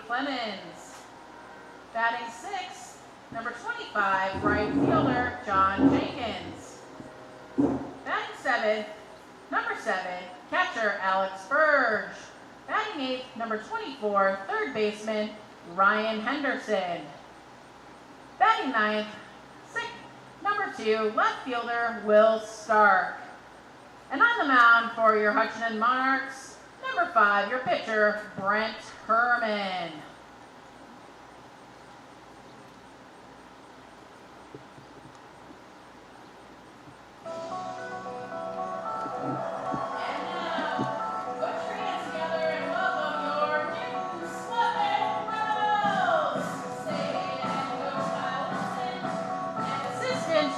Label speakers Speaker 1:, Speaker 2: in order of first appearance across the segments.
Speaker 1: Clemens. Batting sixth, number 25, right fielder John Jenkins. Batting seventh, number 7, catcher Alex Burge. Batting eighth, number 24, third baseman Ryan Henderson. Batting ninth, number 2, left fielder Will Stark. And on the mound for your Hutchinson Monarchs, number 5, your pitcher Brent Herman.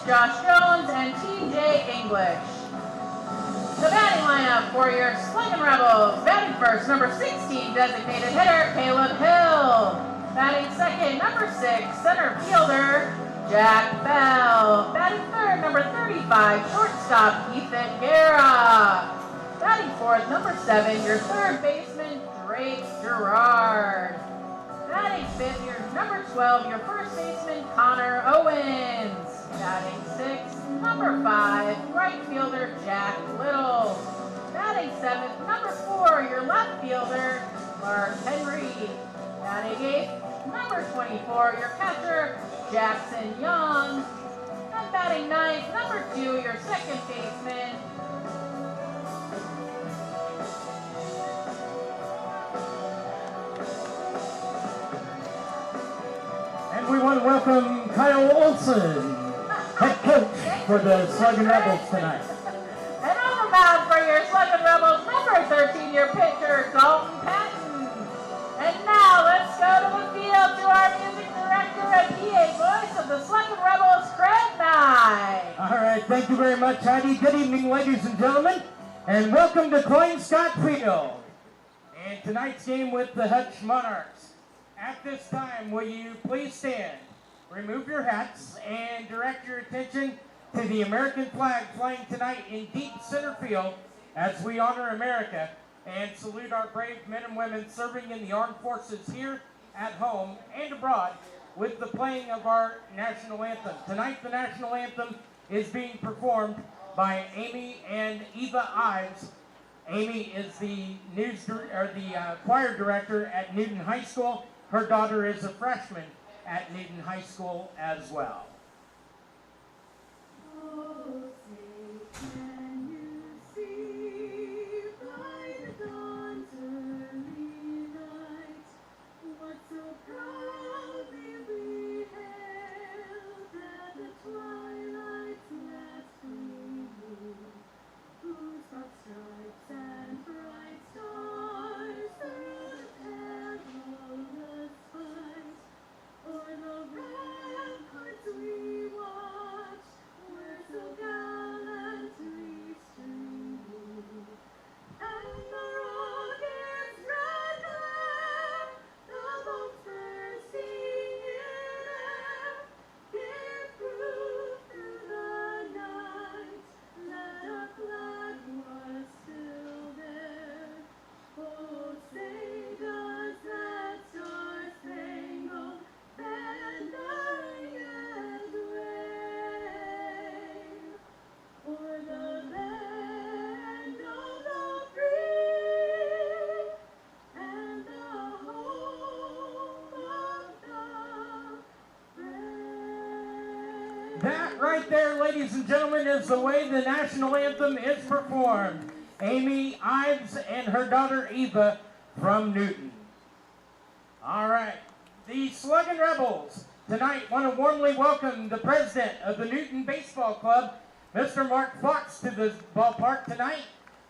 Speaker 1: Josh Jones and TJ English. The batting lineup for your Sluggin Rebels. Batting first, number 16, designated hitter Caleb Hill. Batting second, number 6, center fielder Jack Bell. Batting third, number 35, shortstop Ethan Guerra. Batting fourth, number 7, your third baseman Drake Gerard. Batting fifth, your number 12, your first baseman Connor Owens. Batting sixth, number 5, right fielder Jack Little. Batting seventh, number 4, your left fielder Mark Henry. Batting eighth, number 24, your catcher Jackson Young. And batting ninth, number 2, your second baseman
Speaker 2: we want to welcome Kyle Olson, head coach for the Sluggin Rebels tonight.
Speaker 1: And on the mound for your Sluggin Rebels, number 13, your pitcher, Dalton Patton. And now let's go to the field to our music director and PA voice of the Sluggin Rebels, Craig Nye.
Speaker 2: All right, thank you very much, Heidi. Good evening, ladies and gentlemen, and welcome to Coyne Scott Field. And tonight's game with the Hutch Monarchs. At this time, will you please stand, remove your hats, and direct your attention to the American flag flying tonight in deep center field as we honor America and salute our brave men and women serving in the armed forces here at home and abroad with the playing of our national anthem. Tonight, the national anthem is being performed by Amy and Eva Ives. Amy is the choir director at Newton High School. Her daughter is a freshman at Newton High School as well.
Speaker 3: Oh, say, can you see by the dawn's early light what so proudly we hailed at the twilight's last gleaming, whose broad stripes and bright stars through the perilous fight o'er the ramparts we watched were so gallantly streaming, and the rocket's red glare, the bombs bursting in air, gave proof through the night that our flag was still there. Oh, say does that star-spangled banner yet wave o'er the land of the free and the home of the brave.
Speaker 2: That right there, ladies and gentlemen, is the way the national anthem is performed. Amy Ives and her daughter Eva from Newton. All right, the Sluggin Rebels tonight want to warmly welcome the president of the Newton Baseball Club, Mr. Mark Fox, to the ballpark tonight.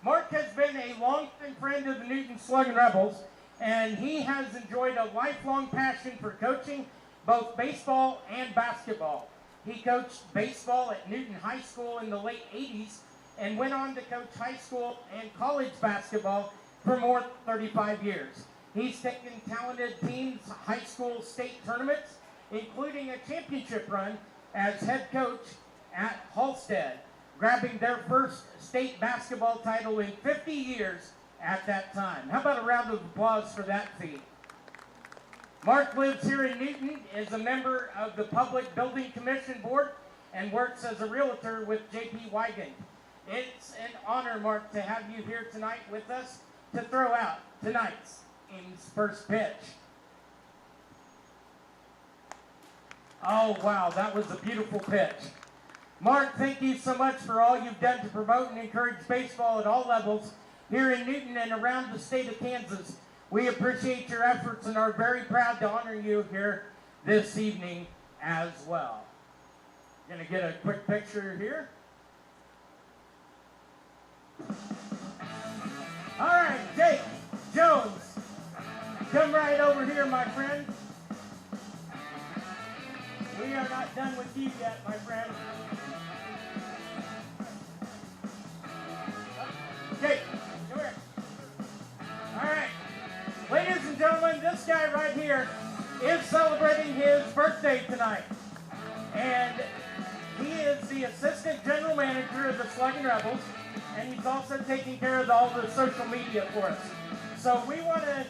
Speaker 2: Mark has been a long-time friend of the Newton Sluggin Rebels, and he has enjoyed a lifelong passion for coaching both baseball and basketball. He coached baseball at Newton High School in the late 80s and went on to coach high school and college basketball for more than 35 years. He's taken talented teams high school state tournaments, including a championship run as head coach at Halstead, grabbing their first state basketball title in 50 years at that time. How about a round of applause for that feat? Mark lives here in Newton, is a member of the Public Building Commission Board, and works as a realtor with J.P. Wigand. It's an honor, Mark, to have you here tonight with us to throw out tonight's innings first pitch. Oh, wow, that was a beautiful pitch. Mark, thank you so much for all you've done to promote and encourage baseball at all levels here in Newton and around the state of Kansas. We appreciate your efforts and are very proud to honor you here this evening as well. Gonna get a quick picture here. All right, Jake Jones, come right over here, my friend. We are not done with you yet, my friend. Jake, come here. All right. Ladies and gentlemen, this guy right here is celebrating his birthday tonight. And he is the assistant general manager of the Sluggin Rebels, and he's also taking care of all the social media for us. So we want to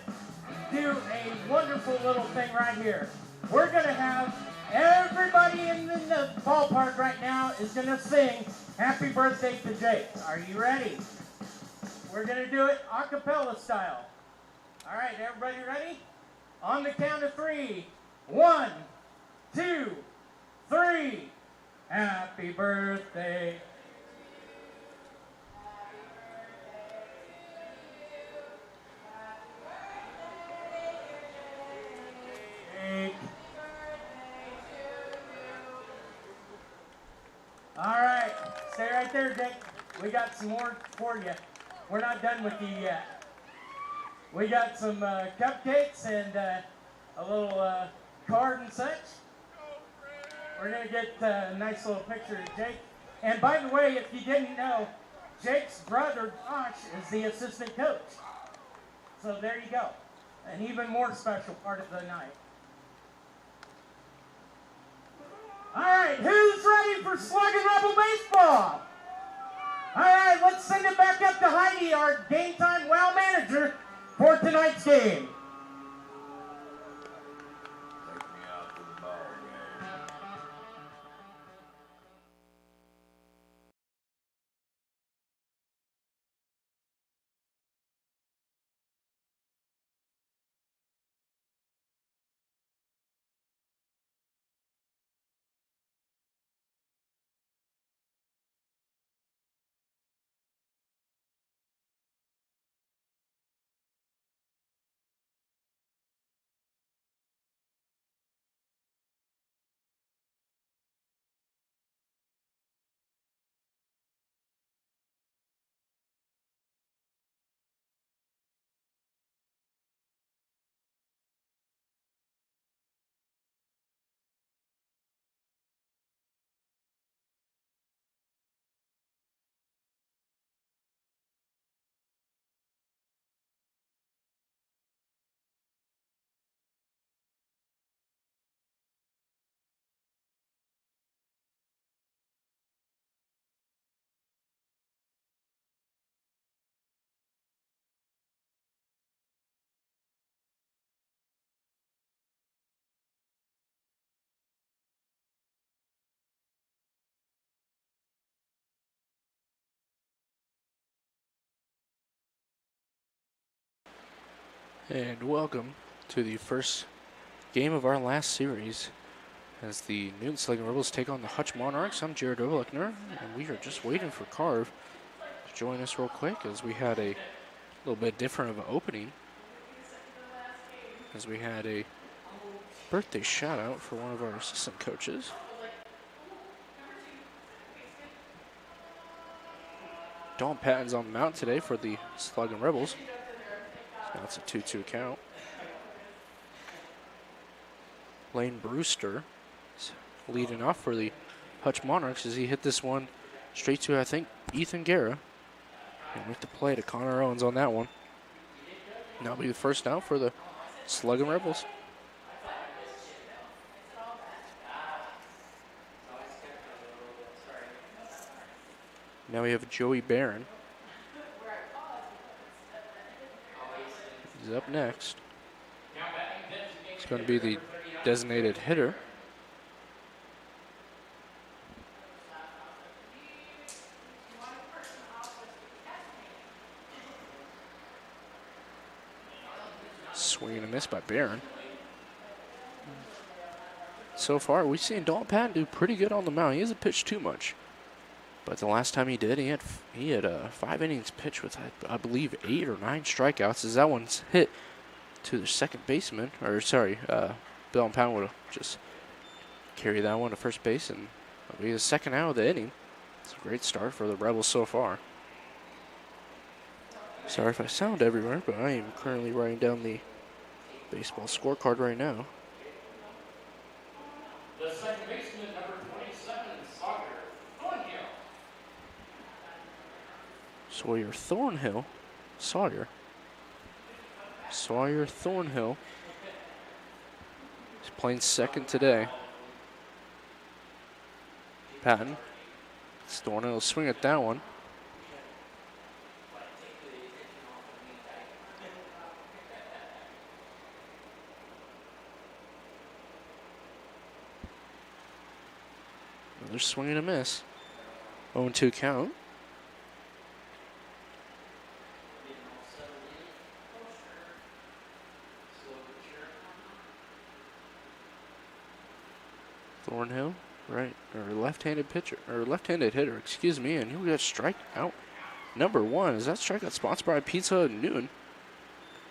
Speaker 2: do a wonderful little thing right here. We're going to have everybody in the ballpark right now is going to sing Happy Birthday to Jake. Are you ready? We're going to do it a cappella style. All right, everybody ready? On the count of 3. 1, 2, 3. Happy birthday. Jake. All right, stay right there, Jake. We got some more for you. We're not done with you yet. We got some cupcakes and a little card and such. We're going to get a nice little picture of Jake. And by the way, if you didn't know, Jake's brother, Josh, is the assistant coach. So there you go. An even more special part of the night. All right, who's ready for Sluggin Rebel baseball? All right, let's send it back up to Heidi, our game time wow manager, for tonight's game.
Speaker 4: Take me out to the ball game.
Speaker 5: And welcome to the first game of our last series as the Newton Sluggin Rebels take on the Hutch Monarchs. I'm Jared Oberlechner, and we are just waiting for Carve to join us real quick as we had a little bit different of an opening as we had a birthday shout out for one of our assistant coaches. Dawn Patton's on the mound today for the Sluggin Rebels. Now it's a 2-2 count. Lane Brewster is leading off for the Hutch Monarchs as he hit this one straight to, I think, Ethan Guerra. And with the play to Connor Owens on that one. And that'll be the first out for the Sluggin Rebels. Now we have Joey Barron. He's up next. He's going to be the designated hitter. Swing and a miss by Barron. So far, we've seen Dalton Patton do pretty good on the mound. He hasn't pitched too much, but the last time he did, he had 5 innings pitched with, I believe, 8 or 9 strikeouts. As that one's hit to the second baseman, or sorry, Dalton Patton would have just carried that one to first base, and that'll be the second out of the inning. It's a great start for the Rebels so far. Sorry if I sound everywhere, but I am currently writing down the baseball scorecard right now.
Speaker 2: The second baseman, number 27,
Speaker 5: Sawyer Thornhill. Sawyer Thornhill. He's playing second today. Patton. Thornhill will swing at that one. Another swing and a miss. 0-2 count. Thornhill, right, or left-handed pitcher, or left-handed hitter, excuse me, and he'll get strikeout number 1. Is that strikeout sponsored by Pizza Hut Newton?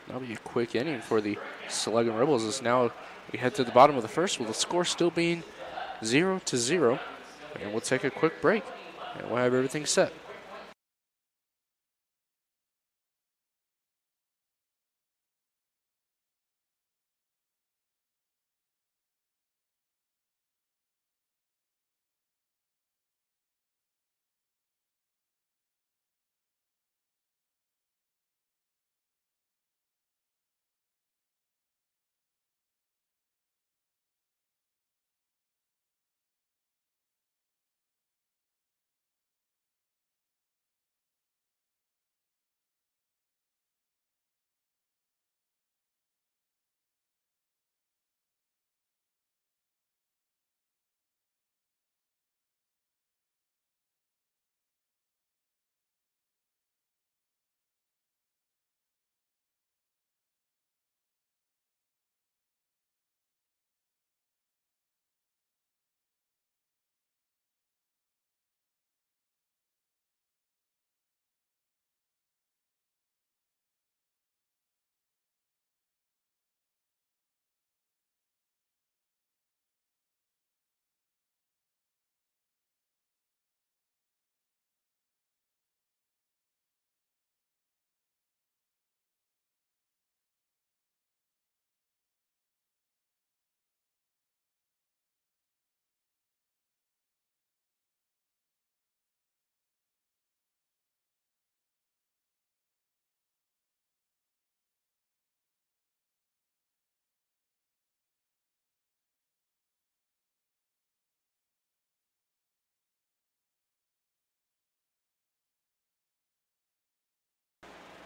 Speaker 5: That'll be a quick inning for the Sluggin Rebels. As now we head to the bottom of the first, with the score still being 0-0. And we'll take a quick break, and we'll have everything set.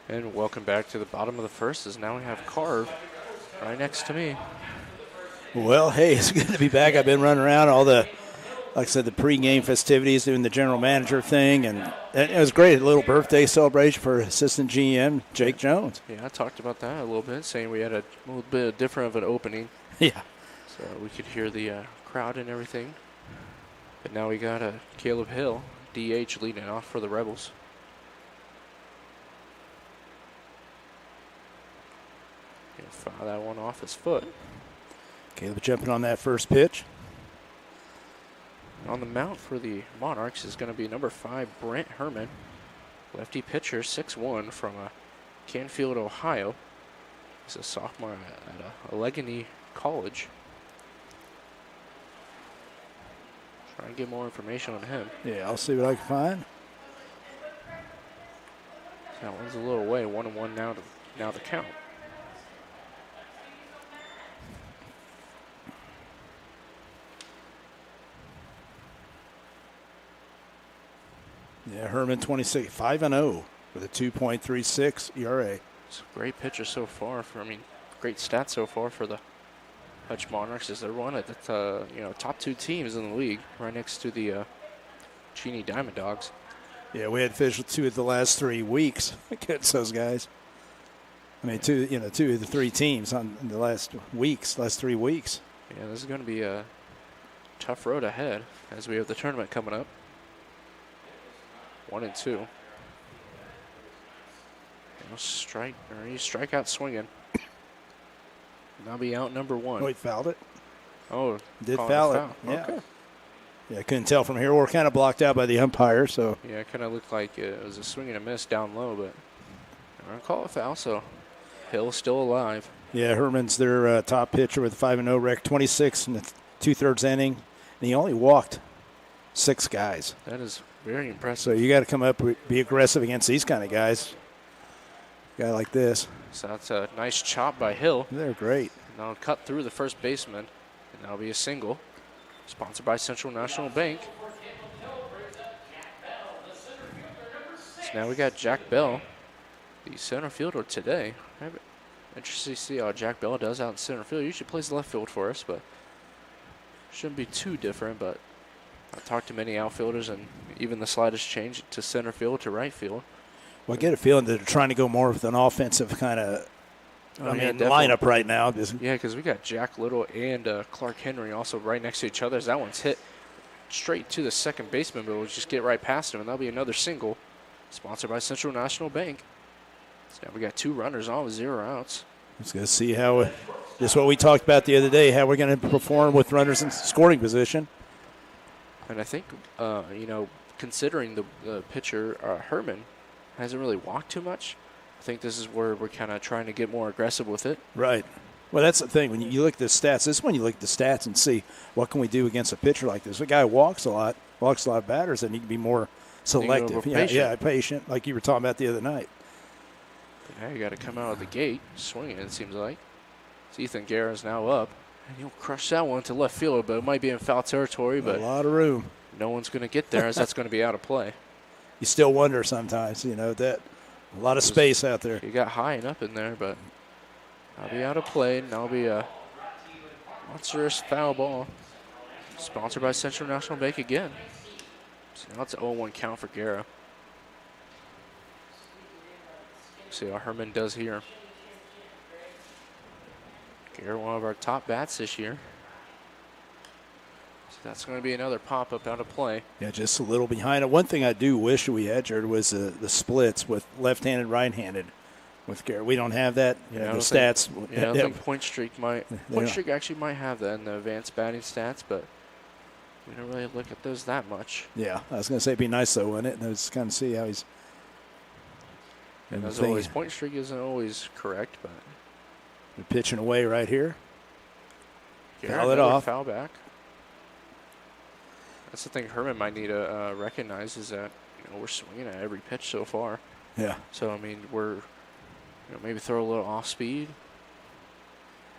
Speaker 5: And welcome back to the bottom of the first, as now we have Carve right next to me.
Speaker 6: Well, hey, it's good to be back. I've been running around all the, like I said, the pregame festivities, doing the general manager thing, and it was great. A little birthday celebration for assistant GM Jake Jones.
Speaker 5: Yeah, I talked about that a little bit, saying we had a little bit different of an opening.
Speaker 6: Yeah.
Speaker 5: So we could hear the crowd and everything. But now we got Caleb Hill, DH, leading off for the Rebels. Foul that one off his foot.
Speaker 6: Caleb jumping on that first pitch.
Speaker 5: On the mound for the Monarchs is going to be number 5, Brent Herman. Lefty pitcher, 6'1", from Canfield, Ohio. He's a sophomore at Allegheny College. Try and get more information on him.
Speaker 6: Yeah, I'll see what I can find.
Speaker 5: That one's a little away. 1-1 now the count.
Speaker 6: Yeah, Herman 26, 5-0 with a 2.36 ERA.
Speaker 5: It's a great pitcher so far. Great stats so far for the Hutch Monarchs is they're one of the top 2 teams in the league, right next to the Cheney Diamond Dogs.
Speaker 6: Yeah, we had official 2 of the last 3 weeks against those guys. I mean, 2 of the 3 teams on the last 3 weeks.
Speaker 5: Yeah, this is going to be a tough road ahead as we have the tournament coming up. 1 and 2. He's strike out swinging. Now be out number 1.
Speaker 6: Oh, he fouled it.
Speaker 5: Oh,
Speaker 6: did foul it. Yeah.
Speaker 5: Okay.
Speaker 6: Yeah, I couldn't tell from here. We're kind of blocked out by the umpire, so.
Speaker 5: Yeah, it kind of looked like it was a swing and a miss down low, but I'm going to call it foul, so Hill's still alive.
Speaker 6: Yeah, Herman's their top pitcher with 5-0 rec, 26 in the 2/3 inning, and he only walked 6 guys.
Speaker 5: That is very impressive.
Speaker 6: So you got to come up, be aggressive against these kind of guys. A guy like this.
Speaker 5: So that's a nice chop by Hill.
Speaker 6: They're great.
Speaker 5: Now cut through the first baseman, and that'll be a single. Sponsored by Central National Bank. So now we got Jack Bell, the center fielder today. I'm interested to see how Jack Bell does out in center field. He usually plays left field for us, but shouldn't be too different. But I've talked to many outfielders, and even the slightest change to center field to right field.
Speaker 6: Well, I get a feeling that they're trying to go more with an offensive kind of lineup right now.
Speaker 5: Yeah, because we got Jack Little and Clark Henry also right next to each other. As that one's hit straight to the second baseman, but we'll just get right past him, and that'll be another single. Sponsored by Central National Bank. So now we got 2 runners on with 0 outs.
Speaker 6: Let's go see how just what we talked about the other day, how we're going to perform with runners in scoring position.
Speaker 5: And I think, considering the pitcher, Herman, hasn't really walked too much, I think this is where we're kind of trying to get more aggressive with it.
Speaker 6: Right. Well, that's the thing. When you look at the stats, this is when you look at the stats and see what can we do against a pitcher like this. A guy walks a lot of batters, and he can be more selective. Yeah, patient, like you were talking about the other night.
Speaker 5: But now you got to come out of the gate swinging, it seems like. So Ethan Guerra's now up, and he'll crush that one to left field, but it might be in foul territory. But
Speaker 6: a lot of room.
Speaker 5: No one's going to get there, as that's going to be out of play.
Speaker 6: You still wonder sometimes, that a lot of space out there.
Speaker 5: He got high and up in there, but I'll be out of play, and that'll be a monstrous foul ball. Sponsored by Central National Bank again. So now it's an 0-1 count for Guerra. See how Herman does here. Guerra, one of our top bats this year. So that's going to be another pop-up out of play.
Speaker 6: Yeah, just a little behind it. One thing I do wish we had, Jared, was the splits with left-handed, right-handed with Guerra. We don't have that. The stats.
Speaker 5: I think Point Streak actually might have that in the advanced batting stats, but we don't really look at those that much.
Speaker 6: Yeah, I was going to say it'd be nice, though, wouldn't it? And just kind of see how he's.
Speaker 5: And as always, Point Streak isn't always correct, but.
Speaker 6: We're pitching away right here.
Speaker 5: Foul it off. Foul back. That's the thing Herman might need to recognize is that we're swinging at every pitch so far.
Speaker 6: Yeah.
Speaker 5: So, I mean, we're maybe throw a little off speed.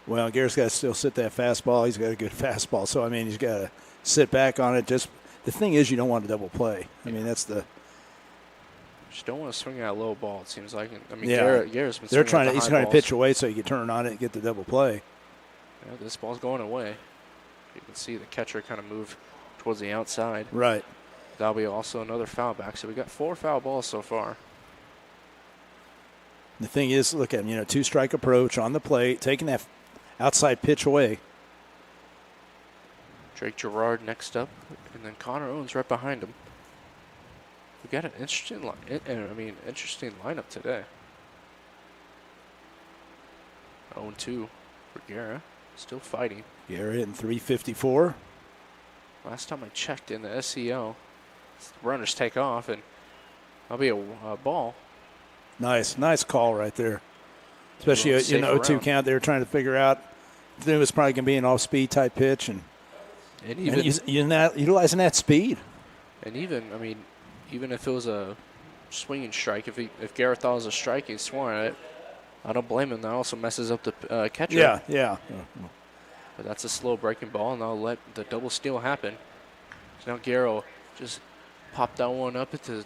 Speaker 6: Well, Garrett's got to still sit that fastball. He's got a good fastball. So, I mean, he's got to sit back on it. Just the thing is you don't want to double play. I mean, that's the.
Speaker 5: Just don't want to swing at a low ball, it seems like. I mean,
Speaker 6: yeah.
Speaker 5: Garrett's been swinging at the
Speaker 6: he's trying to pitch away so you can turn on it and get the double play.
Speaker 5: Yeah, this ball's going away. You can see the catcher kind of move towards the outside.
Speaker 6: Right.
Speaker 5: That'll be also another foul back. So we got 4 foul balls so far.
Speaker 6: The thing is, look at him, 2-strike approach on the plate, taking that outside pitch away.
Speaker 5: Drake Gerard next up, and then Connor Owens right behind him. We got an interesting lineup today. 0-2 for Guerra, still fighting.
Speaker 6: Guerra hitting .354.
Speaker 5: Last time I checked in the SEL, the runners take off, and that'll be a ball.
Speaker 6: Nice call right there. Especially in the 0-2 count, they were trying to figure out. It was probably going to be an off-speed type pitch, and utilizing that speed.
Speaker 5: And even if it was a swinging strike, if Garrett thought it was a strike, he swung at it. I don't blame him. That also messes up the catcher.
Speaker 6: Yeah.
Speaker 5: But that's a slow breaking ball, and I'll let the double steal happen. So now Garrett just pop that one up into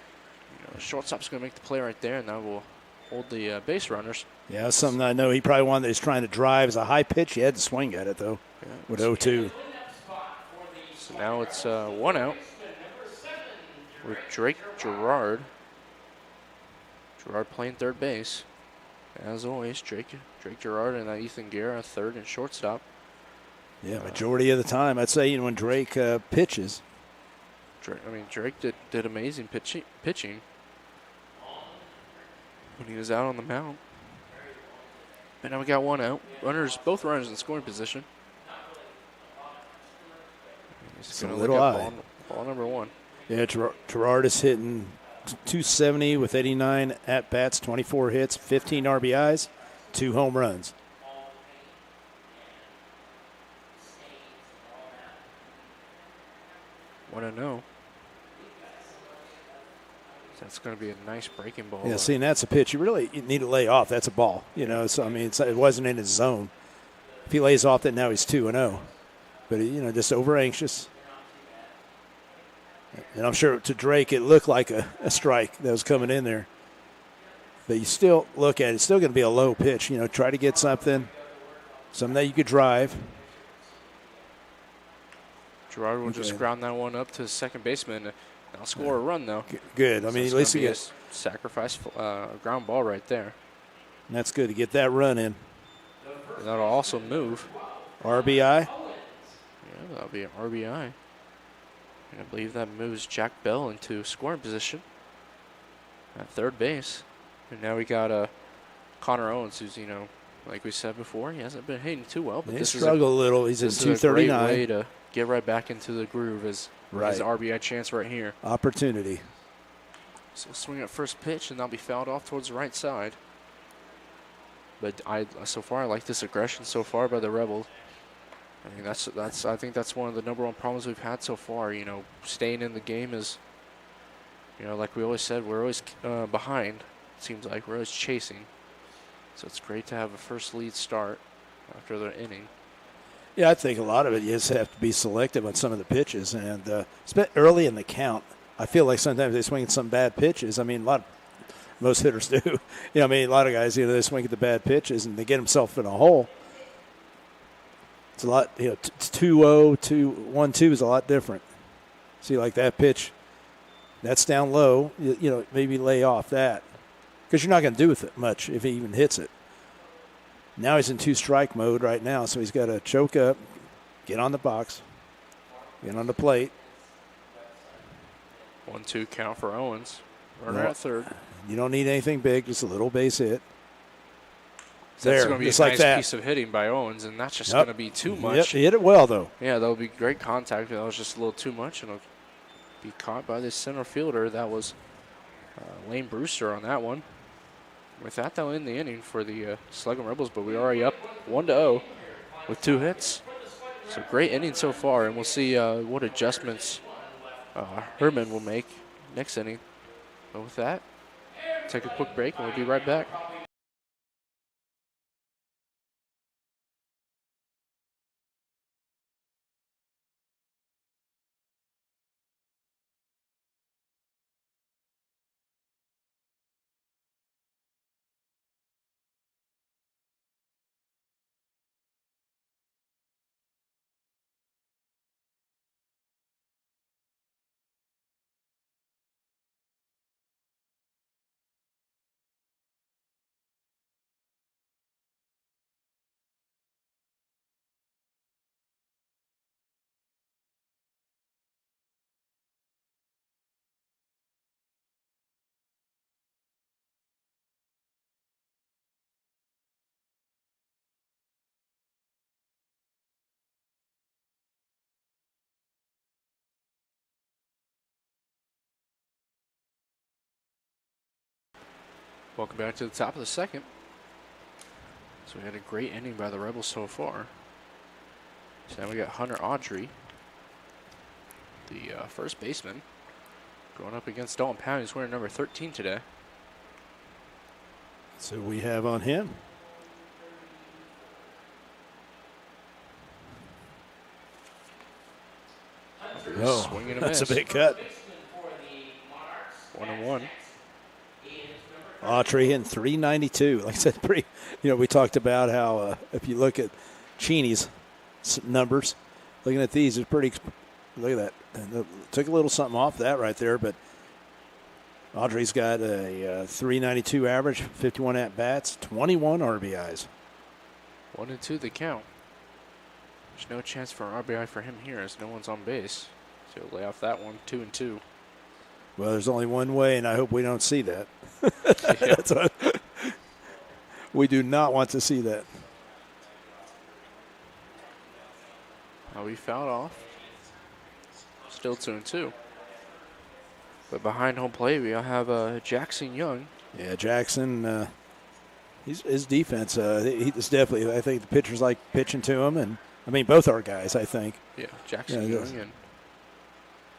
Speaker 5: the shortstop's going to make the play right there, and that will hold the base runners.
Speaker 6: Yeah, that's something I know he probably wanted that he's trying to drive. It's a high pitch. He had to swing at it, though, with 0-2.
Speaker 5: So now it's 1 out with Drake Gerard. Gerard playing third base. As always, Drake Gerard and Ethan Guerra third and shortstop.
Speaker 6: Yeah, majority of the time. I'd say when Drake pitches.
Speaker 5: Drake did amazing pitching when he was out on the mound. But now we got 1 out. Both runners in scoring position.
Speaker 6: It's a little high.
Speaker 5: Ball number 1.
Speaker 6: Yeah, Gerard is hitting 270 with 89 at-bats, 24 hits, 15 RBIs, 2 home runs.
Speaker 5: What I know. That's going to be a nice breaking ball.
Speaker 6: Yeah, see, and that's a pitch you need to lay off. That's a ball, So it wasn't in his zone. If he lays off that, now he's 2-0. But just over anxious. And I'm sure to Drake it looked like a strike that was coming in there. But you still look at it. It's still going to be a low pitch. Try to get something that you could drive.
Speaker 5: Gerard will just ground that one up to the second baseman. I'll score a run, though.
Speaker 6: Good.
Speaker 5: At least he gets sacrifice ground ball right there.
Speaker 6: And that's good to get that run in.
Speaker 5: And that'll also move.
Speaker 6: RBI?
Speaker 5: Yeah, that'll be an RBI. And I believe that moves Jack Bell into scoring position at third base. And now we got Connor Owens, who's, like we said before, he hasn't been hitting too well. But
Speaker 6: he struggled a little. He's at 239.
Speaker 5: This is a great way to get right back into the groove as his RBI chance right here.
Speaker 6: Opportunity.
Speaker 5: So swing at first pitch, and that'll be fouled off towards the right side. But so far I like this aggression so far by the Rebels. I think that's one of the number 1 problems we've had so far. Staying in the game is, like we always said, we're always behind. It seems like we're always chasing. So it's great to have a first lead start after the inning.
Speaker 6: Yeah, I think a lot of it you just have to be selective on some of the pitches, and early in the count, I feel like sometimes they swing at some bad pitches. Most hitters do. A lot of guys, they swing at the bad pitches and they get themselves in a hole. It's a lot, 2-0, 2-1-2 is a lot different. See, like that pitch, that's down low. Maybe lay off that because you're not going to do with it much if he even hits it. Now he's in 2-strike mode right now, so he's got to choke up, get on the box, get on the plate.
Speaker 5: 1-2 count for Owens. Runner at third.
Speaker 6: You don't need anything big, just a little base hit.
Speaker 5: That's going to be a nice piece of hitting by Owens, and that's just going to be too much.
Speaker 6: Yep, he hit it well, though.
Speaker 5: Yeah, that'll be great contact. That was just a little too much, and it'll be caught by the center fielder. That was Lane Brewster on that one. With that, they'll end the inning for the Sluggin Rebels, but we're already up 1-0 with 2 hits. So great inning so far, and we'll see what adjustments Herman will make next inning. But with that, take a quick break, and we'll be right back. Welcome back to the top of the second. So we had a great inning by the Rebels so far. So now we got Hunter Audrey, the first baseman, going up against Dalton Pound. He's wearing number 13 today.
Speaker 6: So we have on him. Oh,
Speaker 5: swinging a
Speaker 6: that's
Speaker 5: miss.
Speaker 6: a big cut.
Speaker 5: 1-1.
Speaker 6: Autry hitting 392. Like I said, pretty. We talked about how if you look at Cheney's numbers, looking at these, it's pretty. Look at that. And took a little something off that right there, but Autry's got a 392 average, 51 at bats, 21 RBIs.
Speaker 5: 1-2 the count. There's no chance for an RBI for him here as no one's on base. So lay off that one, 2-2.
Speaker 6: Well, there's only one way, and I hope we don't see that.
Speaker 5: Yeah.
Speaker 6: We do not want to see that.
Speaker 5: We fouled off. Still 2-2. But behind home plate, we have Jackson Young.
Speaker 6: Yeah, Jackson, his defense, he's definitely, I think the pitchers like pitching to him. And, I mean, both our guys, I think.
Speaker 5: Yeah, Jackson Young and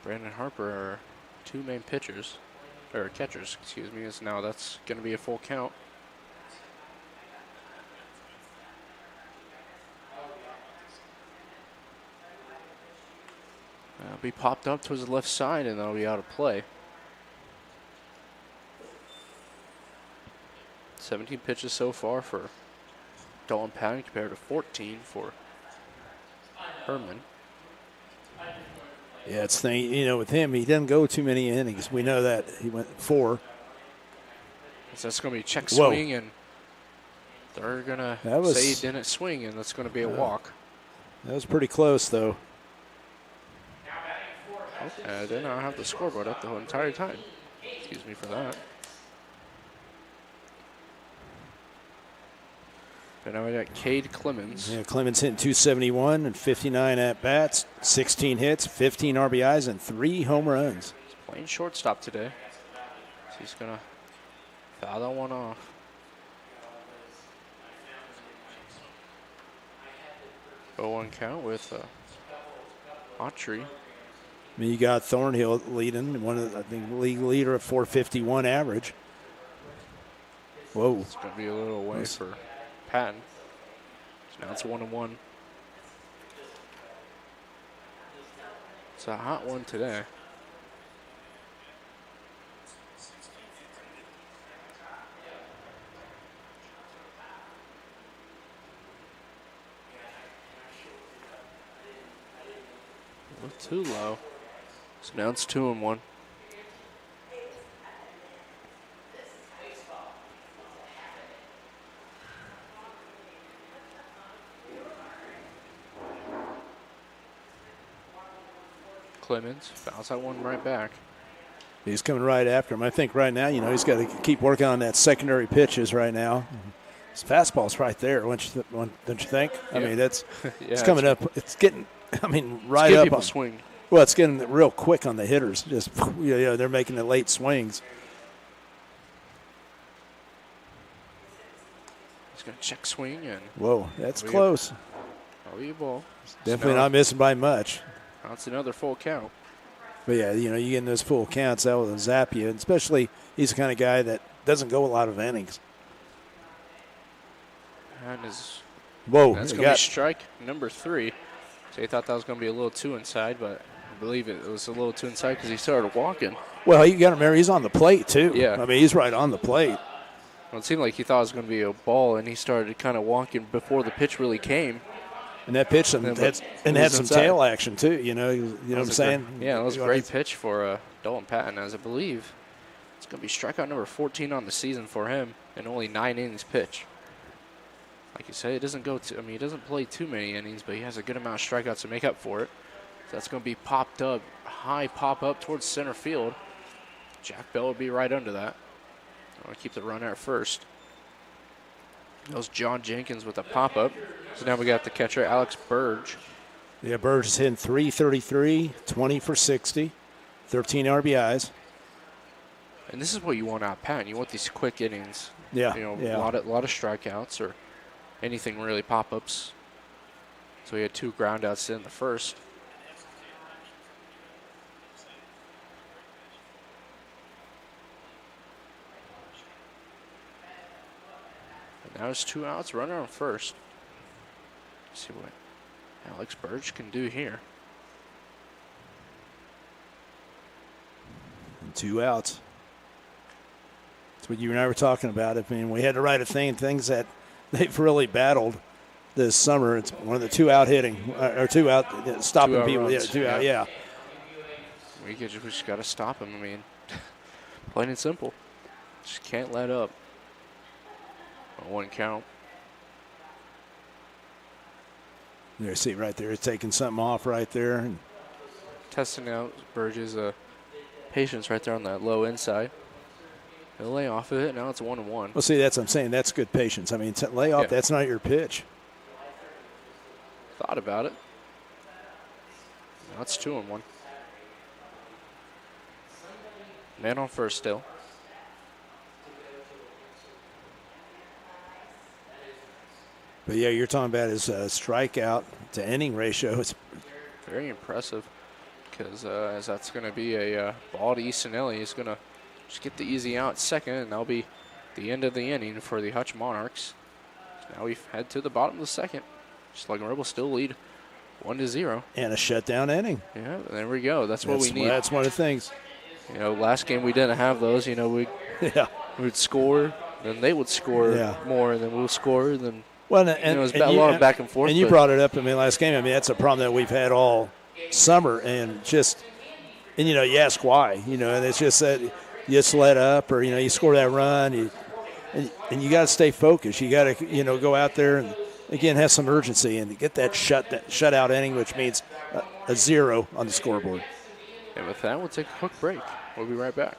Speaker 5: Brandon Harper are two main pitchers, or catchers, excuse me. Now that's going to be a full count. Be popped up towards the left side, and that'll be out of play. 17 pitches so far for Dalton Patton compared to 14 for Herman.
Speaker 6: Yeah, it's with him, he doesn't go too many innings. We know that. He went 4.
Speaker 5: So that's going to be check swing, and they're going to say he didn't swing, and that's going to be a walk.
Speaker 6: That was pretty close, though.
Speaker 5: Okay, I did not have the scoreboard up the whole entire time. Excuse me for that. But now we got Cade Clemens.
Speaker 6: Yeah, Clemens hitting 271 and 59 at-bats, 16 hits, 15 RBIs, and 3 home runs.
Speaker 5: He's playing shortstop today. So he's going to foul that one off. Oh, 1 count with Autry.
Speaker 6: I mean, you got Thornhill leading, I think, league leader at 451 average. Whoa.
Speaker 5: It's going to be a little away for Patton. So now it's 1-1. It's a hot one today. A little too low. So now it's 2-1. Clemens fouls that one right back.
Speaker 6: He's coming right after him. I think right now, he's got to keep working on that secondary pitches right now. His fastball's right there, don't you think? Yeah. I mean, it's coming up. It's getting, right up.
Speaker 5: People swing.
Speaker 6: Well, it's getting real quick on the hitters. Just, they're making the late swings.
Speaker 5: He's going to check swing. And
Speaker 6: whoa, that's close.
Speaker 5: Ball.
Speaker 6: Definitely not missing by much.
Speaker 5: That's another full count.
Speaker 6: But, yeah, you get in those full counts, that will zap you. And especially he's the kind of guy that doesn't go a lot of innings.
Speaker 5: And
Speaker 6: that's
Speaker 5: going to be strike number 3. So he thought that was going to be a little too inside, but I believe it was a little too inside because he started walking.
Speaker 6: Well, you got to remember, he's on the plate, too.
Speaker 5: Yeah.
Speaker 6: I mean, he's right on the plate.
Speaker 5: Well, it seemed like he thought it was going to be a ball, and he started kind of walking before the pitch really came.
Speaker 6: And that pitch had some tail action, too. You know what I'm saying?
Speaker 5: Yeah, that was a great pitch for Dalton Patton, as I believe it's going to be strikeout number 14 on the season for him, and only 9 innings pitched. Like you said, it doesn't go to, he doesn't play too many innings, but he has a good amount of strikeouts to make up for it. So that's going to be popped up, high pop up towards center field. Jack Bell would be right under that. I want to keep the runner at first. That was John Jenkins with a pop up. So now we got the catcher, Alex Burge.
Speaker 6: Yeah, Burge is hitting 333, 20 for 60, 13 RBIs.
Speaker 5: And this is what you want out of Patton. You want these quick innings.
Speaker 6: Yeah.
Speaker 5: A lot of strikeouts or anything really pop-ups. So he had 2 groundouts in the first. And now it's 2 outs, runner on first. Let's see what Alex Burge can do here.
Speaker 6: And 2 outs. That's what you and I were talking about. I mean, we had to write a thing, things that they've really battled this summer. It's one of the 2 out hitting, or 2 out stopping
Speaker 5: 2 out
Speaker 6: people.
Speaker 5: runs.
Speaker 6: Yeah, 2 out, yeah.
Speaker 5: We just got to stop him. I mean, plain and simple. Just can't let up. 1 count.
Speaker 6: There, see right there, it's taking something off right there. And
Speaker 5: Testing out Burge's patience right there on that low inside. He'll lay off of it. Now it's 1-1.
Speaker 6: well, see, that's what I'm saying. That's good patience. I mean, lay off, that's not your pitch.
Speaker 5: Thought about it. Now it's 2-1. Man on first still.
Speaker 6: But, yeah, you're talking about his strikeout to inning ratio. It's
Speaker 5: Very impressive because as that's going to be a ball to Eastonelli. He's going to just get the easy out second, and that'll be the end of the inning for the Hutch Monarchs. Now we head to the bottom of the second. Sluggin Rebels still lead 1-0.
Speaker 6: and a shutdown inning.
Speaker 5: Yeah, there we go. That's what we need.
Speaker 6: That's one of the things.
Speaker 5: You know, last game we didn't have those. You know,
Speaker 6: Yeah.
Speaker 5: we'd score, then they would score
Speaker 6: Yeah.
Speaker 5: more, and then we'll score, then
Speaker 6: Well,
Speaker 5: it was a lot of back and forth.
Speaker 6: And you
Speaker 5: but
Speaker 6: brought it up, I mean, last game. I mean, that's a problem that we've had all summer. And you know, you ask why, you know, and it's just that you just let up or, you know, you score that run. And you got to stay focused. You got to, you know, go out there and, again, have some urgency and get that shutout inning, which means a 0 on the scoreboard.
Speaker 5: And with that, we'll take a quick break. We'll be right back.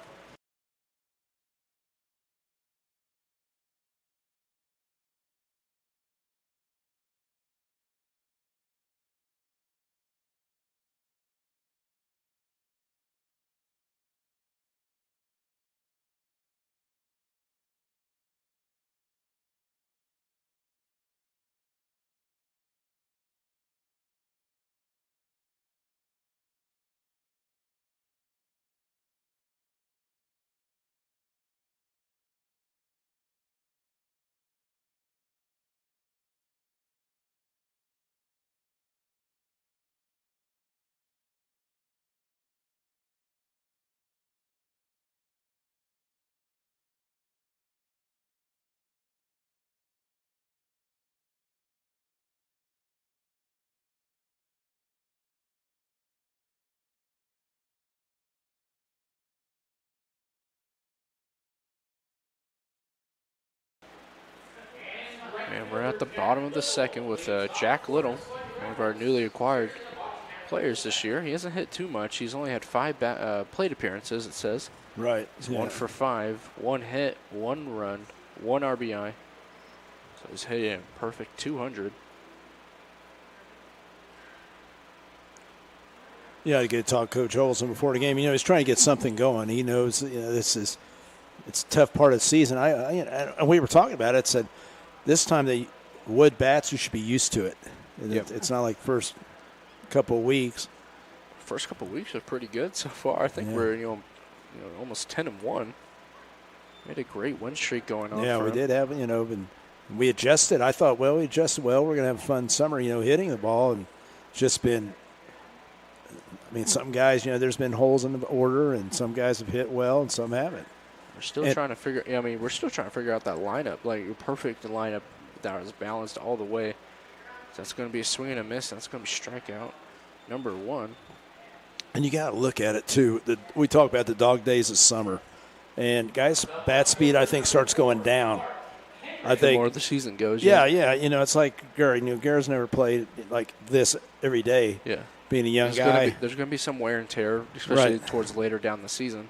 Speaker 5: And we're at the bottom of the second with Jack Little, one of our newly acquired players this year. He hasn't hit too much. He's only had 5 plate appearances, it says.
Speaker 6: Right.
Speaker 5: He's 1 for 5, 1 hit, 1 run, 1 RBI. So he's hitting a perfect 200.
Speaker 6: Yeah, I get to talk to Coach Olson before the game. You know, he's trying to get something going. He knows, you know, it's a tough part of the season. And we were talking about it. Said this time the wood bats, you should be used to it.
Speaker 5: Yep.
Speaker 6: It's not like first couple of weeks.
Speaker 5: First couple of weeks are pretty good so far. I think we're almost 10-1. We had a great win streak going on.
Speaker 6: Yeah,
Speaker 5: for
Speaker 6: we
Speaker 5: him.
Speaker 6: did have, you know, and we adjusted. I thought, well, we adjusted well. We're going to have a fun summer, you know, hitting the ball, and just been. I mean, some guys, you know, there's been holes in the order, and some guys have hit well, and some haven't.
Speaker 5: We're still trying to figure. I mean, we're still trying to figure out that lineup, like your perfect lineup that is balanced all the way. So that's going to be a swing and a miss. That's going to be strikeout number 1.
Speaker 6: And you got to look at it too. We talk about the dog days of summer, and guys' bat speed I think starts going down. I
Speaker 5: The
Speaker 6: think
Speaker 5: more the season goes.
Speaker 6: Yeah. You know, it's like Gary. You know, Gary's never played like this every day.
Speaker 5: Yeah.
Speaker 6: Being a young guy,
Speaker 5: there's going to be some wear and tear, especially
Speaker 6: Right.
Speaker 5: towards later down the season.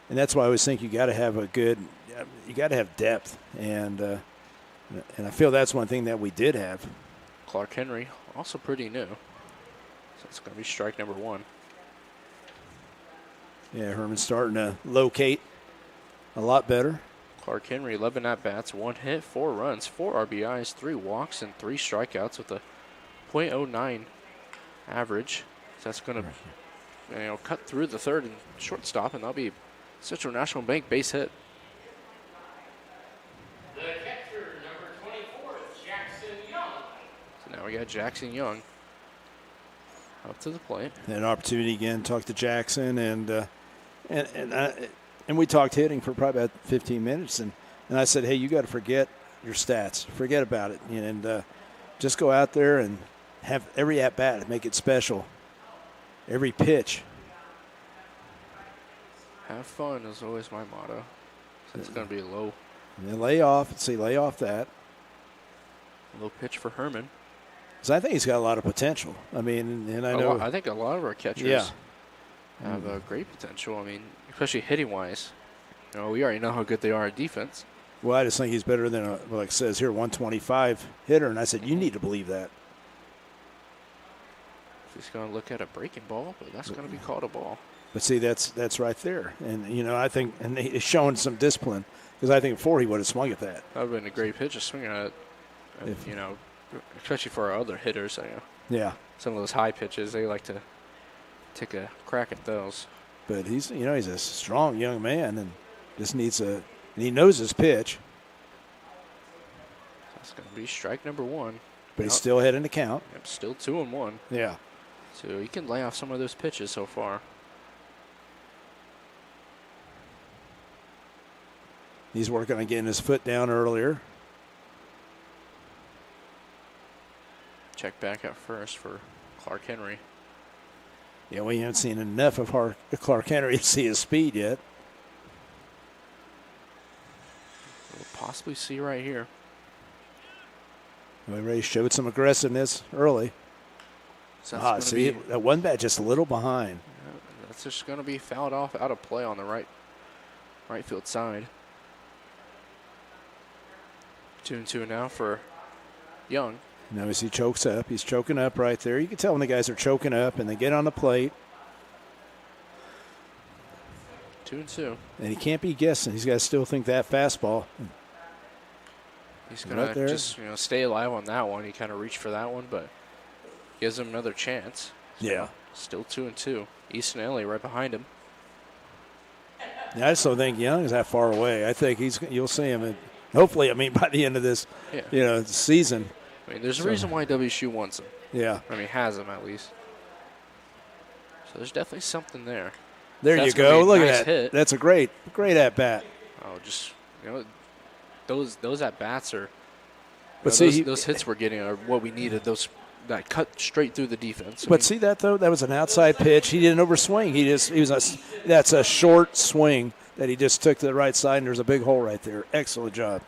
Speaker 6: and that's why I always think you got to have you got to have depth, and I feel that's one thing that we did have.
Speaker 5: Clark Henry, also pretty new. So it's going to be strike number 1.
Speaker 6: Yeah, Herman's starting to locate a lot better.
Speaker 5: Clark Henry, 11 at-bats, 1 hit, 4 runs, 4 RBIs, 3 walks, and 3 strikeouts with a .09 average. So that's going to cut through the third and shortstop, and that'll be Central National Bank base hit.
Speaker 2: The catcher, number 24, Jackson Young.
Speaker 5: So now we got Jackson Young up to the plate.
Speaker 6: An opportunity again to talk to Jackson, and and we talked hitting for probably about 15 minutes, and I said, hey, you got to forget your stats. Forget about it. And just go out there and have every at-bat and make it special. Every pitch.
Speaker 5: Have fun is always my motto. So it's going to be a low
Speaker 6: And then lay off. Let's see, lay off that.
Speaker 5: pitch for Herman.
Speaker 6: Because I think he's got a lot of potential. I mean, and I know.
Speaker 5: I think a lot of our catchers have great potential. I mean, especially hitting-wise. You know, we already know how good they are at defense.
Speaker 6: Well, I just think he's better than, like it says here, 125 hitter. And I said, you need to believe that.
Speaker 5: He's going to look at a breaking ball, but that's going to be called a ball.
Speaker 6: But see, that's right there. And, I think, and he's showing some discipline. Because I think before he would have swung at that.
Speaker 5: That would have been a great pitch to swing at it, especially for our other hitters.
Speaker 6: Yeah.
Speaker 5: Some of those high pitches, they like to take a crack at those.
Speaker 6: But he's a strong young man and just needs and he knows his pitch.
Speaker 5: That's going to be strike number 1.
Speaker 6: But he's still ahead in the count.
Speaker 5: Yep, still 2-1.
Speaker 6: Yeah.
Speaker 5: So he can lay off some of those pitches so far.
Speaker 6: He's working on getting his foot down earlier.
Speaker 5: Check back at first for Clark Henry.
Speaker 6: Yeah, we haven't seen enough of Clark Henry to see his speed yet.
Speaker 5: We'll possibly see right here.
Speaker 6: We already showed some aggressiveness early.
Speaker 5: So
Speaker 6: see, that one bat just a little behind.
Speaker 5: Yeah, that's just going to be fouled off out of play on the right field side. 2-2 now for Young.
Speaker 6: Now as he chokes up, he's choking up right there. You can tell when the guys are choking up and they get on the plate.
Speaker 5: 2-2.
Speaker 6: And he can't be guessing. He's got to still think that fastball.
Speaker 5: He's going to just stay alive on that one. He kind of reached for that one, but gives him another chance. So
Speaker 6: yeah.
Speaker 5: Still 2-2. Easton Elliott right behind him.
Speaker 6: Yeah, I just don't think Young is that far away. I think you'll see him. Hopefully, by the end of this, season.
Speaker 5: I mean, there's a reason why WSU wants him.
Speaker 6: Yeah.
Speaker 5: Has him at least. So there's definitely something there.
Speaker 6: There you go. Look at that. Hit. That's a great at bat.
Speaker 5: Oh, just those at bats are.
Speaker 6: But see,
Speaker 5: those hits we're getting are what we needed. Those that cut straight through the defense.
Speaker 6: But see that though, that was an outside pitch. He didn't overswing. That's a short swing that he just took to the right side, and there's a big hole right there. Excellent job.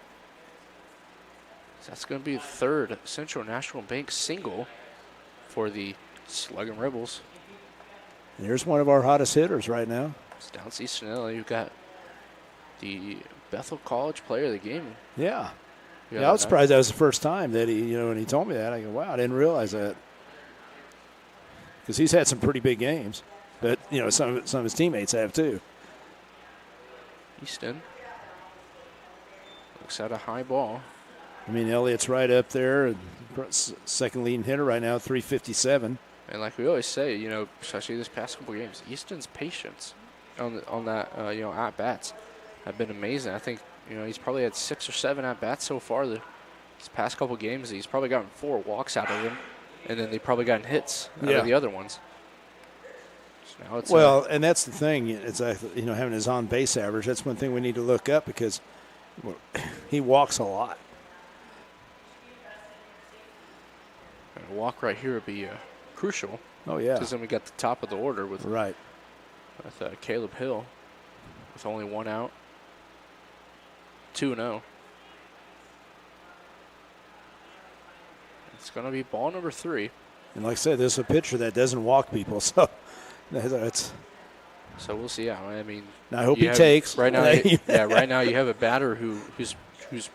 Speaker 5: So that's going to be the third Central National Bank single for the Sluggin Rebels.
Speaker 6: There's one of our hottest hitters right now.
Speaker 5: It's down to Easton Elliott. You've got the Bethel College Player of the Game.
Speaker 6: Yeah. Yeah, I was surprised that was the first time that he, when he told me that, I go, wow, I didn't realize that. Because he's had some pretty big games. But, some of his teammates have too.
Speaker 5: Easton looks at a high ball.
Speaker 6: Elliott's right up there. Second leading hitter right now, 357.
Speaker 5: And like we always say, especially this past couple games, Easton's patience on that, at-bats have been amazing. I think, he's probably had 6 or 7 at-bats so far these past couple games. He's probably gotten 4 walks out of them, and then they've probably gotten hits out of the other ones. So now it's
Speaker 6: and that's the thing. It's having his on-base average. That's one thing we need to look up because he walks a lot.
Speaker 5: A walk right here would be crucial.
Speaker 6: Oh, yeah.
Speaker 5: Because then we got the top of the order with
Speaker 6: right.
Speaker 5: With Caleb Hill with only 1 out. 2-0. It's going to be ball number 3.
Speaker 6: And like I said, this is a pitcher that doesn't walk people, so that's.
Speaker 5: So we'll see. Yeah,
Speaker 6: I hope he takes
Speaker 5: right now. Right now you have a batter who's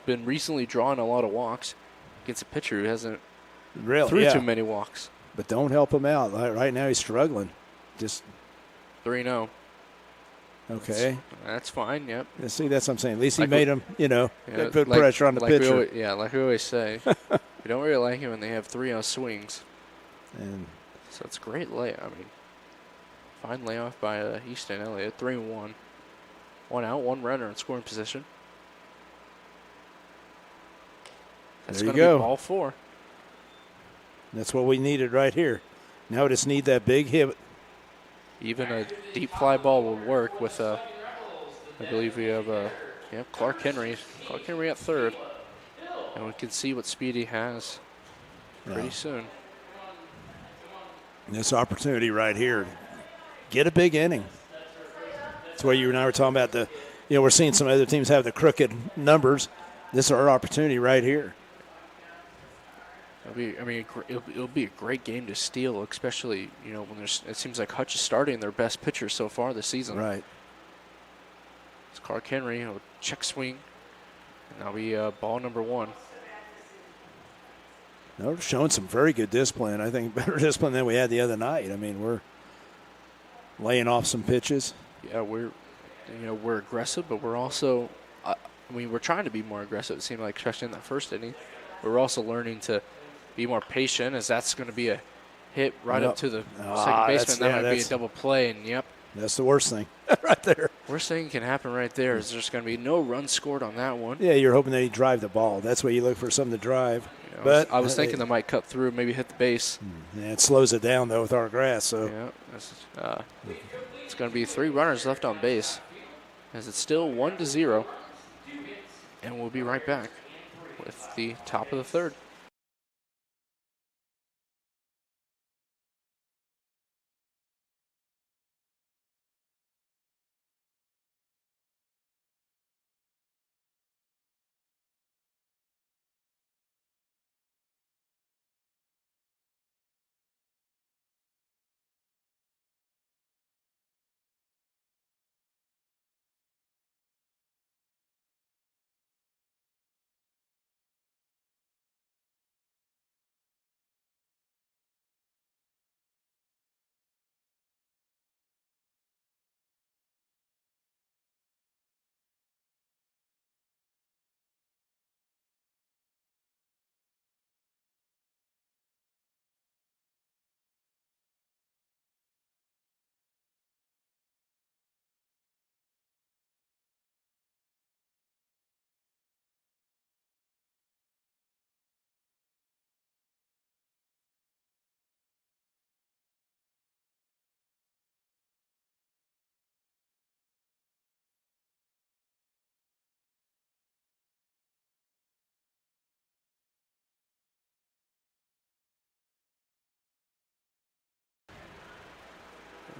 Speaker 5: been recently drawing a lot of walks against a pitcher who hasn't threw too many walks.
Speaker 6: But don't help him out. Right now he's struggling. Just
Speaker 5: 3-0.
Speaker 6: Okay.
Speaker 5: That's fine, yep.
Speaker 6: See, that's what I'm saying. At least he made him, put pressure on the pitcher.
Speaker 5: Like we always say, we don't really like him when they have 3-0 swings.
Speaker 6: And
Speaker 5: so it's a great layoff. Fine layoff by Easton Elliott. 3-1. 1 out, 1 runner in scoring position. That's going to be ball 4.
Speaker 6: That's what we needed right here. Now we just need that big hit.
Speaker 5: Even a deep fly ball will work with I believe we have Clark Henry. Clark Henry at third. And we can see what speed he has pretty soon.
Speaker 6: And this opportunity right here, get a big inning. That's what you and I were talking about. We're seeing some other teams have the crooked numbers. This is our opportunity right here.
Speaker 5: It'll be a great game to steal, especially when it seems like Hutch is starting their best pitcher so far this season.
Speaker 6: Right.
Speaker 5: It's Clark Henry, a check swing, and that'll be ball number 1.
Speaker 6: They're showing some very good discipline. I think better discipline than we had the other night. I mean, we're laying off some pitches.
Speaker 5: Yeah, we're aggressive, but we're also, we're trying to be more aggressive. It seemed like, especially in that first inning. We're also learning to be more patient, as that's going to be a hit right up to the second baseman. That might be a double play, and yep.
Speaker 6: That's the worst thing right there.
Speaker 5: Worst thing can happen right there is there's going to be no run scored on that one.
Speaker 6: Yeah, you're hoping that he drive the ball. That's what you look for, something to drive.
Speaker 5: But I was thinking they might cut through, maybe hit the base.
Speaker 6: Yeah, it slows it down, though, with our grass. So
Speaker 5: yeah, it's going to be 3 runners left on base, as it's still 1-0, and we'll be right back with the top of the third.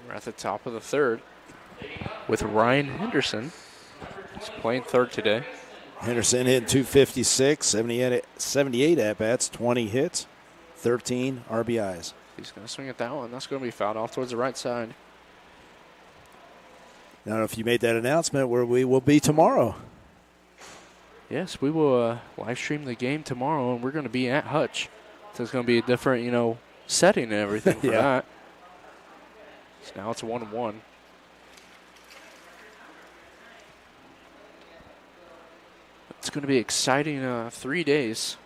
Speaker 5: We're at the top of the third with Ryan Henderson. He's playing third today.
Speaker 6: Henderson hit 256, 78 at-bats, 20 hits, 13 RBIs.
Speaker 5: He's going to swing at that one. That's going to be fouled off towards the right side.
Speaker 6: I don't know if you made that announcement where we will be tomorrow.
Speaker 5: Yes, we will live stream the game tomorrow, and we're going to be at Hutch. So it's going to be a different, setting and everything for that. So now it's 1-1. It's going to be exciting 3 days,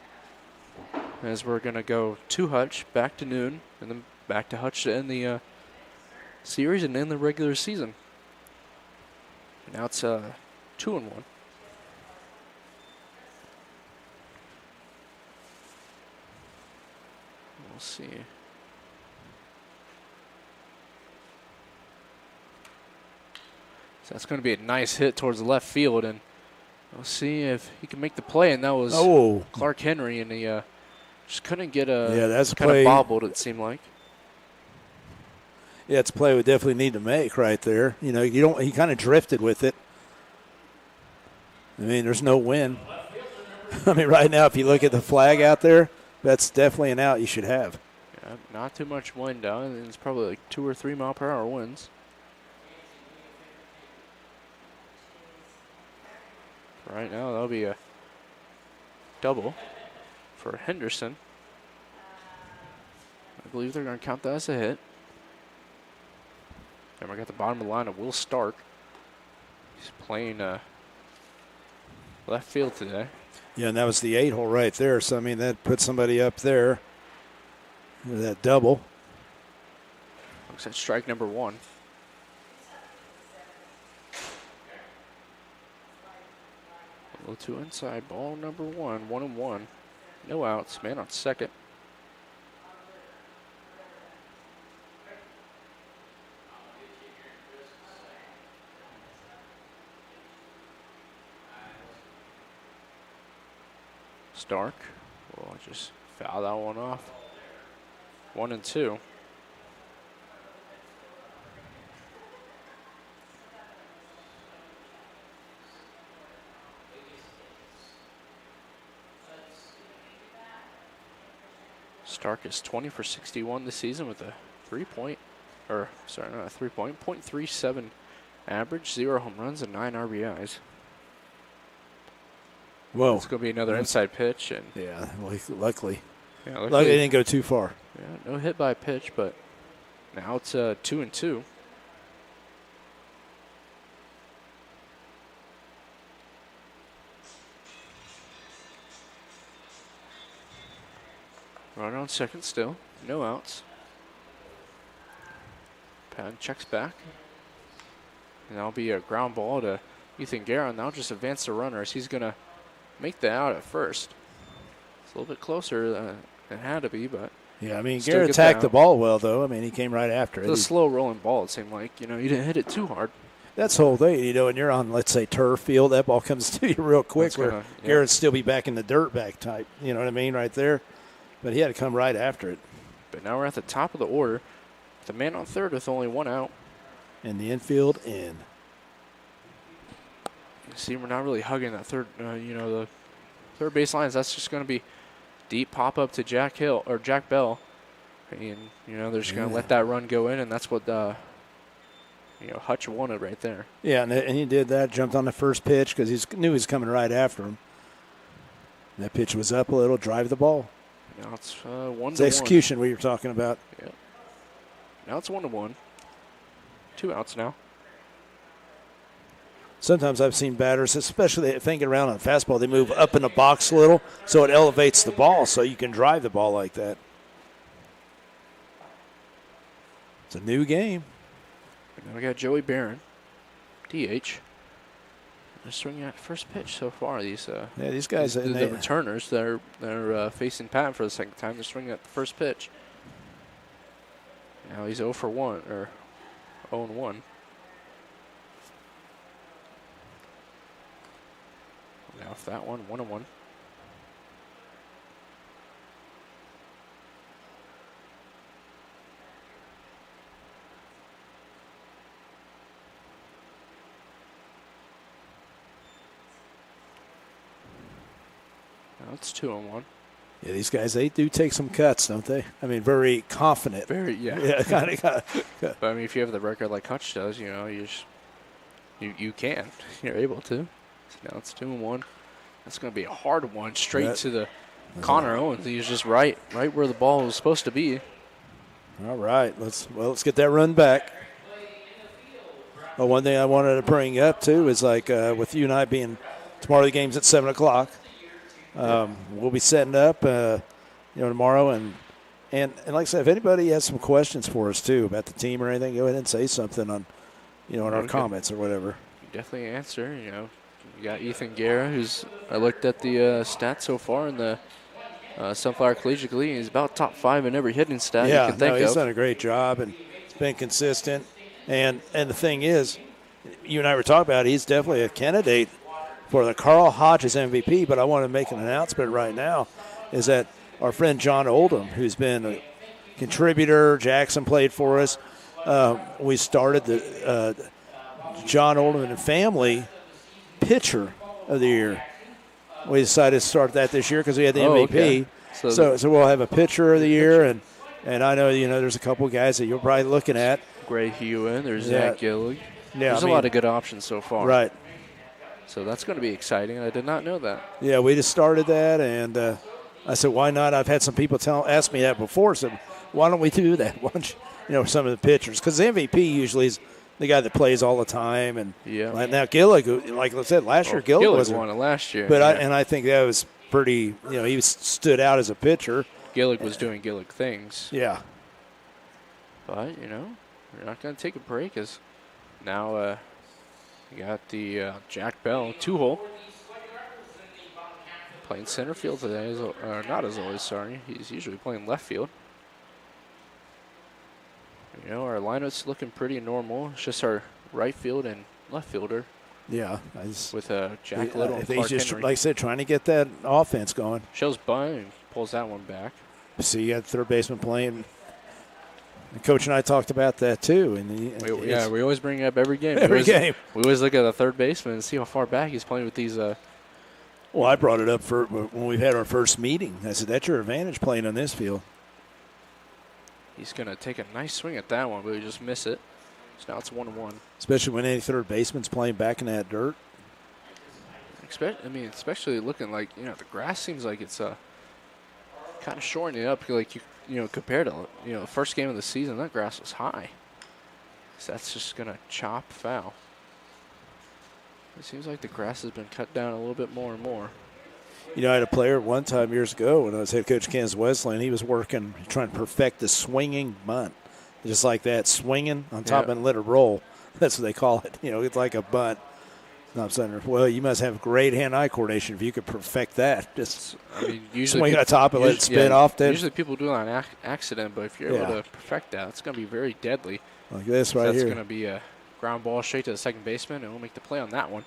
Speaker 5: as we're going to go to Hutch, back to noon, and then back to Hutch to end the series and end the regular season. Now it's 2-1. We'll see. So that's going to be a nice hit towards the left field, and we'll see if he can make the play. And that was Clark Henry, and he just couldn't get
Speaker 6: that's
Speaker 5: kind of bobbled, it seemed like.
Speaker 6: Yeah, it's a play we definitely need to make right there. He kind of drifted with it. I mean, there's no win. I mean, right now, if you look at the flag out there, that's definitely an out you should have.
Speaker 5: Yeah, not too much wind down. It's probably like 2 or 3 mile per hour winds. Right now, that'll be a double for Henderson. I believe they're going to count that as a hit. And we got the bottom of the line of Will Stark. He's playing left field today.
Speaker 6: Yeah, and that was the 8-hole right there. So, I mean, that puts somebody up there. That double.
Speaker 5: Looks like strike number 1. A little too inside. Ball number 1, 1-1. No outs. Man on second. Stark will just foul that one off. 1-2. Stark is 20 for 61 this season with a 0.37 average, 0 home runs, and 9 RBIs.
Speaker 6: Whoa.
Speaker 5: It's going to be another inside pitch. And
Speaker 6: Yeah, luckily.
Speaker 5: yeah,
Speaker 6: Luckily it didn't go too far.
Speaker 5: yeah, no hit by pitch, but now it's 2-2. Runner on second still, no outs. Patton checks back. And that'll be a ground ball to Ethan Guerra, and that'll just advance the runner as he's going to make the out at first. It's a little bit closer than it had to be, but
Speaker 6: Yeah, I mean,
Speaker 5: Still
Speaker 6: Garrett
Speaker 5: get
Speaker 6: attacked
Speaker 5: the
Speaker 6: the ball well, though. I mean, he came right after it.
Speaker 5: it's a slow rolling ball, it seemed like. You know, you didn't hit it too hard.
Speaker 6: That's the whole thing. You know, when you're on, let's say, turf field, that ball comes to you real quick
Speaker 5: That's
Speaker 6: where
Speaker 5: gonna- yeah.
Speaker 6: Garrett'd still be back in the dirt back type. You know what I mean, right there? But he had to come right after it.
Speaker 5: But now we're at the top of the order. The man on third with only one out.
Speaker 6: And the infield in.
Speaker 5: You see, we're not really hugging that third, the third base lines. That's just going to be deep pop up to Jack Bell. And, they're just going to let that run go in, and that's what, Hutch wanted right there.
Speaker 6: Yeah, and he did that, jumped on the first pitch because he knew he was coming right after him. That pitch was up a little, drive the ball.
Speaker 5: Now it's 1-1.
Speaker 6: It's execution we were talking about.
Speaker 5: Yeah. Now it's 1-1. 2 outs now.
Speaker 6: Sometimes I've seen batters, especially if they get around on a fastball, they move up in the box a little so it elevates the ball so you can drive the ball like that. It's a new game.
Speaker 5: And now we got Joey Barron, DH. They're swinging at first pitch so far. These
Speaker 6: guys,
Speaker 5: the returners, they're facing Patton for the second time. They're swinging at the first pitch. Now he's 0 for 1, or 0-1. Now off that one, 1-1. Now it's 2-1.
Speaker 6: Yeah, these guys, they do take some cuts, don't they? I mean, very confident. Yeah, kind of.
Speaker 5: But I mean, if you have the record like Hutch does, you can. You're able to. So now it's 2-1. That's going to be a hard one, straight to the Connor Owens. He's just right where the ball was supposed to be.
Speaker 6: All right, let's get that run back. Well, one thing I wanted to bring up too is like with you and I being tomorrow, the game's at 7:00. We'll be setting up, tomorrow, and like I said, if anybody has some questions for us too about the team or anything, go ahead and say something on, in our comments or whatever.
Speaker 5: Definitely answer. You got Ethan Guerra, I looked at the stats so far in the Sunflower Collegiate League. He's about top 5 in every hitting stat you can think
Speaker 6: he's
Speaker 5: of.
Speaker 6: done a great job and it's been consistent. And the thing is, you and I were talking about, he's definitely a candidate for the Carl Hodges MVP, but I want to make an announcement right now, is that our friend John Oldham, who's been a contributor, Jackson played for us, we started the John Oldham and Family Pitcher of the Year. We decided to start that this year because we had the MVP.
Speaker 5: Okay.
Speaker 6: So we'll have a Pitcher of the Year, and I know, there's a couple guys that you're probably looking at.
Speaker 5: Gray Hewen, there's Zach Gillig.
Speaker 6: Yeah,
Speaker 5: there's a lot of good options so far.
Speaker 6: Right.
Speaker 5: So that's going to be exciting. I did not know that.
Speaker 6: Yeah, we just started that, and I said, why not? I've had some people ask me that before. So why don't we do that? Why don't you, some of the pitchers, because the MVP usually is the guy that plays all the time. And
Speaker 5: yeah.
Speaker 6: Now Gillig, like I said, last year Gillig
Speaker 5: won it last year.
Speaker 6: But I think that was pretty. He stood out as a pitcher.
Speaker 5: Gillig was doing Gillig things.
Speaker 6: Yeah.
Speaker 5: But we're not going to take a break, as now you got the Jack Bell 2-hole playing center field today. Not as always. Sorry, he's usually playing left field. Our lineup's looking pretty normal. It's just our right field and left fielder
Speaker 6: Yeah.
Speaker 5: with Jack Little and
Speaker 6: They
Speaker 5: Clark
Speaker 6: just,
Speaker 5: Henry.
Speaker 6: like I said, trying to get that offense going.
Speaker 5: Shows bunt and pulls that one back.
Speaker 6: So you got the third baseman playing. And Coach and I talked about that too. And
Speaker 5: We always bring it up every game.
Speaker 6: Every game.
Speaker 5: We always look at the third baseman and see how far back he's playing with these.
Speaker 6: Well, I brought it up for when we had our first meeting. I said, that's your advantage playing on this field.
Speaker 5: He's going to take a nice swing at that one, but he just miss it. So now it's 1-1.
Speaker 6: Especially when any third baseman's playing back in that dirt.
Speaker 5: Especially looking like, the grass seems like it's kind of shortening it up. Like, compared to, the first game of the season, that grass was high. So that's just going to chop foul. It seems like the grass has been cut down a little bit more and more.
Speaker 6: I had a player one time years ago when I was head coach of Kansas Wesleyan. He was trying to perfect the swinging bunt. Just like that, swinging on top and let it roll. That's what they call it. It's like a bunt. I'm saying, well, you must have great hand-eye coordination if you could perfect that. Just
Speaker 5: usually
Speaker 6: swing on top and let it spin off.
Speaker 5: Usually people do it on accident, but if you're able to perfect that, it's going to be very deadly.
Speaker 6: Like this right
Speaker 5: here.
Speaker 6: here.
Speaker 5: That's going to be a ground ball straight to the second baseman, and we'll make the play on that one.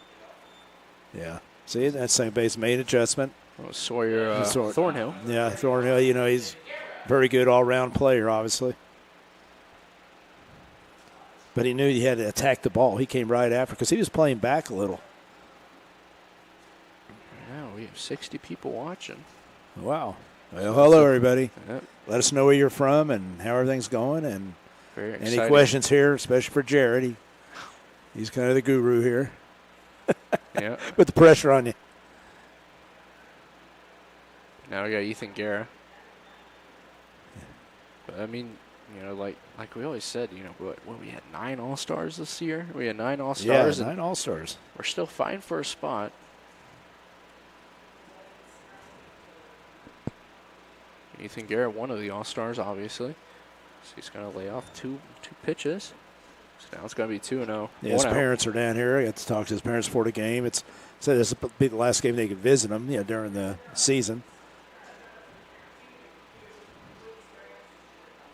Speaker 6: Yeah. See, that second base made adjustment.
Speaker 5: Sawyer Thornhill.
Speaker 6: Yeah, Thornhill, he's a very good all-round player, obviously. But he knew he had to attack the ball. He came right after because he was playing back a little.
Speaker 5: Now we have 60 people watching.
Speaker 6: Wow. Well, hello, everybody.
Speaker 5: Yep.
Speaker 6: Let us know where you're from and how everything's going. And
Speaker 5: very
Speaker 6: any
Speaker 5: exciting.
Speaker 6: questions here, especially for Jared. He's kind of the guru here.
Speaker 5: Yeah.
Speaker 6: Put the pressure on you.
Speaker 5: Now we got Ethan Guerra. But like we always said, we had 9 All-Stars this year. We had 9 All-Stars.
Speaker 6: Yeah, 9 All-Stars.
Speaker 5: We're still fighting for a spot. Ethan Guerra, one of the All-Stars, obviously. So he's going to lay off two pitches. So now it's going to be 2-0.
Speaker 6: Yeah, his parents are down here. I got to talk to his parents before the game. It said this will be the last game they could visit him, during the season.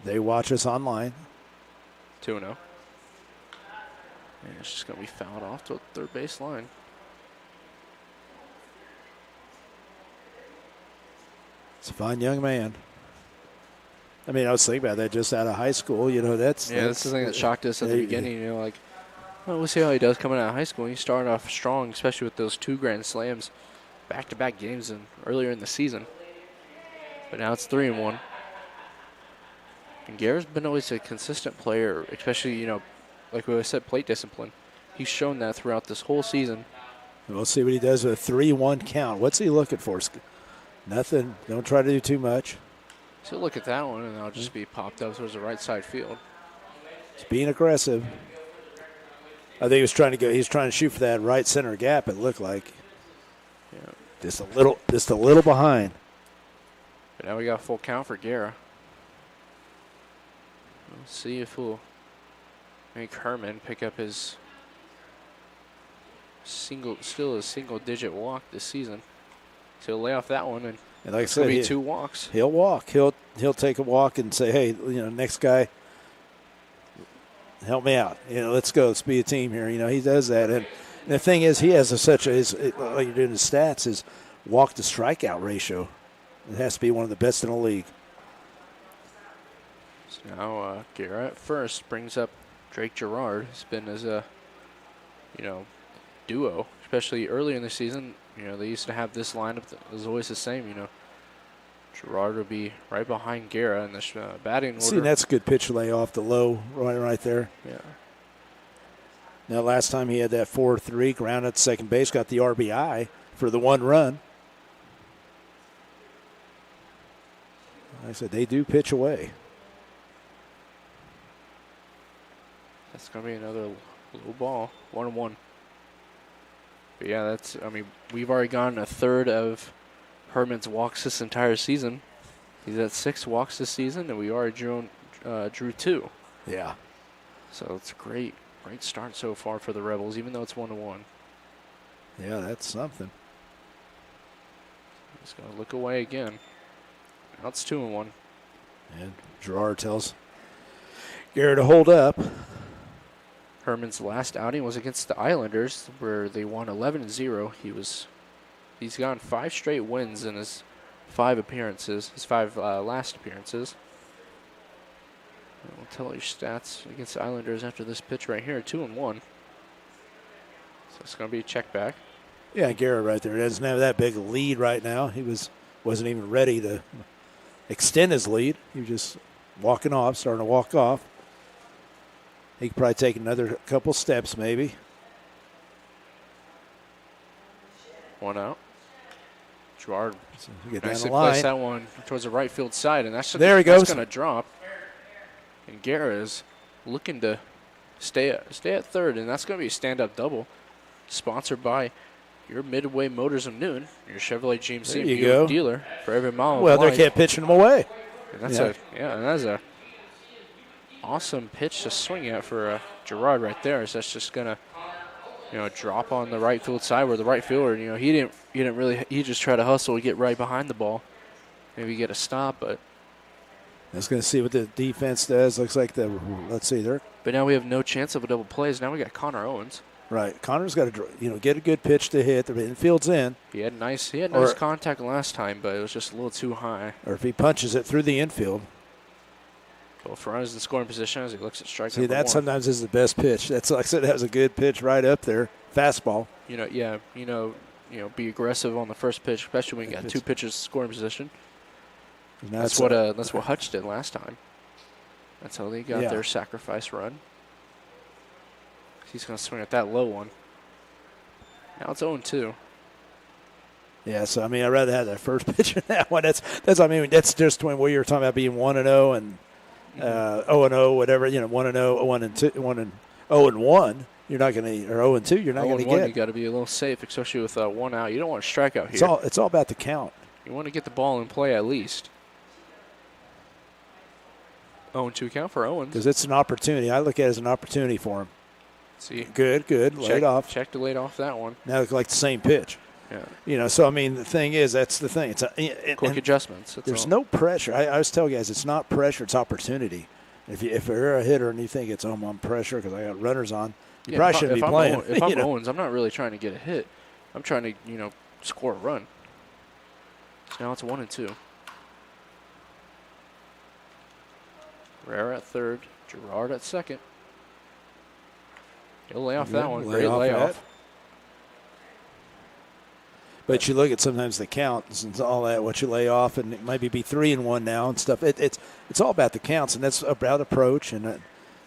Speaker 6: They watch us online.
Speaker 5: 2-0. And it's just going to be fouled off to the third base line.
Speaker 6: It's a fine young man. I was thinking about that just out of high school. That's
Speaker 5: the thing that shocked us at the beginning. We'll see how he does coming out of high school. He started off strong, especially with those 2 grand slams, back-to-back games earlier in the season. But now it's 3-1. And Guerra's been always a consistent player, especially, like we always said, plate discipline. He's shown that throughout this whole season.
Speaker 6: We'll see what he does with a 3-1 count. What's he looking for? Nothing. Don't try to do too much.
Speaker 5: So look at that one, and that'll just be popped up towards the right side field.
Speaker 6: He's being aggressive. I think he's trying to shoot for that right center gap, it looked like.
Speaker 5: Yeah.
Speaker 6: Just a little behind.
Speaker 5: But now we got a full count for Guerra. We'll see if we'll make Herman pick up his single-digit walk this season. So he'll lay off that one, and
Speaker 6: like I said,
Speaker 5: be 2 walks.
Speaker 6: He'll walk. He'll take a walk and say, hey, next guy, help me out. Let's go. Let's be a team here. He does that. And the thing is, he has like you're doing his stats, his walk to strikeout ratio. It has to be one of the best in the league.
Speaker 5: So now Guerra at first brings up Drake Gerard. He's been as a, duo, especially early in the season. They used to have this lineup that was always the same, Gerard would be right behind Guerra in the batting order.
Speaker 6: See, that's a good pitch lay off the low right there.
Speaker 5: Yeah.
Speaker 6: Now, last time he had that 4-3 ground at second base, got the RBI for the 1 run. Like I said, they do pitch away.
Speaker 5: That's going to be another low ball, 1-1. But yeah, we've already gotten a third of Herman's walks this entire season. He's at 6 walks this season, and we already drew 2.
Speaker 6: Yeah.
Speaker 5: So it's a great start so far for the Rebels, even though it's 1-1.
Speaker 6: Yeah, that's something.
Speaker 5: Just going to look away again. Now it's 2-1.
Speaker 6: And Gerard tells Guerra to hold up.
Speaker 5: Herman's last outing was against the Islanders, where they won 11-0. He's gotten 5 straight wins in his 5 appearances, his 5 last appearances. I'll tell you stats against the Islanders after this pitch right here, 2-1. So it's going to be a check back.
Speaker 6: Yeah, Garrett right there doesn't have that big a lead right now. He wasn't even ready to extend his lead. He was just walking off, starting to walk off. He could probably take another couple steps maybe.
Speaker 5: 1 out. Gerard
Speaker 6: So we get
Speaker 5: nicely
Speaker 6: down the
Speaker 5: placed
Speaker 6: line.
Speaker 5: that one towards the right field side, and that's
Speaker 6: There he goes.
Speaker 5: going to drop. And Garrett is looking to stay at third, and that's going to be a stand-up double, sponsored by your Midway Motors of Newton, your Chevrolet GMC
Speaker 6: There
Speaker 5: and
Speaker 6: you
Speaker 5: Buick
Speaker 6: go.
Speaker 5: dealer for every mile.
Speaker 6: Well,
Speaker 5: of
Speaker 6: they
Speaker 5: life.
Speaker 6: kept pitching him away.
Speaker 5: And that's
Speaker 6: Yeah.
Speaker 5: and that's a awesome pitch to swing at for Gerard right there. So that's just gonna, drop on the right field side where the right fielder, he just tried to hustle to get right behind the ball, maybe get a stop, but.
Speaker 6: Let's going to see what the defense does. Looks like let's see there.
Speaker 5: But now we have no chance of a double plays. Now we got Connor Owens.
Speaker 6: Right, Connor's got to get a good pitch to hit. The infield's in.
Speaker 5: He had nice
Speaker 6: Or-
Speaker 5: contact last time, but it was just a little too high.
Speaker 6: Or if he punches it through the infield.
Speaker 5: Both runners in scoring position as he looks at strike
Speaker 6: See,
Speaker 5: number
Speaker 6: that
Speaker 5: 1.
Speaker 6: sometimes is the best pitch. That's like I said, that was a good pitch right up there. Fastball.
Speaker 5: Be aggressive on the first pitch, especially when you got 2 pitchers in scoring position.
Speaker 6: Now
Speaker 5: That's what Hutch did last time. That's how they got
Speaker 6: Yeah.
Speaker 5: their sacrifice run. He's going to swing at that low one. Now it's 0-2.
Speaker 6: Yeah, so I mean, I'd rather have that first pitch than that one. That's just when we were talking about being 1-0 and 0-0, whatever. 1-0, 1-2, 0-1. You're not going to, or 0-2. You're not going to
Speaker 5: 0-1,
Speaker 6: get.
Speaker 5: you got to be a little safe, especially with 1 out. You don't want to strike out here.
Speaker 6: It's all about the count.
Speaker 5: You want to get the ball in play at least. 0-2 count for Owens.
Speaker 6: Because it's an opportunity. I look at it as an opportunity for him.
Speaker 5: See,
Speaker 6: Good. Laid off.
Speaker 5: Check to laid off that one.
Speaker 6: Now it's like the same pitch.
Speaker 5: Yeah.
Speaker 6: So I mean, the thing is, that's the thing.
Speaker 5: Quick adjustments. That's
Speaker 6: There's
Speaker 5: all.
Speaker 6: no pressure. I always tell guys, it's not pressure, it's opportunity. If you're a hitter and you think it's, I'm pressure because I got runners on, you probably shouldn't be playing.
Speaker 5: If I'm Owens, I'm not really trying to get a hit. I'm trying to, score a run. So now it's 1-2. Rare at third. Gerard at second. He'll lay off that one. Great layoff.
Speaker 6: But you look at sometimes the counts and all that, what you lay off, and it might be 3-1 now and stuff. It's all about the counts, and that's about approach. And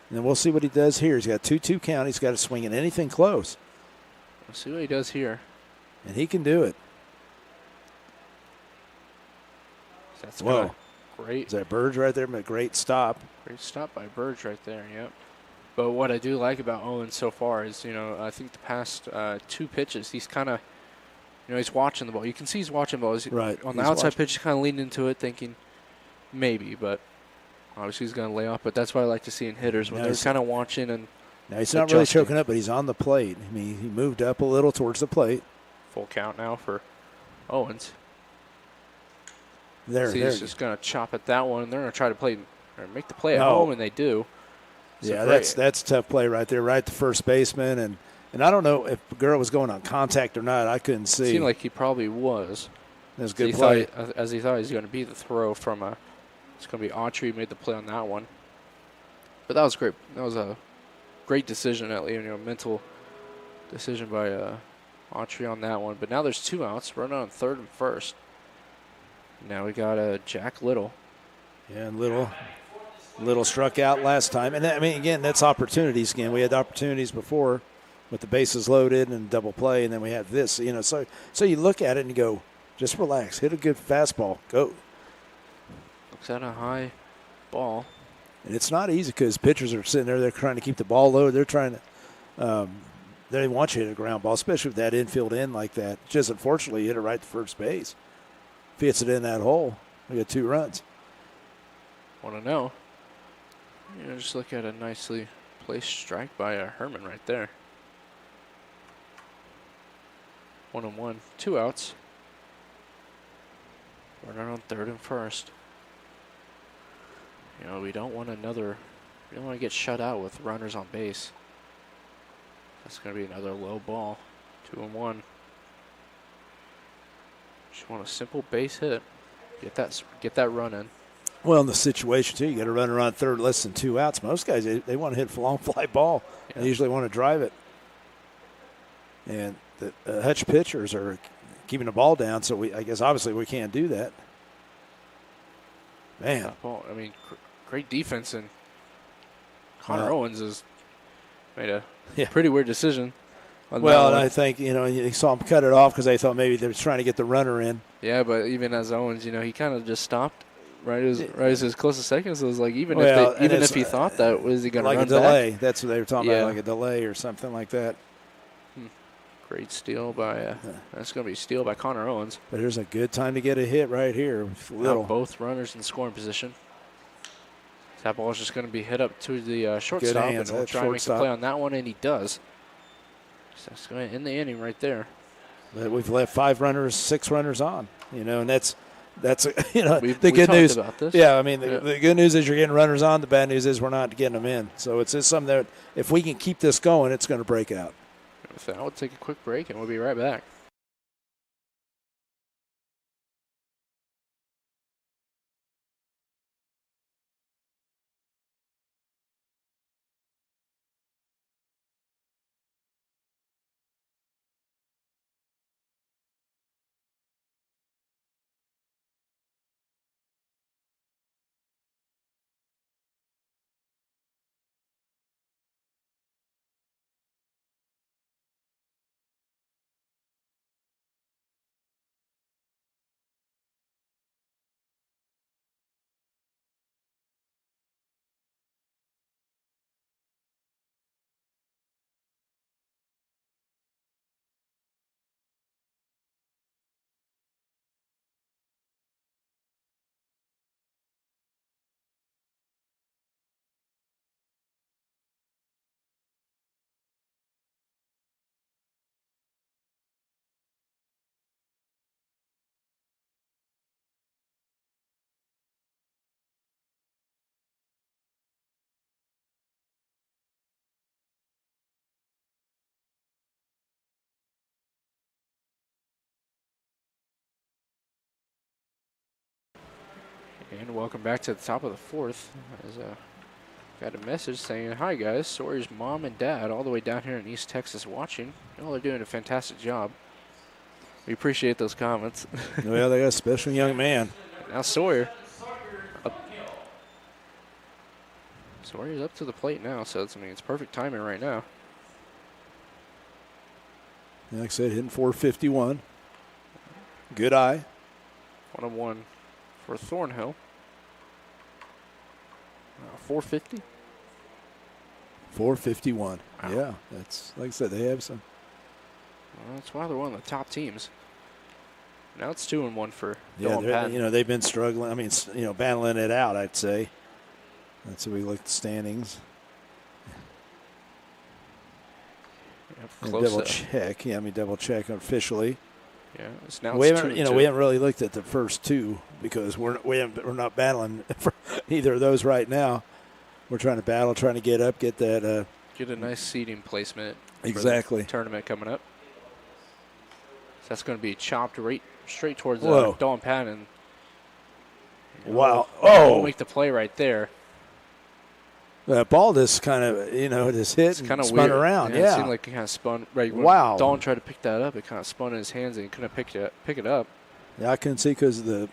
Speaker 6: then we'll see what he does here. He's got 2-2 count. He's got to swing at anything close.
Speaker 5: We'll see what he does here.
Speaker 6: And he can do it.
Speaker 5: That's
Speaker 6: Whoa.
Speaker 5: Great.
Speaker 6: Is that Burge right there? But great stop.
Speaker 5: Great stop by Burge right there, yep. But what I do like about Owens so far is, I think the past 2 pitches, he's kind of, he's watching the ball. You can see he's watching the ball.
Speaker 6: Right.
Speaker 5: On the
Speaker 6: He's
Speaker 5: outside
Speaker 6: watching.
Speaker 5: pitch, he's kind of leaning into it, thinking maybe, but obviously he's going to lay off. But that's what I like to see in hitters when they're kind of watching and
Speaker 6: Now he's not really
Speaker 5: adjusting.
Speaker 6: choking up, but he's on the plate. I mean, he moved up a little towards the plate.
Speaker 5: Full count now for Owens.
Speaker 6: There,
Speaker 5: See,
Speaker 6: there.
Speaker 5: he's just going to chop at that one, and they're going to try to play or make the play at
Speaker 6: No.
Speaker 5: home, and they do. So
Speaker 6: Yeah,
Speaker 5: great.
Speaker 6: that's a tough play right there, right to first baseman, and I don't know if Gurra was going on contact or not. I couldn't see.
Speaker 5: It seemed like he probably was.
Speaker 6: That was a
Speaker 5: As
Speaker 6: good play.
Speaker 5: As he thought he was going to be the throw from it's going to be Autry made the play on that one. But that was great. That was a great decision, at least, mental decision by Autry on that one. But now there's 2 outs. Running on third and first. Now we got Jack Little.
Speaker 6: Yeah, and Little struck out last time. And, I mean, again, that's opportunities again. We had opportunities before with the bases loaded and double play, and then we have this. So you look at it and you go, just relax. Hit a good fastball. Go.
Speaker 5: Looks at a high ball.
Speaker 6: And it's not easy because pitchers are sitting there. They're trying to keep the ball low. They're trying to they want you to hit a ground ball, especially with that infield in like that. Just unfortunately, you hit it right to first base. If he hits it in that hole, we got 2 runs.
Speaker 5: Want to know? Just look at a nicely placed strike by Herman right there. 1-1, 2 outs. Runner on third and first. We don't want to get shut out with runners on base. That's going to be another low ball. 2-1. Just want a simple base hit. Get that run in.
Speaker 6: Well, in the situation, too, you got to run around third, less than 2 outs. Most guys, they want to hit a long fly ball.
Speaker 5: Yeah.
Speaker 6: They usually want to drive it. And the Hutch pitchers are keeping the ball down, so I guess obviously we can't do that. Man.
Speaker 5: Ball. I mean, great defense, and Connor Owens has made a pretty weird decision.
Speaker 6: Well, and I think, you saw him cut it off because they thought maybe they were trying to get the runner in.
Speaker 5: Yeah, but even as Owens, he kind of just stopped right as his closest seconds. So it was like even if he thought that, was he going to run
Speaker 6: like a delay?
Speaker 5: Back?
Speaker 6: That's what they were talking about, like a delay or something like that.
Speaker 5: Great steal by that's going to be a steal by Connor Owens.
Speaker 6: But here's a good time to get a hit right here.
Speaker 5: Both runners in scoring position. That ball is just going to be hit up to the shortstop, and he'll try and make the play on that one, and he does. So that's going to end the inning right there.
Speaker 6: But we've left 5 runners, 6 runners on, and that's the good news.
Speaker 5: About this.
Speaker 6: Yeah, I mean, the good news is you're getting runners on. The bad news is we're not getting them in. So it's just something that if we can keep this going, it's going to break out.
Speaker 5: With that, we'll take a quick break, and we'll be right back. And welcome back to the top of the 4th. As got a message saying, "Hi guys, Sawyer's mom and dad all the way down here in East Texas watching. Y'all are doing a fantastic job." We appreciate those comments.
Speaker 6: Well, they got a special young man.
Speaker 5: Now Sawyer's up to the plate now, so it's perfect timing right now.
Speaker 6: Like I said, hitting 451. Good eye.
Speaker 5: 1-1 for Thornhill. 450.
Speaker 6: 451.
Speaker 5: Wow.
Speaker 6: Yeah, that's like I said, they have some.
Speaker 5: Well, that's why they're one of the top teams. Now it's 2-1 for
Speaker 6: Yeah,
Speaker 5: Dylan Patton.
Speaker 6: they've been struggling. I mean, battling it out, I'd say. That's how we look at the standings.
Speaker 5: Yep,
Speaker 6: Double check. Yeah, double check officially.
Speaker 5: Yeah, it's now
Speaker 6: we
Speaker 5: it's
Speaker 6: haven't,
Speaker 5: 2-2.
Speaker 6: we haven't really looked at the first 2 because we're not battling for either of those right now. We're trying to get up, get that.
Speaker 5: Get a nice seating placement.
Speaker 6: Exactly.
Speaker 5: For the tournament coming up. So that's going to be chopped straight towards Dylan Patton.
Speaker 6: Wow!
Speaker 5: We'll make the play right there.
Speaker 6: That ball just kind of, just hit and spun
Speaker 5: weird.
Speaker 6: around.
Speaker 5: It seemed like it kind of spun. Right when Dawn tried to pick that up, it kind of spun in his hands and he couldn't pick it up.
Speaker 6: Yeah, I couldn't see because of the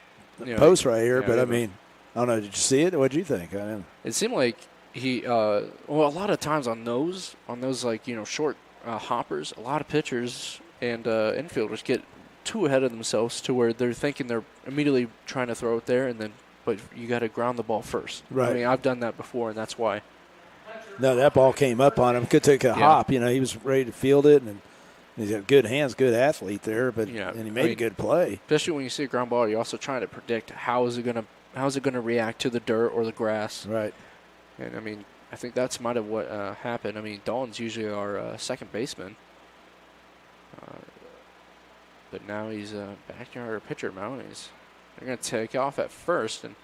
Speaker 6: post right here, but I don't know. Did you see it? What did you think?
Speaker 5: It seemed like he, a lot of times on those short hoppers, a lot of pitchers and infielders get too ahead of themselves to where they're thinking they're immediately trying to throw it there, but you got to ground the ball first.
Speaker 6: Right.
Speaker 5: I mean, I've done that before, and that's why.
Speaker 6: No, that ball came up on him. Could take a hop. He was ready to field it, and he's got good hands, good athlete there. But and he made a good play.
Speaker 5: Especially when you see a ground ball, you're also trying to predict how is it gonna react to the dirt or the grass.
Speaker 6: Right.
Speaker 5: And I think that's might have what happened. Dalton's usually our second baseman, but now he's backyard pitcher mound. They're going to take off at first. And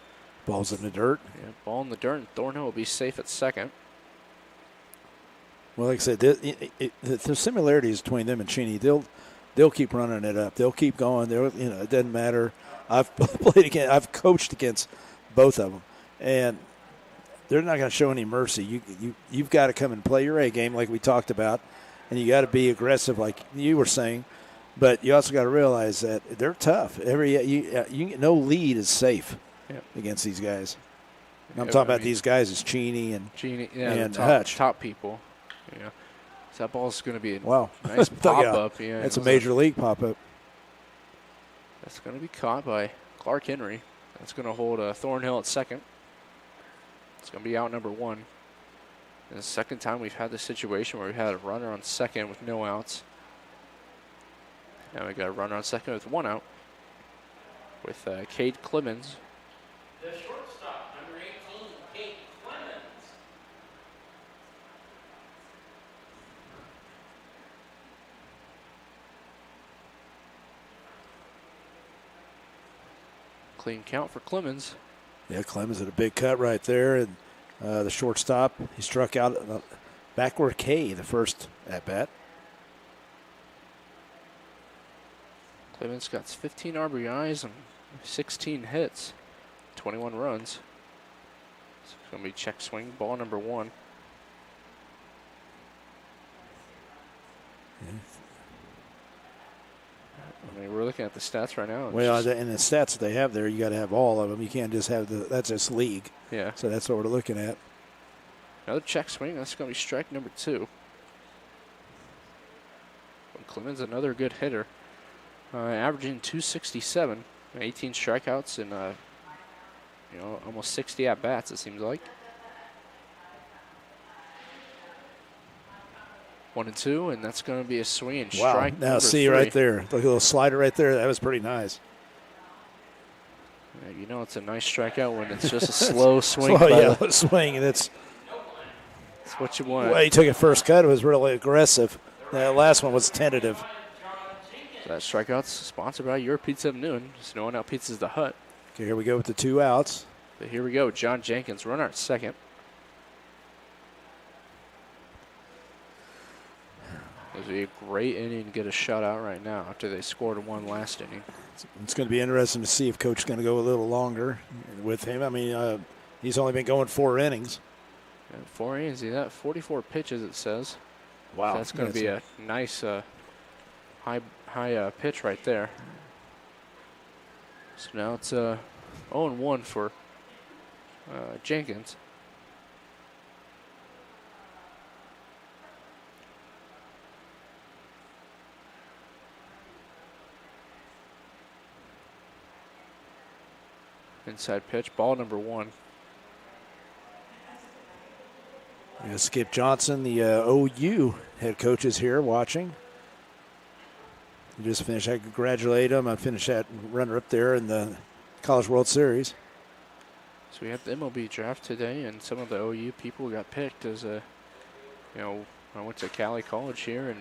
Speaker 6: ball's in the dirt.
Speaker 5: Yeah, ball in the dirt, and Thornhill will be safe at second.
Speaker 6: Well, like I said, the similarities between them and Cheney, they'll keep running it up. They'll keep going. It doesn't matter. I've I've coached against both of them, and they're not going to show any mercy. You've got to come and play your A game like we talked about, and you got to be aggressive like you were saying. But you also got to realize that they're tough. No lead is safe against these guys. I'm talking about these guys as Cheney and Hutch.
Speaker 5: Top people. Yeah. So that ball's going to be a
Speaker 6: wow.
Speaker 5: nice pop-up.
Speaker 6: Yeah, it's a major league pop-up.
Speaker 5: That's going to be caught by Clark Henry. That's going to hold Thornhill at second. It's going to be out number 1. And the second time we've had this situation where we had a runner on second with no outs. Now we got a runner on second with 1 out with Cade Clemens.
Speaker 2: The shortstop, number 18, Kate Clemens.
Speaker 5: Clean count for Clemens.
Speaker 6: Yeah, Clemens had a big cut right there, and the shortstop, he struck out backward K the first at bat.
Speaker 5: Clemens got 15 RBIs and 16 hits, 21 runs. So it's going to be check swing, ball number 1. I mean, we're looking at the stats right now.
Speaker 6: Well, and the stats that they have there, you got to have all of them. You can't just have that's just league.
Speaker 5: Yeah.
Speaker 6: So that's what we're looking at.
Speaker 5: Another check swing. That's going to be strike number 2. But Clemens, another good hitter, averaging 267, 18 strikeouts, and almost 60 at bats. It seems like. 1-2, and that's going to be a swing and strike.
Speaker 6: Wow! Now see
Speaker 5: 3.
Speaker 6: right there, the little slider right there. That was pretty nice.
Speaker 5: Yeah, it's a nice strikeout when it's just a slow swing.
Speaker 6: Swing, and that's
Speaker 5: what you want.
Speaker 6: Well, he took it first cut. It was really aggressive. That last one was tentative.
Speaker 5: So that strikeout's sponsored by Your Pizza of Noon. Just knowing how pizza's the Hut.
Speaker 6: Okay, here we go with the 2 outs.
Speaker 5: But here we go. John Jenkins, runner at second. This would be a great inning to get a shutout right now after they scored 1 last inning.
Speaker 6: It's going to be interesting to see if Coach is going to go a little longer with him. I mean, he's only been going 4 innings.
Speaker 5: Yeah, 4 innings. See that? 44 pitches, it says.
Speaker 6: Wow.
Speaker 5: So that's going to be a nice high pitch right there. So now it's 0-1 for Jenkins. Inside pitch, ball number 1.
Speaker 6: Yeah, Skip Johnson, the OU head coach, is here watching. He just finished. I congratulate him. I finished that runner-up there in the College World Series.
Speaker 5: So we have the MLB draft today, and some of the OU people got picked as I went to Cali College here,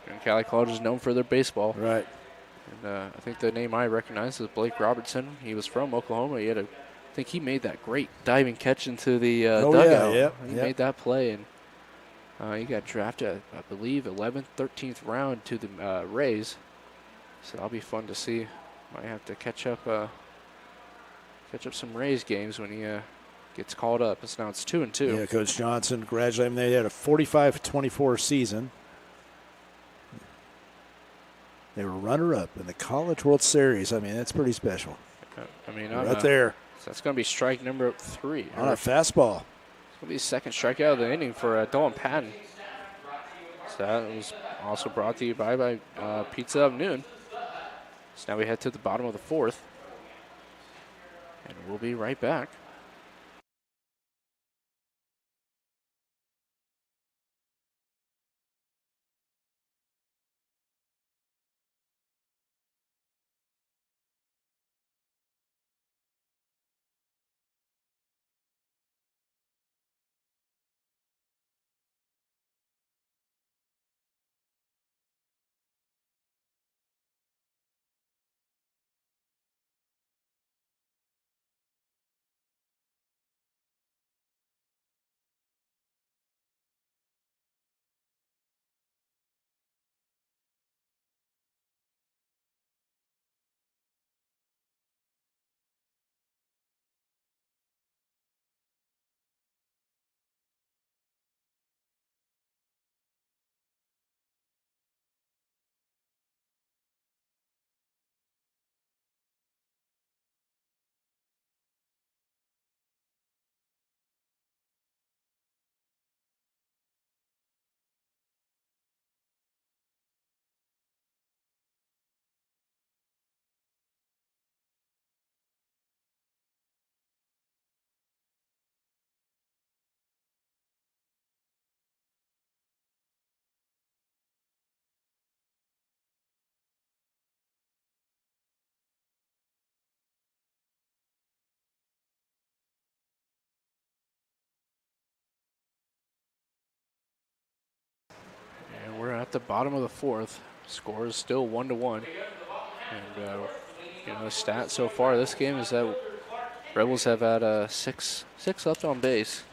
Speaker 5: and Cali College is known for their baseball.
Speaker 6: Right.
Speaker 5: And I think the name I recognize is Blake Robertson. He was from Oklahoma. I think he made that great diving catch into the dugout. He made that play, and he got drafted, I believe, 11th, 13th round to the Rays. So that'll be fun to see. Might have to catch up some Rays games when he gets called up. Now it's 2-2.
Speaker 6: Yeah, Coach Johnson, congratulate him. They had a 45-24 season. They were runner-up in the College World Series. I mean, that's pretty special. Right there.
Speaker 5: So that's going to be strike number 3.
Speaker 6: On a fastball.
Speaker 5: It's going to be the second strikeout of the inning for Dylan Patton. So that was also brought to you by Pizza of Noon. So now we head to the bottom of the 4th. And we'll be right back. at the bottom of the fourth. Score is still 1-1. And, the stat so far this game is that Rebels have had six left on base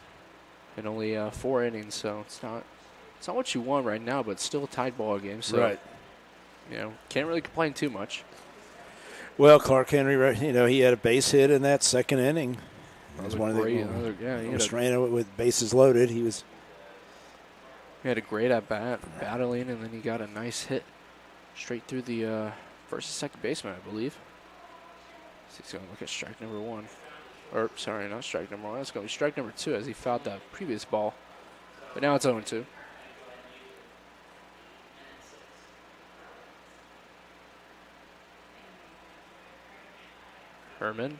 Speaker 5: in only 4 innings. So it's not what you want right now, but it's still a tied ball game. So,
Speaker 6: right.
Speaker 5: Can't really complain too much.
Speaker 6: Well, Clark Henry, he had a base hit in that second inning. That was one of the with bases loaded. He
Speaker 5: had a great at bat, battling, and then he got a nice hit straight through the first and second baseman, I believe. So he's going to look at strike number 1. Or, sorry, not strike number 1. It's going to be strike number 2 as he fouled that previous ball. But now it's 0-2. Herman.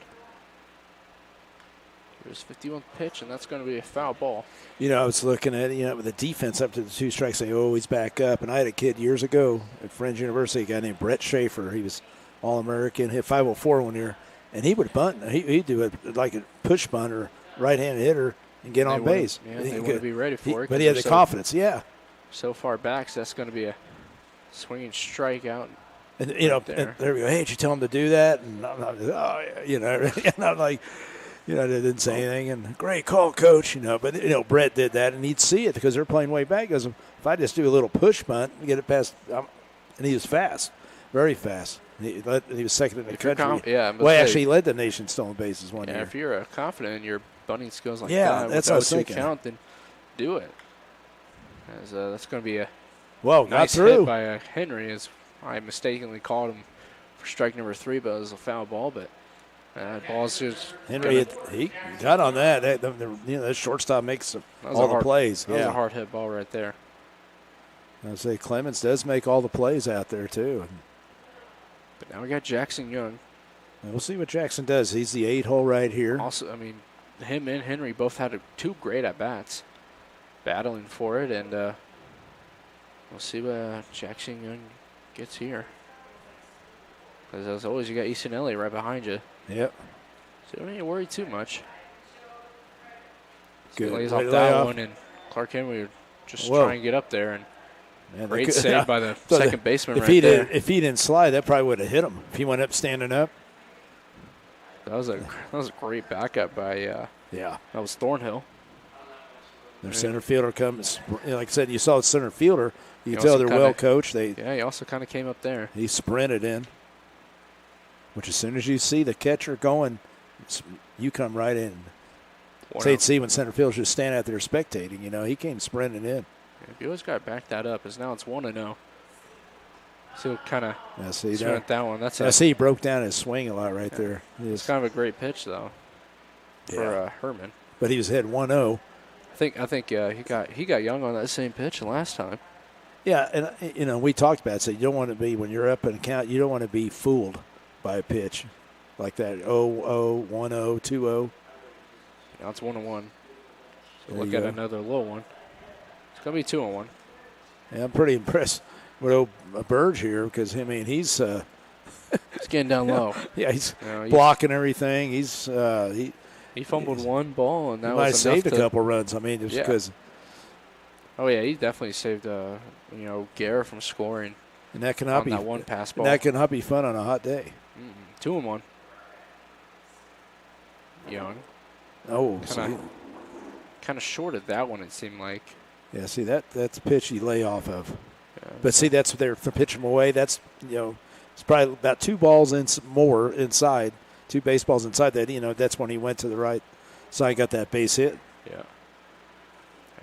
Speaker 5: Here's 51st pitch, and that's going to be a foul ball.
Speaker 6: I was looking at with the defense up to the 2 strikes, they always back up. And I had a kid years ago at Friends University, a guy named Brett Schaefer. He was All-American, hit 504 one year, and he would bunt. He'd do it like a push bunt or right-handed hitter and get on base.
Speaker 5: Yeah, they want to be ready for it.
Speaker 6: But he had the confidence,
Speaker 5: So far back, so that's going to be a swinging strikeout.
Speaker 6: And, and there we go. Hey, did you tell him to do that? And I'm like, and I'm like, they didn't say anything. And great call, coach. But Brett did that, and he'd see it because they're playing way back. He goes, if I just do a little push bunt and get it past, and he was fast, very fast. He was second in the country. Actually, he led the nation stolen bases one year.
Speaker 5: If you're confident in your bunting skills like
Speaker 6: that, that's what I was thinking.
Speaker 5: Count, then do it. As that's going to be a
Speaker 6: nice hit
Speaker 5: by Henry. As I mistakenly called him for strike number 3, but it was a foul ball. But ball's just
Speaker 6: Henry. He got on that. The shortstop makes all the plays.
Speaker 5: That was a hard hit ball right there.
Speaker 6: I would say Clemens does make all the plays out there too.
Speaker 5: But now we got Jackson Young.
Speaker 6: And we'll see what Jackson does. He's the 8-hole right here.
Speaker 5: Also, him and Henry both had 2 great at bats, battling for it, and we'll see what Jackson Young gets here. Because as always, you got Easton Elliott right behind you.
Speaker 6: Yep.
Speaker 5: So don't need to worry too much.
Speaker 6: Good.
Speaker 5: Lays off that one, and Clark Henry would just try and get up there. And great save by the second baseman right there.
Speaker 6: If he didn't slide, that probably would have hit him. If he went up standing up.
Speaker 5: That was a great backup by that was Thornhill.
Speaker 6: Their center fielder comes, like I said, you saw the center fielder. You can tell they're well coached.
Speaker 5: He also kind of came up there.
Speaker 6: He sprinted in. Which as soon as you see the catcher going, you come right in. So you'd see when center fielders just stand out there spectating. He came sprinting in.
Speaker 5: You always got to back that up, as now it's 1-0. So kind of that one.
Speaker 6: He broke down his swing a lot right there.
Speaker 5: It's kind of a great pitch though for Herman.
Speaker 6: But he was head 1-0.
Speaker 5: I think he got Young on that same pitch last time.
Speaker 6: Yeah, and we talked about it. So you don't want to be, when you're up in a count, you don't want to be fooled by a pitch like that. 0-0, 1-0, 2-0.
Speaker 5: Now it's 1-1. So look at another low one. It's going to be 2-1.
Speaker 6: Yeah, I'm pretty impressed with old Burge here because, he's
Speaker 5: he's getting down low.
Speaker 6: Yeah, he's blocking everything.
Speaker 5: He fumbled one ball, and that was enough
Speaker 6: saved a couple runs. Just because.
Speaker 5: Oh yeah, he definitely saved Gare from scoring.
Speaker 6: And that cannot be
Speaker 5: that one pass ball.
Speaker 6: And that cannot be fun on a hot day.
Speaker 5: 2-1. Young.
Speaker 6: Oh,
Speaker 5: kind of shorted that one. It seemed like.
Speaker 6: Yeah, see that's a pitch you lay off of. Yeah. But see, that's what they're pitching him away. That's it's probably about 2 balls more inside, 2 baseballs inside that. That's when he went to the right side, got that base hit.
Speaker 5: Yeah.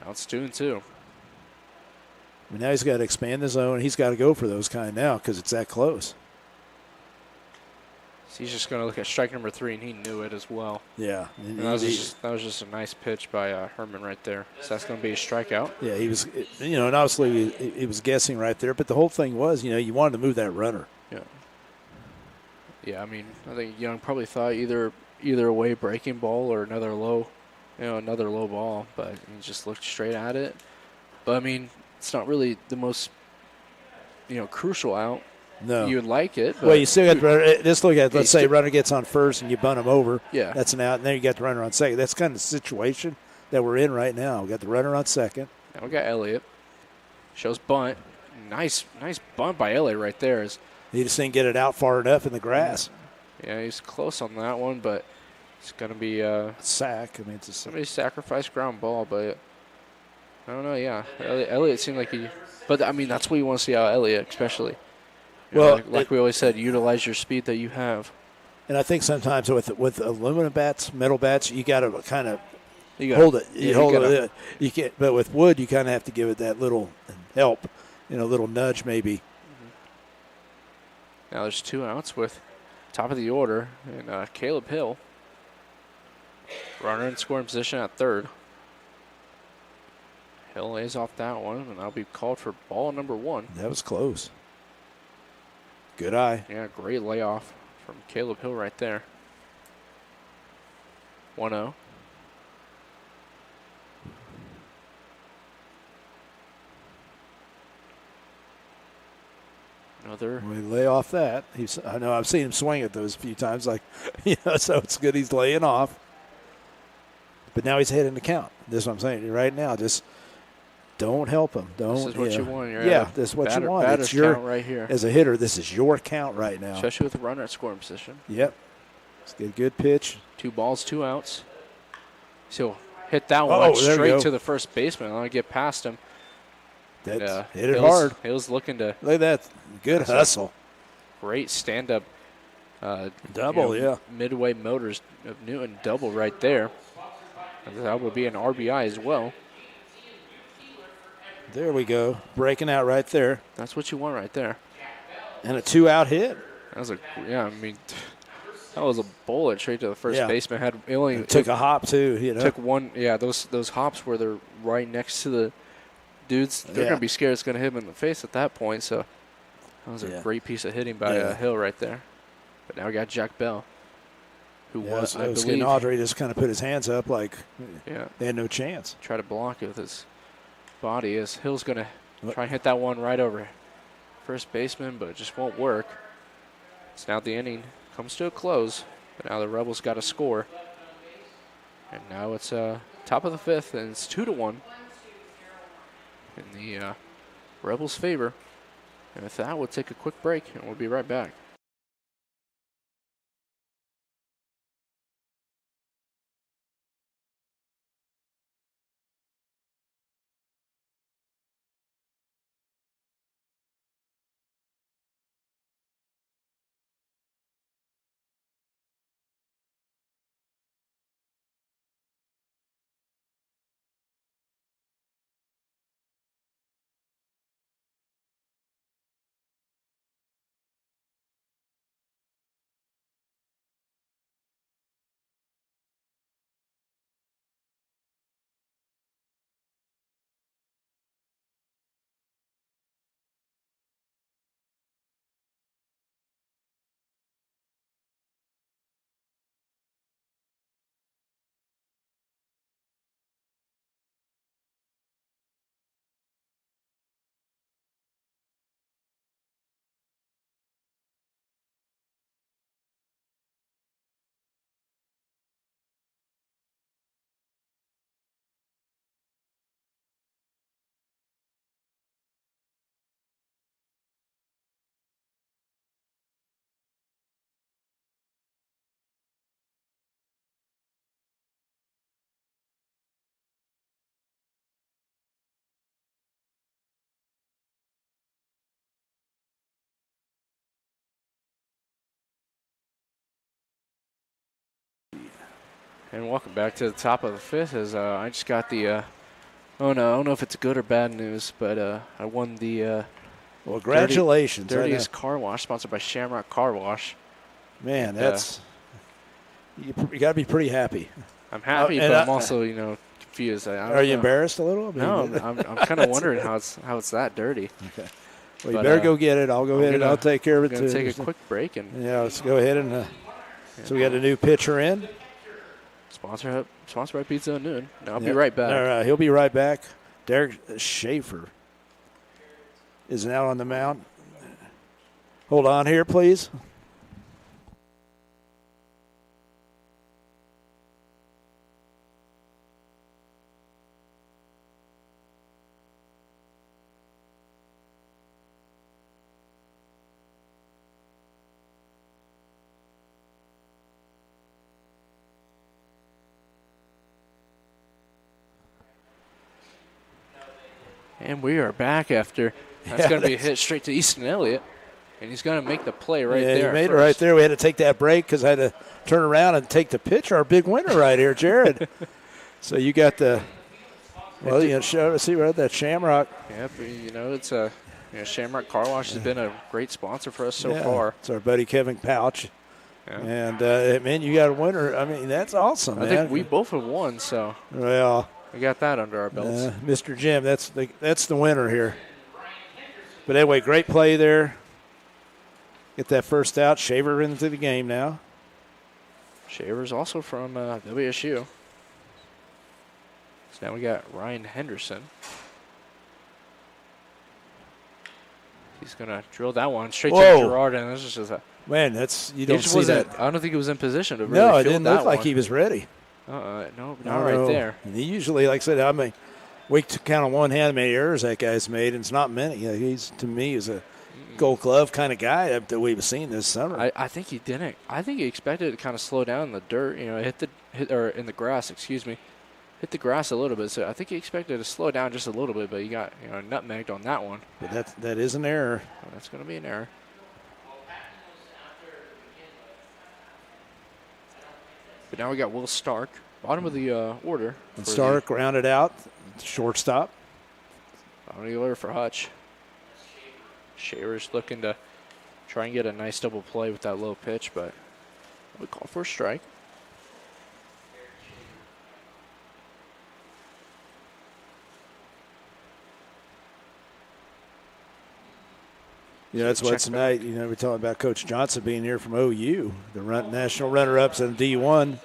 Speaker 5: Now it's 2-2.
Speaker 6: Now he's got to expand the zone. He's got to go for those kind now because it's that close.
Speaker 5: So he's just going to look at strike number 3, and he knew it as well.
Speaker 6: Yeah.
Speaker 5: That was just a nice pitch by Herman right there. So that's going to be a strikeout.
Speaker 6: Yeah, he was, and obviously he was guessing right there. But the whole thing was, you wanted to move that runner.
Speaker 5: Yeah. Yeah, I think Young probably thought either a way breaking ball or another low ball, but he just looked straight at it. But it's not really the most, crucial out.
Speaker 6: No.
Speaker 5: You would like it. But
Speaker 6: well, you still got the runner. Just look at, let's say runner gets on first and you bunt him over.
Speaker 5: Yeah.
Speaker 6: That's an out, and then you got the runner on second. That's kind of the situation that we're in right now. We got the runner on second.
Speaker 5: Now we got Elliott. Shows bunt. Nice bunt by Elliott right there.
Speaker 6: He just didn't get it out far enough in the grass.
Speaker 5: Yeah, he's close on that one, but it's going to be
Speaker 6: sack. I mean, it's a
Speaker 5: somebody sacrifice ground ball, but I don't know. Yeah, Elliott seemed like he, but I mean that's what you want to see out of Elliott, especially.
Speaker 6: Well,
Speaker 5: like we always said, utilize your speed that you have.
Speaker 6: And I think sometimes with aluminum bats, metal bats, you got to kind of
Speaker 5: You
Speaker 6: hold it. You hold it. You can't. But with wood, you kind of have to give it that little help, little nudge maybe.
Speaker 5: Now there's 2 outs with top of the order and Caleb Hill. Runner in scoring position at third. Hill lays off that one, and that'll be called for ball number 1.
Speaker 6: That was close. Good eye.
Speaker 5: Yeah, great layoff from Caleb Hill right there. 1-0. Another.
Speaker 6: We lay off that. I know I've seen him swing at those a few times. So it's good he's laying off. But now he's hitting the count. This is what I'm saying right now. Just don't help him. Don't.
Speaker 5: This is what you want.
Speaker 6: This is what you want.
Speaker 5: Batter's count right here.
Speaker 6: As a hitter, this is your count right now.
Speaker 5: Especially with a runner at scoring position.
Speaker 6: Yep. It's a good pitch.
Speaker 5: 2 balls, 2 outs. So he'll hit that one straight to the first baseman. I'll get past him.
Speaker 6: Hit it hard.
Speaker 5: Hill's looking to.
Speaker 6: Look at that. Good hustle.
Speaker 5: Great stand-up.
Speaker 6: Double,
Speaker 5: Midway Motors of Newton double right there. That would be an RBI as well.
Speaker 6: There we go. Breaking out right there.
Speaker 5: That's what you want right there.
Speaker 6: And a 2-out hit.
Speaker 5: That was that was a bullet straight to the first baseman.
Speaker 6: Took a hop too.
Speaker 5: Took one. Yeah, those hops where they're right next to the dudes. They're gonna be scared it's gonna hit him in the face at that point. So that was a great piece of hitting by Hill right there. But now we got Jack Bell, who was I believe
Speaker 6: Audrey just kind of put his hands up like they had no chance.
Speaker 5: Try to block it with his body as Hill's gonna try and hit that one right over first baseman, but it just won't work. So now the inning comes to a close, but now the Rebels got to score. And now it's top of the 5th, and it's 2-1 in the Rebels' favor. And with that, we'll take a quick break, and we'll be right back. And welcome back to the top of the 5th as I just got the, I don't know if it's good or bad news, but I won the
Speaker 6: well, congratulations.
Speaker 5: Dirtiest Car Wash, sponsored by Shamrock Car Wash.
Speaker 6: Man, that's, you got to be pretty happy.
Speaker 5: I'm happy, but I'm also, confused.
Speaker 6: Are you embarrassed a little?
Speaker 5: No, I'm kind of wondering how it's that dirty.
Speaker 6: Okay. Well, you better go get it. I'll go ahead and I'll take care of it too.
Speaker 5: Take a quick break and
Speaker 6: let's go ahead and. So we got a new pitcher in.
Speaker 5: Sponsored by Pizza and Noon. Now I'll be right back.
Speaker 6: All right, he'll be right back. Derek Schaefer is now on the mound. Hold on here, please.
Speaker 5: And we are back after. That's going to be a hit straight to Easton Elliott. And he's going to make the play right there.
Speaker 6: Yeah, he made it right there. We had to take that break because I had to turn around and take the pitch. Our big winner right here, Jared. So you got the, well, you know, see where that Shamrock.
Speaker 5: Yep, you know, it's a, Shamrock Car Wash has been a great sponsor for us so far.
Speaker 6: It's our buddy Kevin Pouch. Yeah. And, man, you got a winner. I mean, that's awesome, man.
Speaker 5: I think we both have won, so.
Speaker 6: Well.
Speaker 5: We got that under our belts.
Speaker 6: Mr. Jim, that's the winner here. But anyway, great play there. Get that first out. Shaver into the game now.
Speaker 5: Shaver's also from WSU. So now we got Ryan Henderson. He's going to drill that one straight to Gerard, and this is just a.
Speaker 6: Man, you don't see that.
Speaker 5: I don't think he was in position to really
Speaker 6: No,
Speaker 5: field
Speaker 6: it didn't
Speaker 5: that
Speaker 6: look like
Speaker 5: one.
Speaker 6: He was ready.
Speaker 5: No, not right there.
Speaker 6: And he usually, like I said, I mean, we count on one hand how many errors that guy's made, and it's not many. He's, to me, is a Gold Glove kind of guy that we've seen this summer.
Speaker 5: I think he didn't. I think he expected to kind of slow down in the dirt. You know, or in the grass. Excuse me, hit the grass a little bit. So I think he expected to slow down just a little bit, but he got nutmegged on that one.
Speaker 6: But that is an error.
Speaker 5: Well, that's going to be an error. But now we got Will Stark, bottom of the order.
Speaker 6: And Stark rounded out, shortstop.
Speaker 5: Bottom of the order for Hutch. Shaver's looking to try and get a nice double play with that low pitch, but we call for a strike.
Speaker 6: Yeah, that's why tonight, we're talking about Coach Johnson being here from OU, the national runner-ups in D1.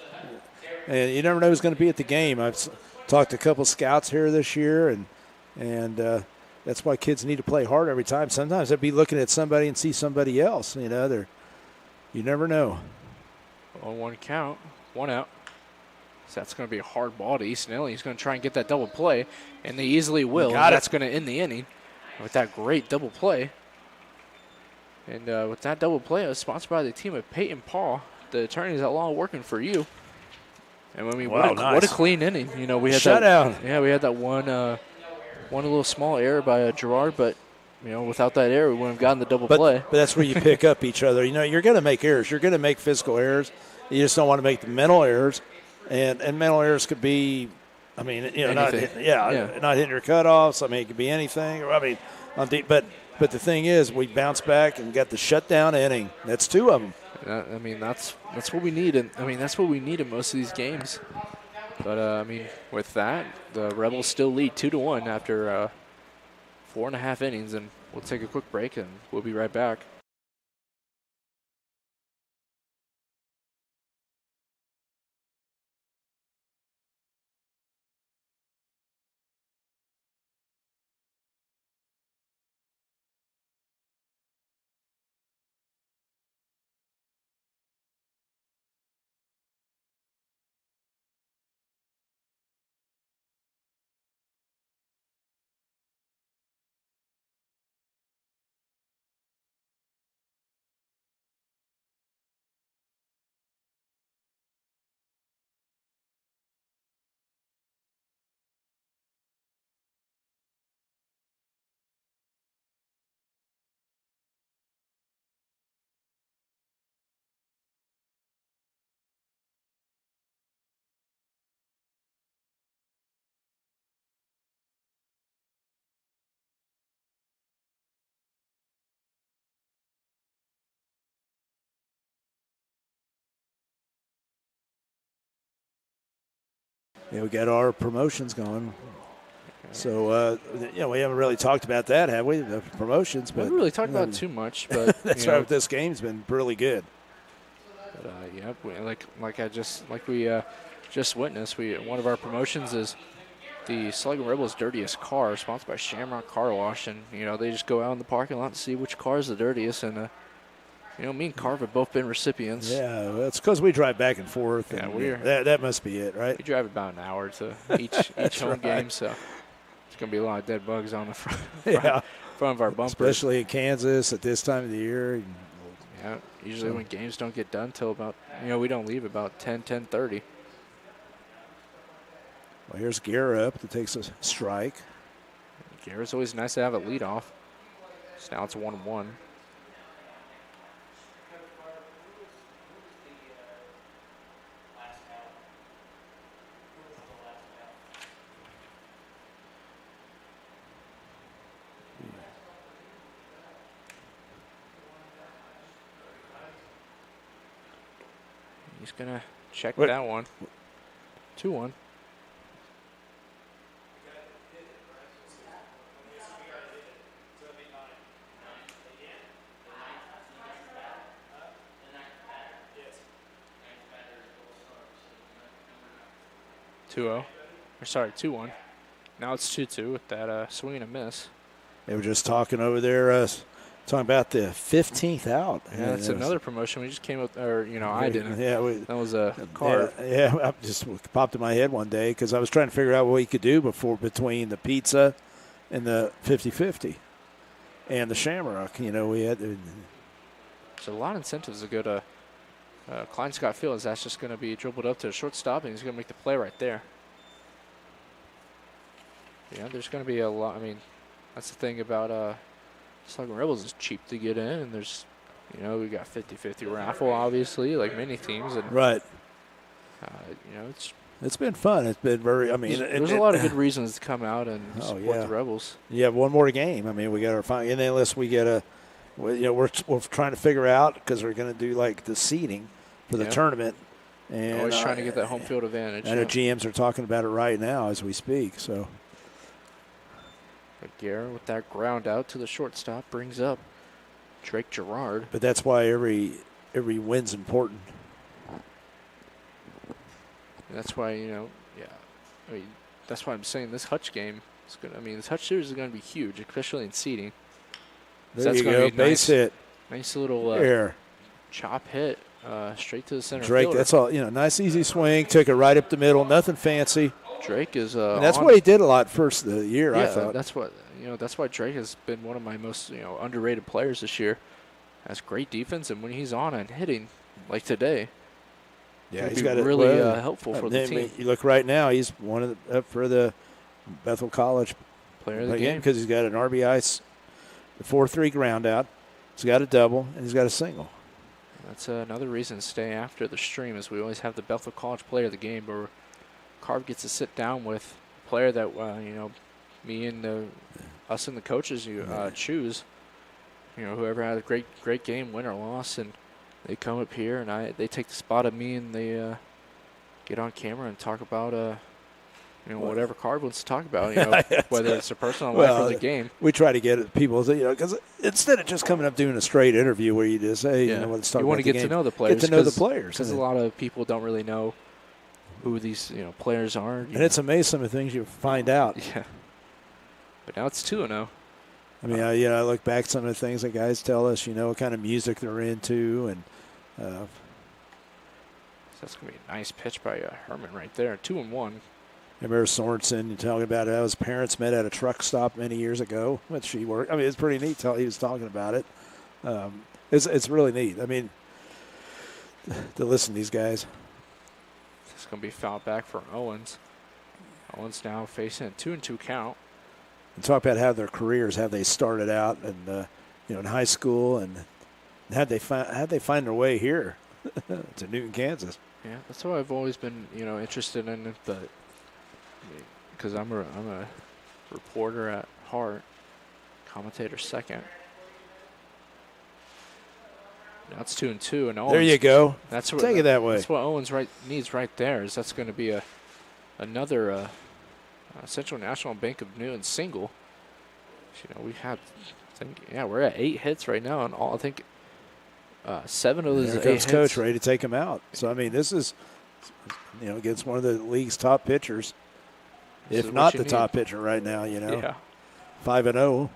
Speaker 6: And you never know who's going to be at the game. I've talked to a couple scouts here this year, and that's why kids need to play hard every time. Sometimes they'll be looking at somebody and see somebody else. You never know.
Speaker 5: 0-1 count, 1 out. So that's going to be a hard ball to Easton Elliott. He's going to try and get that double play, and they easily will. That's going to end the inning with that great double play. And with that double play, it was sponsored by the team of Peyton Paul, the attorneys at law working for you. And I mean, what a clean inning. We had
Speaker 6: shutdown.
Speaker 5: We had that one little small error by Gerard, but without that error, we wouldn't have gotten the double play.
Speaker 6: But that's where you pick up each other. You're going to make errors. You're going to make physical errors. You just don't want to make the mental errors. And mental errors could be, not hitting your cutoffs. I mean, it could be anything. But the thing is, we bounced back and got the shutdown inning. That's 2 of them.
Speaker 5: That's what we need. And that's what we need in most of these games. But with that, the Rebels still lead 2-1 after 4.5 innings, and we'll take a quick break and we'll be right back.
Speaker 6: We got our promotions going. So, we haven't really talked about that, have we? The promotions. But
Speaker 5: we haven't really talked about it too much. But
Speaker 6: that's right. This game's been really good.
Speaker 5: But, we just witnessed, one of our promotions is the Sluggin Rebels Dirtiest Car, sponsored by Shamrock Car Wash. And, they just go out in the parking lot and see which car is the dirtiest. And, me and Carv have both been recipients.
Speaker 6: Yeah, that's because we drive back and forth.
Speaker 5: Yeah,
Speaker 6: and that must be it, right?
Speaker 5: We drive about an hour to each home game, so it's going to be a lot of dead bugs on the front of our bumpers.
Speaker 6: Especially in Kansas at this time of the year.
Speaker 5: Yeah, usually when games don't get done till about, we don't leave about 10:30.
Speaker 6: Well, here's Guerra up that takes a strike.
Speaker 5: Garrett's always nice to have a lead off. So now it's 1-1. He's going to check that one. 2-1. Or sorry, 2-1. Now it's 2-2 with that swing and a miss.
Speaker 6: They were just talking over there, talking about the 15th out.
Speaker 5: Yeah, that's another promotion. We just came up, or, I didn't.
Speaker 6: Yeah,
Speaker 5: that was a card.
Speaker 6: Yeah, I just popped in my head one day because I was trying to figure out what he could do between the pizza and the 50-50 and the Shamrock. We had.
Speaker 5: There's a lot of incentives to go to Klein Scott Field. That's just going to be dribbled up to the shortstop, and he's going to make the play right there. Yeah, there's going to be a lot. I mean, that's the thing about Sluggin Rebels is cheap to get in, and there's, we got 50-50 raffle, obviously, like many teams. And,
Speaker 6: right.
Speaker 5: It's
Speaker 6: been fun. It's been very,
Speaker 5: there's a lot of good reasons to come out and support the Rebels.
Speaker 6: You have one more game. We got our final, and unless we get we're trying to figure out because we're going to do like the seeding for the tournament. And
Speaker 5: always trying to get that home field advantage.
Speaker 6: I know GMs are talking about it right now as we speak. So,
Speaker 5: but Garrett with that ground out to the shortstop brings up Drake Gerard.
Speaker 6: But that's why every win's important.
Speaker 5: And that's why that's why I'm saying this Hutch game is going. This Hutch series is going to be huge, especially in seeding.
Speaker 6: There you go, base hit.
Speaker 5: Nice little
Speaker 6: air
Speaker 5: chop hit straight to the center
Speaker 6: Drake,
Speaker 5: fielder.
Speaker 6: that's all. Nice easy swing, took it right up the middle, nothing fancy.
Speaker 5: Drake is.
Speaker 6: And that's what he did a lot first of the year.
Speaker 5: Yeah,
Speaker 6: I thought.
Speaker 5: That's what That's why Drake has been one of my most underrated players this year. Has great defense, and when he's on and hitting like today,
Speaker 6: he's got
Speaker 5: really helpful for the team.
Speaker 6: You look right now; he's one of up for the Bethel College
Speaker 5: player of the game
Speaker 6: because he's got an RBI, 4-3 ground out. He's got a double and he's got a single.
Speaker 5: That's another reason to stay after the stream, is we always have the Bethel College player of the game, where Carv gets to sit down with a player that me and us and the coaches choose. Whoever had a great game, win or loss, and they come up here and they take the spot of me, and they get on camera and talk about whatever Carv wants to talk about. Whether it's a personal life or the game.
Speaker 6: We try to get people, because instead of just coming up doing a straight interview where you just say, let's talk about the game.
Speaker 5: You want to get to know the players.
Speaker 6: Get to know the players,
Speaker 5: because a lot of people don't really know who these players are.
Speaker 6: And it's amazing some of the things you find out.
Speaker 5: Yeah. But now it's 2-0.
Speaker 6: I look back at some of the things that guys tell us, what kind of music they're into. And
Speaker 5: so that's going to be a nice pitch by Herman right there. 2-1.
Speaker 6: I remember Sorensen talking about how his parents met at a truck stop many years ago, which she worked. It's pretty neat he was talking about it. It's really neat. To listen to these guys.
Speaker 5: It's going to be fouled back for Owens. Owens now facing a 2-2 count.
Speaker 6: And talk about how their careers, how they started out, and in high school, and how'd they find their way here to Newton, Kansas.
Speaker 5: Yeah, that's what I've always been interested in, but because I'm a reporter at heart, commentator second. Now it's 2-2, and Owens.
Speaker 6: There you go.
Speaker 5: Take
Speaker 6: it that way.
Speaker 5: That's what Owens needs right there. Is that's going to be another Central National Bank of Newton single. We have, we're at 8 hits right now, and I think 7 of those.
Speaker 6: There comes Coach ready to take him out. So this is, against one of the league's top pitchers, if not the top pitcher right now.
Speaker 5: Yeah.
Speaker 6: 5-0.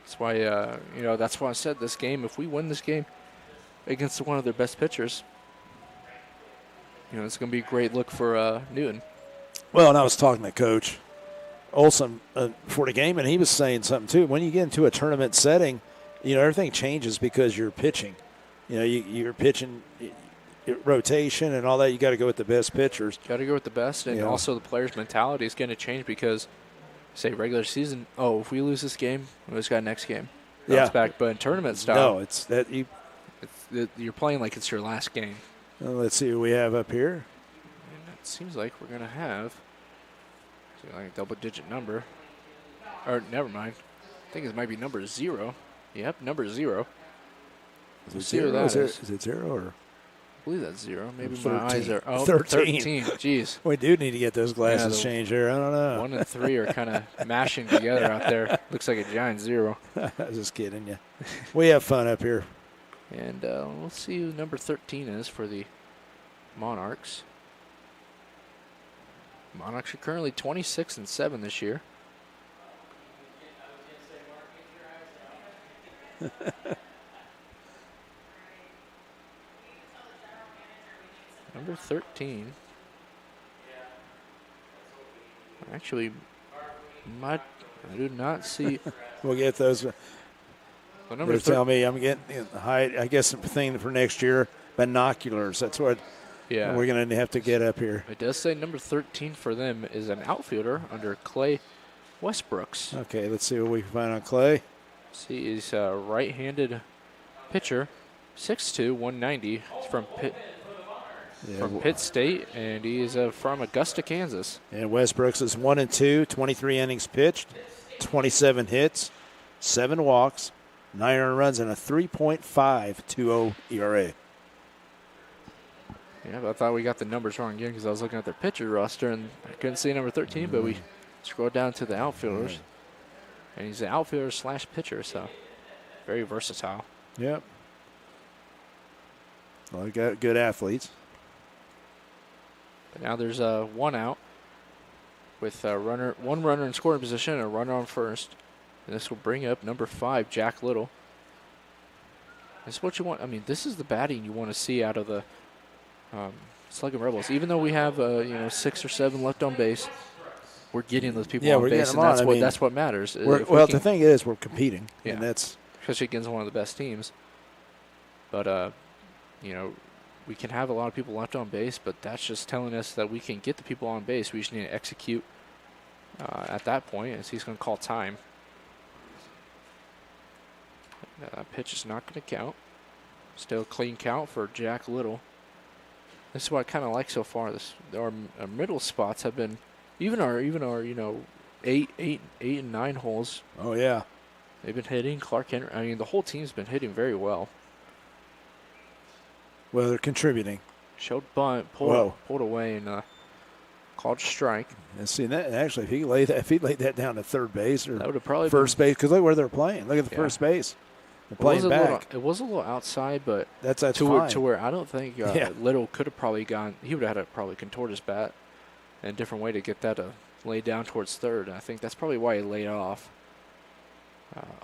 Speaker 5: That's why that's why I said this game. If we win this game against one of their best pitchers, it's going to be a great look for Newton.
Speaker 6: Well, and I was talking to Coach Olson before the game, and he was saying something too. When you get into a tournament setting, everything changes because you're pitching. You're pitching rotation and all that. You got to go with the best pitchers.
Speaker 5: Got to go with the best, and also the players' mentality is going to change because say regular season. Oh, if we lose this game, we just got next game.
Speaker 6: Yeah.
Speaker 5: Bounce back. But in tournament style,
Speaker 6: No, it's that you.
Speaker 5: you're playing like it's your last game.
Speaker 6: Let's see what we have up here.
Speaker 5: And it seems like we're going to have like a double-digit number. Or never mind. I think it might be number 0. Yep, number 0.
Speaker 6: Is
Speaker 5: We'll
Speaker 6: it
Speaker 5: see what
Speaker 6: 0?
Speaker 5: that
Speaker 6: Is
Speaker 5: is.
Speaker 6: it 0 or?
Speaker 5: I believe that's 0. Maybe
Speaker 6: 13.
Speaker 5: my eyes are
Speaker 6: 13.
Speaker 5: Jeez.
Speaker 6: We do need to get those glasses
Speaker 5: the
Speaker 6: changed here. I don't know.
Speaker 5: 1 and 3 are kind of mashing together out there. Looks like a giant 0.
Speaker 6: I was just kidding you. We have fun up here.
Speaker 5: And we'll see who number 13 is for the Monarchs. Monarchs are currently 26-7 this year. Number 13. Actually, I do not see.
Speaker 6: We'll get those.
Speaker 5: Well,
Speaker 6: They're telling me I'm getting height. I guess the thing for next year, binoculars. That's what we're going to have to get up here.
Speaker 5: It does say number 13 for them is an outfielder under Clay Westbrooks.
Speaker 6: Okay, let's see what we can find on Clay.
Speaker 5: See, he's a right-handed pitcher, 6'2", 190. He's from Pitt State, and he is from Augusta, Kansas.
Speaker 6: And Westbrooks is 1 and 2, 23 innings pitched, 27 hits, 7 walks, 9 earned runs, and a 3.520 ERA.
Speaker 5: Yeah, but I thought we got the numbers wrong again because I was looking at their pitcher roster and I couldn't see number 13, but we scrolled down to the outfielders. And he's an outfielder / pitcher, so very versatile.
Speaker 6: Yep. Well, we got good athletes.
Speaker 5: But now there's 1 out with one runner in scoring position and a runner on first. And this will bring up number 5, Jack Little. This is what you want. I mean, this is the batting you want to see out of the Sluggin Rebels. Even though we have 6 or 7 left on base, we're getting those people on base, and that's what matters.
Speaker 6: The thing is, we're competing,
Speaker 5: yeah,
Speaker 6: and that's
Speaker 5: especially against one of the best teams. But we can have a lot of people left on base, but that's just telling us that we can get the people on base. We just need to execute at that point, as he's going to call time. That pitch is not going to count. Still a clean count for Jack Little. This is what I kind of like so far. Our middle spots have been, even our 8 and 9 holes.
Speaker 6: Oh yeah,
Speaker 5: they've been hitting. Clark Henry. I mean, the whole team's been hitting very well.
Speaker 6: Well, they're contributing.
Speaker 5: Showed bunt, pulled away, and called strike.
Speaker 6: And see that actually, if he laid that down to third base or
Speaker 5: that would have probably
Speaker 6: first base, because look where they're playing. Look at the first base. They're playing back.
Speaker 5: It was a little outside, but
Speaker 6: that's
Speaker 5: to
Speaker 6: fine.
Speaker 5: Where I don't think Little could have probably gone. He would have had to probably contort his bat in a different way to get that to lay down towards third. And I think that's probably why he laid off.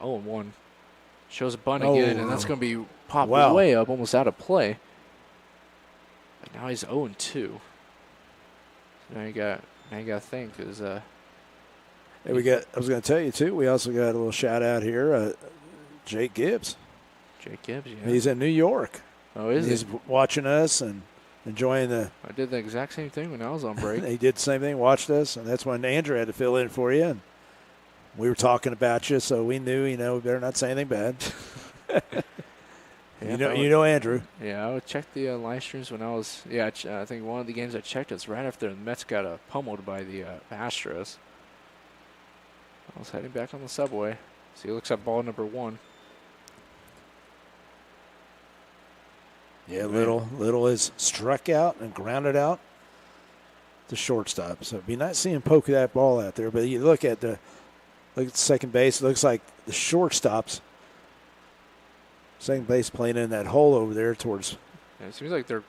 Speaker 5: 0-1. Shows a bunt again, and that's going to be popped way up, almost out of play. But now he's 0-2. So now you got to think is.
Speaker 6: I was going to tell you too. We also got a little shout out here. Jake Gibbs.
Speaker 5: Jake Gibbs, yeah.
Speaker 6: He's in New York.
Speaker 5: Oh, is he?
Speaker 6: He's watching us and enjoying the.
Speaker 5: I did the exact same thing when I was on break.
Speaker 6: He did the same thing, watched us, and that's when Andrew had to fill in for you. And we were talking about you, so we knew, we better not say anything bad. You know Andrew.
Speaker 5: Yeah, I would check the live streams when I was. Yeah, I think one of the games I checked was right after the Mets got pummeled by the Astros. I was heading back on the subway. So he looks at ball number 1.
Speaker 6: Yeah, Little is struck out and grounded out to shortstop. So it'd be nice to see him poke that ball out there. But you look at second base. It looks like the shortstop's second base playing in that hole over there towards.
Speaker 5: Yeah, it seems like they're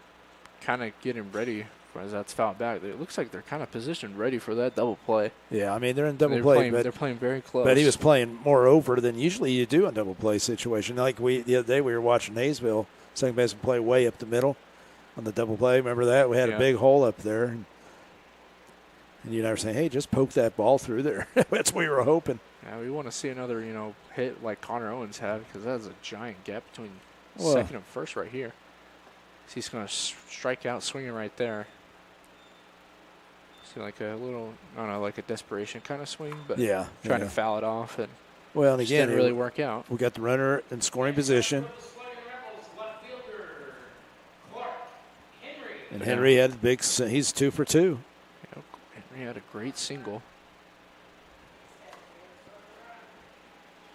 Speaker 5: kind of getting ready as that's fouled back. It looks like they're kind of positioned ready for that double play.
Speaker 6: Yeah, I mean they're in double play,
Speaker 5: but they're playing very close.
Speaker 6: But he was playing more over than usually you do in double play situation. Like the other day we were watching Hayesville. Second baseman play way up the middle on the double play. Remember that? We had a big hole up there. And you never say, hey, just poke that ball through there. That's what we were hoping.
Speaker 5: Yeah, we want to see another, hit like Connor Owens had, because that's a giant gap between second and first right here. So he's going to strike out swinging right there. See, like a little, I don't know, like a desperation kind of swing, but
Speaker 6: Yeah.
Speaker 5: trying
Speaker 6: yeah.
Speaker 5: to foul it off, and
Speaker 6: Well, and
Speaker 5: just
Speaker 6: again,
Speaker 5: didn't really work out.
Speaker 6: we got the runner in scoring position. And Henry had a big, he's 2 for 2.
Speaker 5: Yeah, Henry had a great single.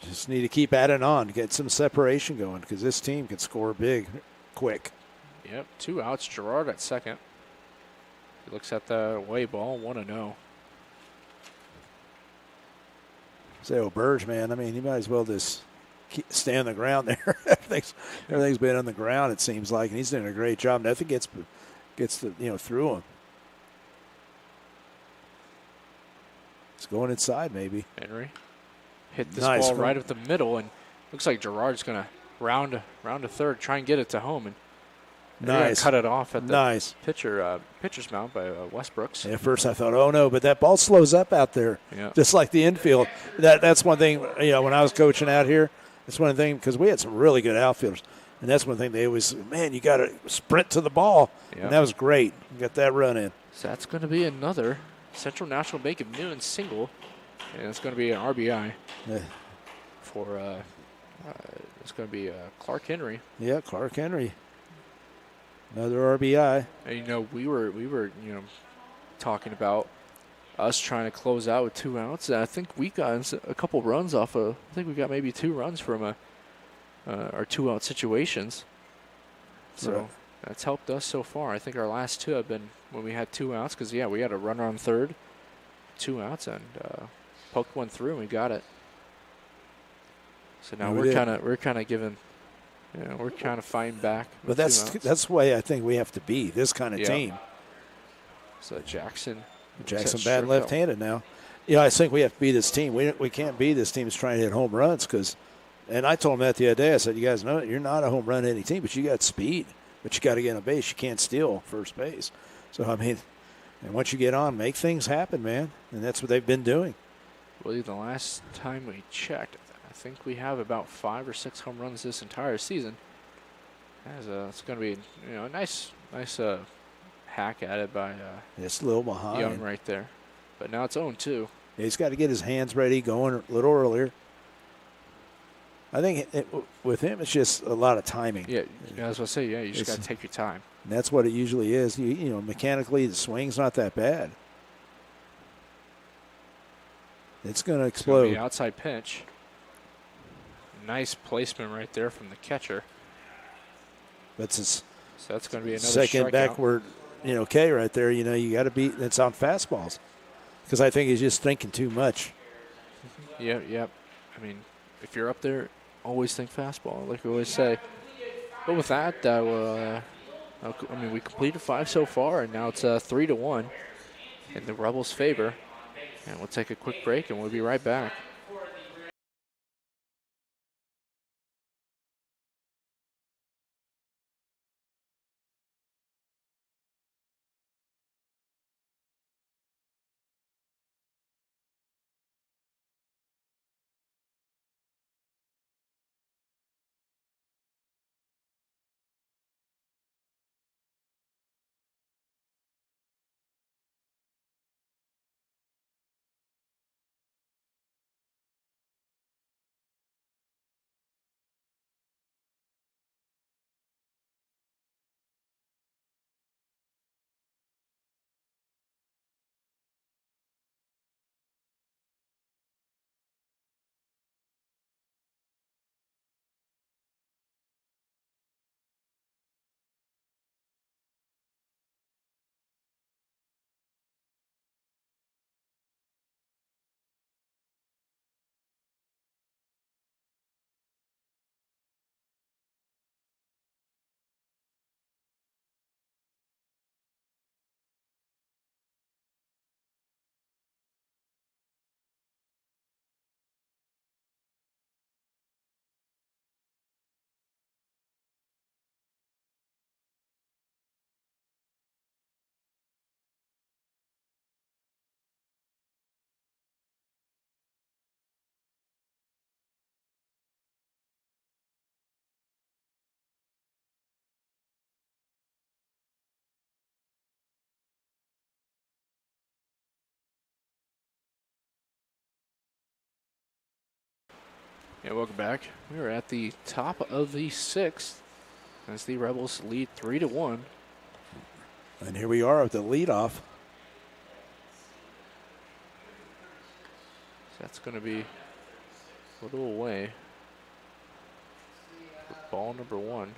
Speaker 6: Just need to keep adding on, get some separation going, because this team can score big, quick.
Speaker 5: Yep, 2 outs. Gerard at second. He looks at the away ball, 1-0.
Speaker 6: Say, Burge, man, I mean, he might as well just stay on the ground there. everything's been on the ground, it seems like, and he's doing a great job. Nothing gets through him. It's going inside, maybe.
Speaker 5: Henry hit this
Speaker 6: Nice.
Speaker 5: ball right up the middle, and looks like Gerard's going to round to third, try and get it to home, and they're gonna cut it off at the pitcher's mound by Westbrooks.
Speaker 6: At first I thought, oh no, but that ball slows up out there, just like the infield. That's one thing. When I was coaching out here, that's one thing, because we had some really good outfielders, and that's one thing they always, man, you got to sprint to the ball, and that was great. You got that run in.
Speaker 5: So that's going to be another Central National Bank of Newton single, and it's going to be an RBI for. It's going to be Clark Henry.
Speaker 6: Yeah, Clark Henry. Another RBI.
Speaker 5: And, we were talking about us trying to close out with 2 outs. And I think we got a couple runs off of. I think we got maybe 2 runs from our 2-out situations. So that's helped us so far. I think our last 2 have been when we had 2 outs, because we had a runner on third, 2 outs, and poked one through and we got it. So now we're kind of giving. We're kind of fighting back.
Speaker 6: But that's the way I think we have to be, this kind of team.
Speaker 5: So Jackson
Speaker 6: bad left-handed now. I think we have to be this team. We can't be this team that's trying to hit home runs, and I told them that the other day. I said, you guys know you're not a home run hitting team, but you got speed. But you got to get on base. You can't steal first base. So, I mean, and once you get on, make things happen, man. And that's what they've been doing.
Speaker 5: Well, the last time we checked, I think we have about 5 or 6 home runs this entire season. It's going to be a nice hack at it by
Speaker 6: it's a little behind
Speaker 5: Young right there. But now it's 0-2.
Speaker 6: Yeah, he's got to get his hands ready, going a little earlier. I think with him, it's just a lot of timing.
Speaker 5: Yeah, I was going to say, you just got to take your time.
Speaker 6: And that's what it usually is. Mechanically, the swing's not that bad. It's going to explode.
Speaker 5: It's gonna be outside pitch. Nice placement right there from the catcher.
Speaker 6: That's his
Speaker 5: so that's going to be another
Speaker 6: second
Speaker 5: strikeout.
Speaker 6: backward, K right there. You got to be. It's on fastballs, because I think he's just thinking too much.
Speaker 5: Yeah. I mean, if you're up there, always think fastball, like we always say. But with that, we completed 5 so far, and now it's 3-1 in the Rebels' favor. And we'll take a quick break, and we'll be right back. Yeah, welcome back. We are at the top of the 6th as the Rebels lead 3-1.
Speaker 6: And here we are with the leadoff.
Speaker 5: That's going to be a little away. Ball number 1.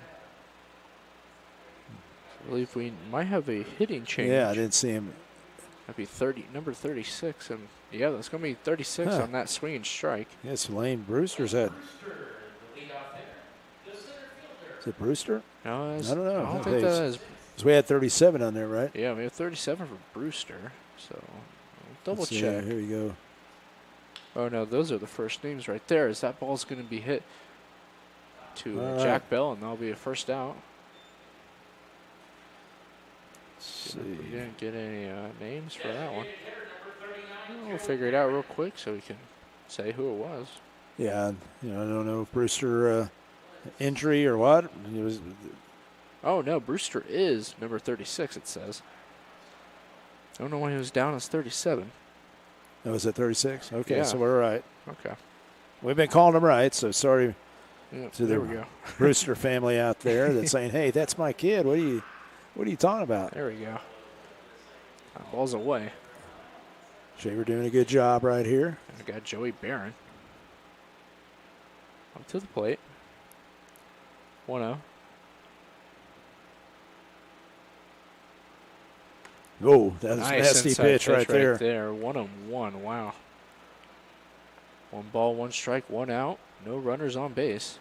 Speaker 5: I believe we might have a hitting change.
Speaker 6: Yeah, I didn't see him.
Speaker 5: That'd be number 36, and yeah, that's going to be 36 on that swinging strike.
Speaker 6: Yes, Lane Brewster's at. Is it Brewster?
Speaker 5: No,
Speaker 6: I don't know.
Speaker 5: I don't think that is.
Speaker 6: So we had 37 on there, right?
Speaker 5: Yeah, we have 37 for Brewster, so double
Speaker 6: Let's see,
Speaker 5: check.
Speaker 6: here we go.
Speaker 5: Oh, no, those are the first names right there. Is that ball's going to be hit to Jack Bell, and that'll be a first out. We didn't get any names for that one. We'll figure it out real quick so we can say who it was.
Speaker 6: Yeah, I don't know if Brewster injury or what. He was.
Speaker 5: Oh, no, Brewster is number 36, it says. I don't know why he was down as 37.
Speaker 6: Oh, was it 36? Okay,
Speaker 5: Yeah.
Speaker 6: so we're right.
Speaker 5: Okay.
Speaker 6: We've been calling him right, so sorry
Speaker 5: Yep,
Speaker 6: to
Speaker 5: there
Speaker 6: the
Speaker 5: we go.
Speaker 6: Brewster family out there that's saying, hey, that's my kid. What are you talking about?
Speaker 5: There we go. Ball's away.
Speaker 6: Shaver doing a good job right here.
Speaker 5: We got Joey Barron up to the plate. 1-0.
Speaker 6: Oh, that's
Speaker 5: Nice
Speaker 6: a nasty
Speaker 5: inside
Speaker 6: pitch right there.
Speaker 5: 1-1. Wow. 1 ball, 1 strike, 1 out. No runners on base.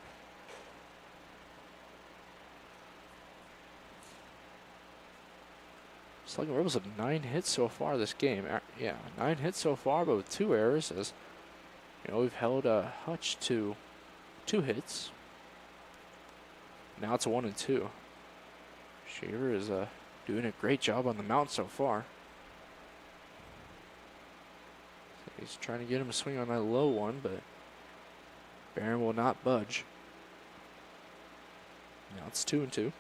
Speaker 5: Sluggin Rebels have 9 hits so far this game. Yeah, 9 hits so far, but with 2 errors. As we've held Hutch to 2 hits. Now it's a 1-2. Shaver is doing a great job on the mound so far. So he's trying to get him to swing on that low one, but Barron will not budge. Now it's 2-2.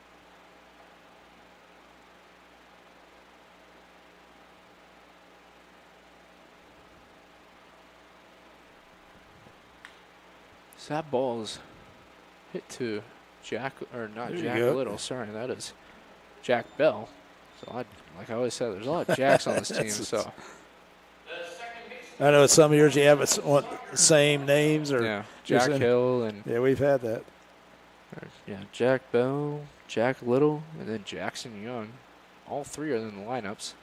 Speaker 5: So that ball is hit to Jack, or not
Speaker 6: There you
Speaker 5: Jack
Speaker 6: go.
Speaker 5: Little, sorry, that is Jack Bell. So like I always said, there's a lot of Jacks on this team. So
Speaker 6: I know some of yours you have the same names or
Speaker 5: yeah,
Speaker 6: just
Speaker 5: Jack Hill and
Speaker 6: yeah, we've had that.
Speaker 5: yeah, Jack Bell, Jack Little, and then Jackson Young. All 3 are in the lineups.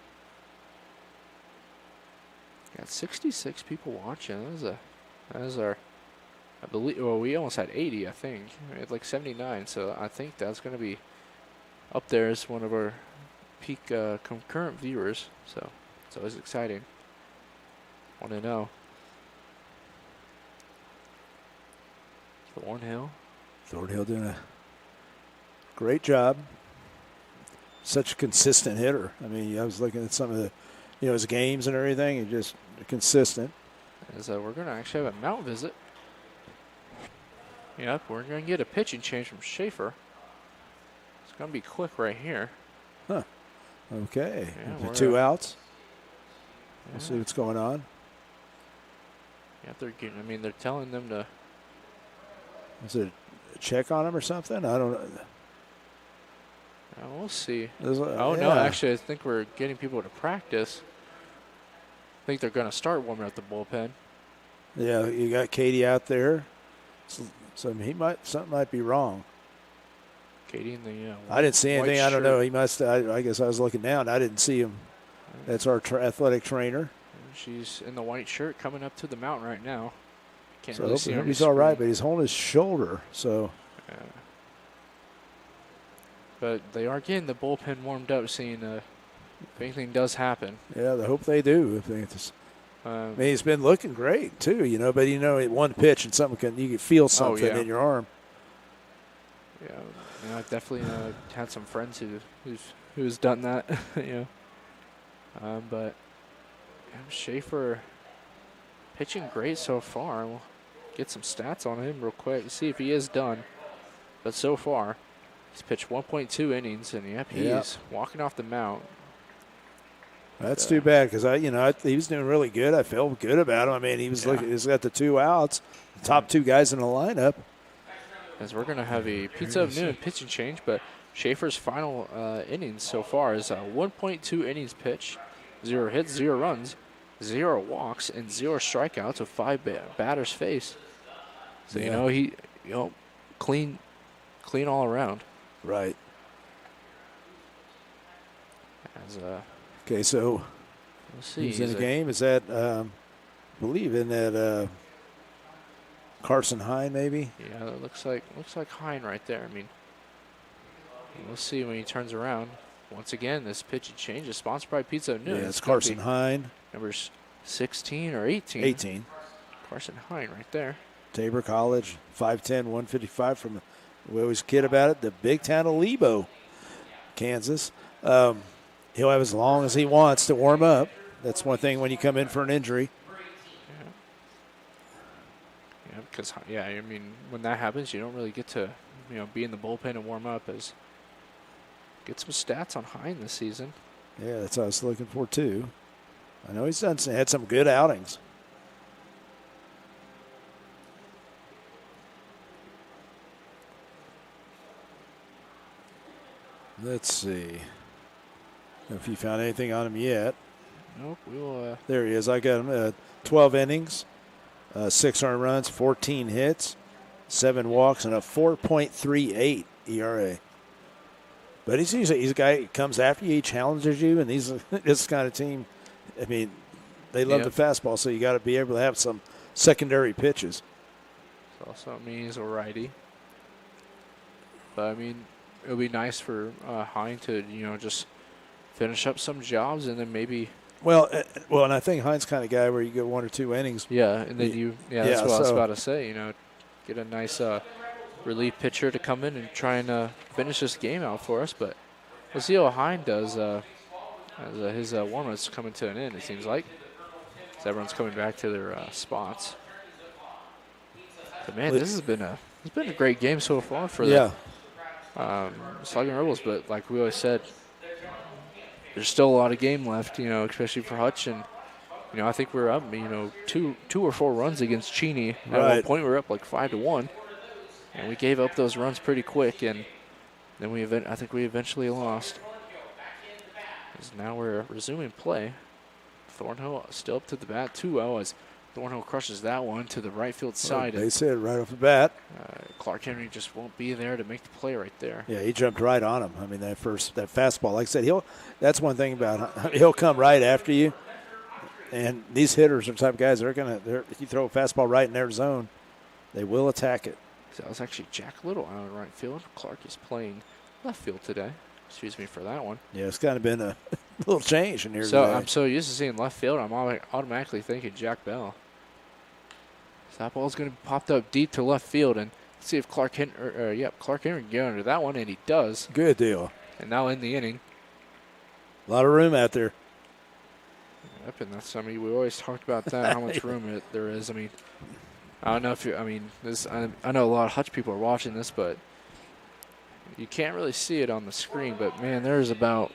Speaker 5: Got 66 people watching. That is our, I believe. Well, we almost had 80, I think. We had like 79, so I think that's going to be up there as one of our peak concurrent viewers. So it's always exciting. Want to know. Thornhill.
Speaker 6: Thornhill doing a great job. Such a consistent hitter. I mean, I was looking at some of the, his games and everything, and just consistent.
Speaker 5: As we're going to actually have a mount visit. Yep, we're going to get a pitching change from Schaefer. It's going to be quick right here.
Speaker 6: Huh. Okay.
Speaker 5: Yeah,
Speaker 6: The 2 outs.
Speaker 5: Yeah.
Speaker 6: We'll see what's going on.
Speaker 5: Yeah, they're telling them to.
Speaker 6: Is it a check on him or something? I don't know.
Speaker 5: We'll see.
Speaker 6: No,
Speaker 5: Actually, I think we're getting people to practice. I think they're going to start warming up the bullpen.
Speaker 6: Yeah, you got Katie out there. So something might be wrong.
Speaker 5: Katie in the
Speaker 6: I didn't see anything.
Speaker 5: white
Speaker 6: I don't
Speaker 5: shirt.
Speaker 6: know. He must. I guess I was looking down. I didn't see him. That's our athletic trainer.
Speaker 5: She's in the white shirt coming up to the mountain right now. Can't
Speaker 6: So
Speaker 5: really see her on the
Speaker 6: he's all right, but
Speaker 5: screen.
Speaker 6: he's holding his shoulder. So
Speaker 5: Yeah. But they are getting the bullpen warmed up, seeing if anything does happen.
Speaker 6: yeah, I hope they do. If they just, I
Speaker 5: Um,
Speaker 6: mean, he's been looking great too. But at one pitch and you can feel something
Speaker 5: yeah.
Speaker 6: in your arm.
Speaker 5: yeah, I've definitely had some friends who's done that. But Schaefer pitching great so far. We'll get some stats on him real quick, see if he is done. But so far, he's pitched 1.2 innings, and he's walking off the mound.
Speaker 6: That's too bad because he was doing really good. I felt good about him. I mean, he was
Speaker 5: Yeah.
Speaker 6: He's got the 2 outs, top two guys in the lineup.
Speaker 5: As we're going to have a Pizza of Noon pitching change, but Schaefer's final innings so far is 1.2 innings pitch, 0 hits, 0 runs, 0 walks, and 0 strikeouts with 5 batters faced. So, he clean all around.
Speaker 6: Right.
Speaker 5: As,
Speaker 6: okay, so
Speaker 5: let's see.
Speaker 6: Who's in the game? Is that, I believe, in that Carson Hine, maybe?
Speaker 5: Yeah, it looks like Hine right there. I mean, we'll see when he turns around. Once again, this pitch and change is sponsored by Pizza of Noon.
Speaker 6: Yeah, it's Carson Hine.
Speaker 5: Numbers 16 or 18.
Speaker 6: 18.
Speaker 5: Carson Hine right there.
Speaker 6: Tabor College, 5'10", 155 from, we always kid about it, the big town of Lebo, Kansas. He'll have as long as he wants to warm up. That's one thing when you come in for an injury.
Speaker 5: Yeah, because, I mean, when that happens, you don't really get to, be in the bullpen and warm up. As get some stats on Hine this season.
Speaker 6: Yeah, that's what I was looking for, too. I know he's had some good outings. Let's see if you found anything on him yet.
Speaker 5: Nope, we'll.
Speaker 6: There he is. I got him. 12 innings, 6 earned runs, 14 hits, 7 walks, and a 4.38 ERA. But he's a guy who comes after you, he challenges you, and he's this kind of team. I mean, they love the fastball, so you got to be able to have some secondary pitches.
Speaker 5: So also means a righty. But I mean, it would be nice for Hine to just finish up some jobs and then maybe.
Speaker 6: Well, and I think Hine's kind of guy where you get 1 or 2 innings.
Speaker 5: Yeah, and then that's what I was about to say. Get a nice relief pitcher to come in and try and finish this game out for us. But we'll see how Hine does as his warm-up's coming to an end, it seems like. As everyone's coming back to their spots. But, man, this has been a great game so far for the Sluggin Rebels. But like we always said, there's still a lot of game left, especially for Hutch. And, I think we're up, 2 or 4 runs against Cheney. At one point, we were up like 5-1. And we gave up those runs pretty quick, and then I think we eventually lost. As now we're resuming play. Thornhill still up to the bat, 2-0 as Thornhill crushes that one to the right field side.
Speaker 6: They said right off the bat.
Speaker 5: Clark Henry just won't be there to make the play right there.
Speaker 6: Yeah, he jumped right on him. I mean, that fastball, like I said, that's one thing about him. He'll come right after you. And these hitters are the type of guys if you throw a fastball right in their zone, they will attack it.
Speaker 5: So that was actually Jack Little out in right field. Clark is playing left field today. Excuse me for that one.
Speaker 6: Yeah, it's kind of been a little change in here
Speaker 5: today.
Speaker 6: I'm
Speaker 5: so used to seeing left field, I'm automatically thinking Jack Bell. So that ball's going to be popped up deep to left field, and see if Clark Henry can get under that one, and he does.
Speaker 6: Good deal.
Speaker 5: And now in the inning.
Speaker 6: A lot of room out there.
Speaker 5: Yep, and we always talked about that, how much room there is. I mean, I don't know if I know a lot of Hutch people are watching this, but you can't really see it on the screen. But man, there's about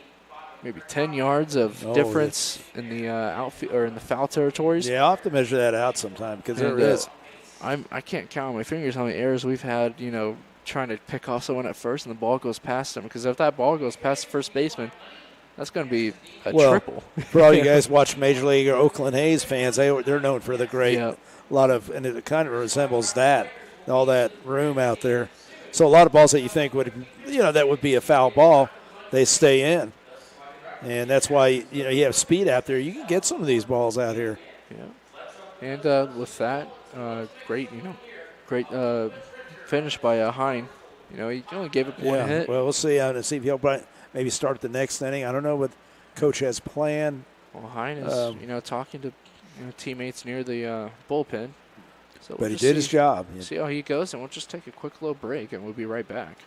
Speaker 5: maybe 10 yards of difference in the outfield or in the foul territories.
Speaker 6: Yeah, I'll have to measure that out sometime because there is.
Speaker 5: I can't count on my fingers how many errors we've had. Trying to pick off someone at first and the ball goes past them. Because if that ball goes past the first baseman, that's going to be a triple.
Speaker 6: For all you guys watch Major League or Oakland A's fans, they're known for the great. And it kind of resembles that, all that room out there. So a lot of balls that you think that would be a foul ball, they stay in. And that's why, you have speed out there. You can get some of these balls out here.
Speaker 5: Yeah. And with that, great finish by Hine. He only gave up one hit.
Speaker 6: Well, we'll see if he'll maybe start the next inning. I don't know what Coach has planned.
Speaker 5: Well, Hine is, talking to teammates near the bullpen.
Speaker 6: But he did his job.
Speaker 5: See how he goes, and we'll just take a quick little break, and we'll be right back.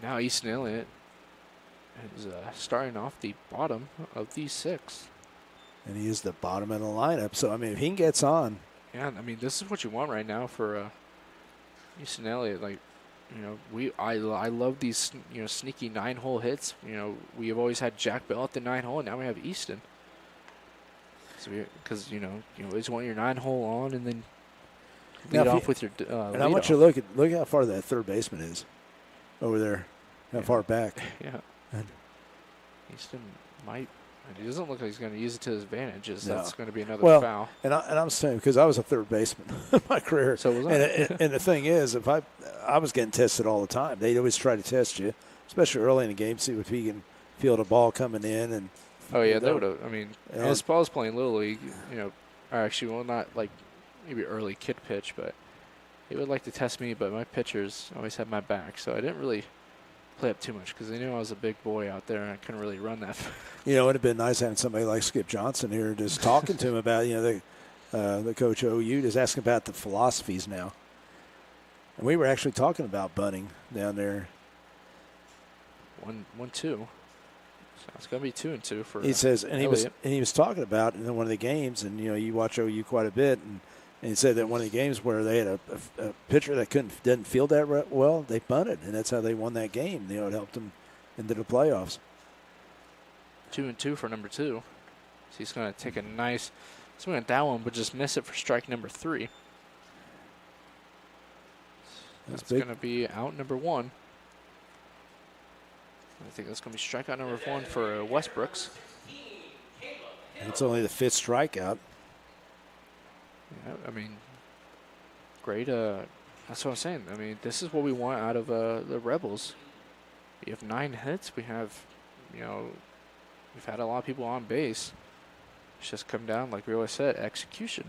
Speaker 5: Now Easton Elliott is starting off the bottom of the 6th.
Speaker 6: And he is the bottom of the lineup. So, I mean, if he gets on.
Speaker 5: Yeah, I mean, this is what you want right now for Easton Elliott. Like, you know, I love these, you know, sneaky 9-hole hits. You know, we have always had Jack Bell at the 9-hole, and now we have Easton. Because, you always want your 9-hole on and then lead off with your
Speaker 6: And I want you to look how far that third baseman is over there, how far back.
Speaker 5: Yeah. Easton might. And he doesn't look like he's going to use it to his advantage. That's going to be another foul.
Speaker 6: And I'm saying, because I was a third baseman in my career.
Speaker 5: So was I.
Speaker 6: And the thing is, if I was getting tested all the time. They'd always try to test you, especially early in the game, see if he can field a ball coming in. And
Speaker 5: oh, yeah, they would have. I mean, as I was playing Little League, you know, or actually, well, not like maybe early kid pitch, but they would like to test me, but my pitchers always had my back, so I didn't really play up too much because they knew I was a big boy out there and I couldn't really run that.
Speaker 6: You know, it would have been nice having somebody like Skip Johnson here just talking to him about, you know, the coach of OU, just asking about the philosophies now. And we were actually talking about bunting down there.
Speaker 5: 1-2. So it's going to be 2-2 for
Speaker 6: he says, and
Speaker 5: Elliott.
Speaker 6: he was talking about in one of the games, and, you know, you watch OU quite a bit, and he said that one of the games where they had a pitcher that didn't field that well, they bunted, and that's how they won that game. You know, it helped them into the playoffs.
Speaker 5: 2-2 for number 2. So he's going to take a nice swing at that one, but just miss it for strike number 3. That's going to be out number 1. I think that's going to be strikeout number 1 for Westbrooks.
Speaker 6: And it's only the 5th strikeout.
Speaker 5: Yeah, I mean, great. That's what I'm saying. I mean, this is what we want out of the Rebels. We have 9 hits. We have, you know, we've had a lot of people on base. It's just come down, like we always said, execution.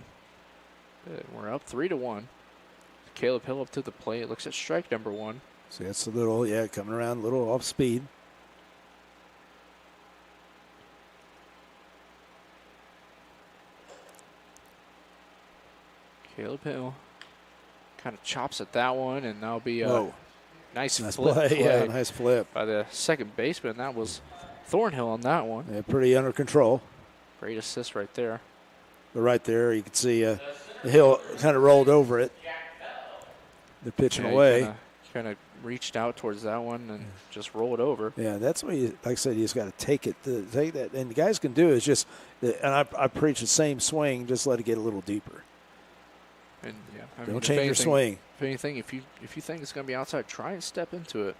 Speaker 5: We're up 3-1. Caleb Hill up to the plate. Looks at strike number 1.
Speaker 6: So that's a little, coming around a little off speed.
Speaker 5: Caleb Hill kind of chops at that one, and that'll be a nice flip
Speaker 6: play. Yeah, nice flip
Speaker 5: by the second baseman. That was Thornhill on that one.
Speaker 6: Yeah, pretty under control.
Speaker 5: Great assist right there.
Speaker 6: But right there, you can see the Hill kind of rolled over it. They're pitching away.
Speaker 5: Kind of reached out towards that one and just rolled over.
Speaker 6: Yeah, that's what you, like I said, you just got to take it. Take that, and the guys can do is just, and I preach the same swing, just let it get a little deeper.
Speaker 5: And yeah, I
Speaker 6: don't
Speaker 5: mean,
Speaker 6: change your swing.
Speaker 5: If anything, if you think it's going to be outside, try and step into it.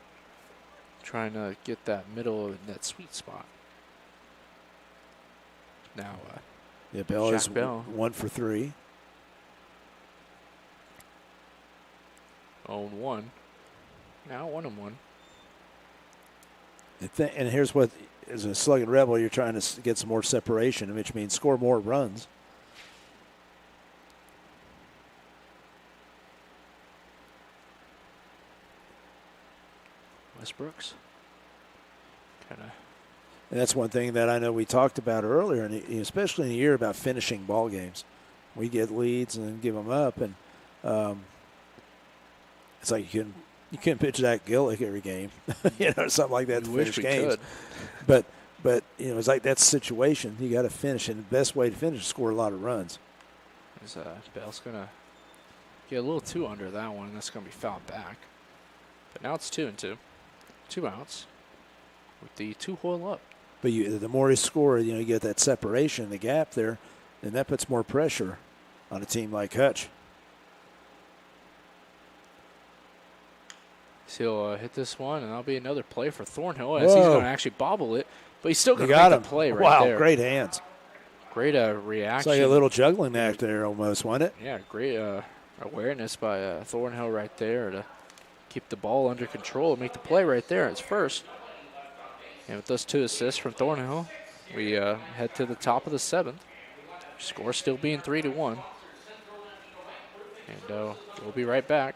Speaker 5: Trying to get that middle of that sweet spot. Now,
Speaker 6: Bell is
Speaker 5: Bell.
Speaker 6: 1 for 3.
Speaker 5: 0-1. Now 1-1.
Speaker 6: And here's what, as a slugging Rebel, you're trying to get some more separation, which means score more runs.
Speaker 5: Westbrooks. Kind of.
Speaker 6: And that's one thing that I know we talked about earlier, and especially in the year about finishing ball games. We get leads and then give them up, and it's like you can pitch that Gillick every game, something like that to finish games. But it's like that situation. You got to finish, and the best way to finish is score a lot of runs.
Speaker 5: Bell's gonna get a little too under that one, and that's gonna be fouled back. But now it's 2-2, 2 outs with the 2-hole up.
Speaker 6: But the more you score, you get that separation, the gap there, and that puts more pressure on a team like Hutch.
Speaker 5: So he'll hit this one, and that'll be another play for Thornhill as he's going to actually bobble it, but he's still going to make the play right there.
Speaker 6: Wow, great hands.
Speaker 5: Great reaction.
Speaker 6: It's like a little juggling act there almost, wasn't it?
Speaker 5: Yeah, great awareness by Thornhill right there to keep the ball under control and make the play right there. It's first. And with those 2 assists from Thornhill, we head to the top of the 7th. Score still being 3-1. And we'll be right back.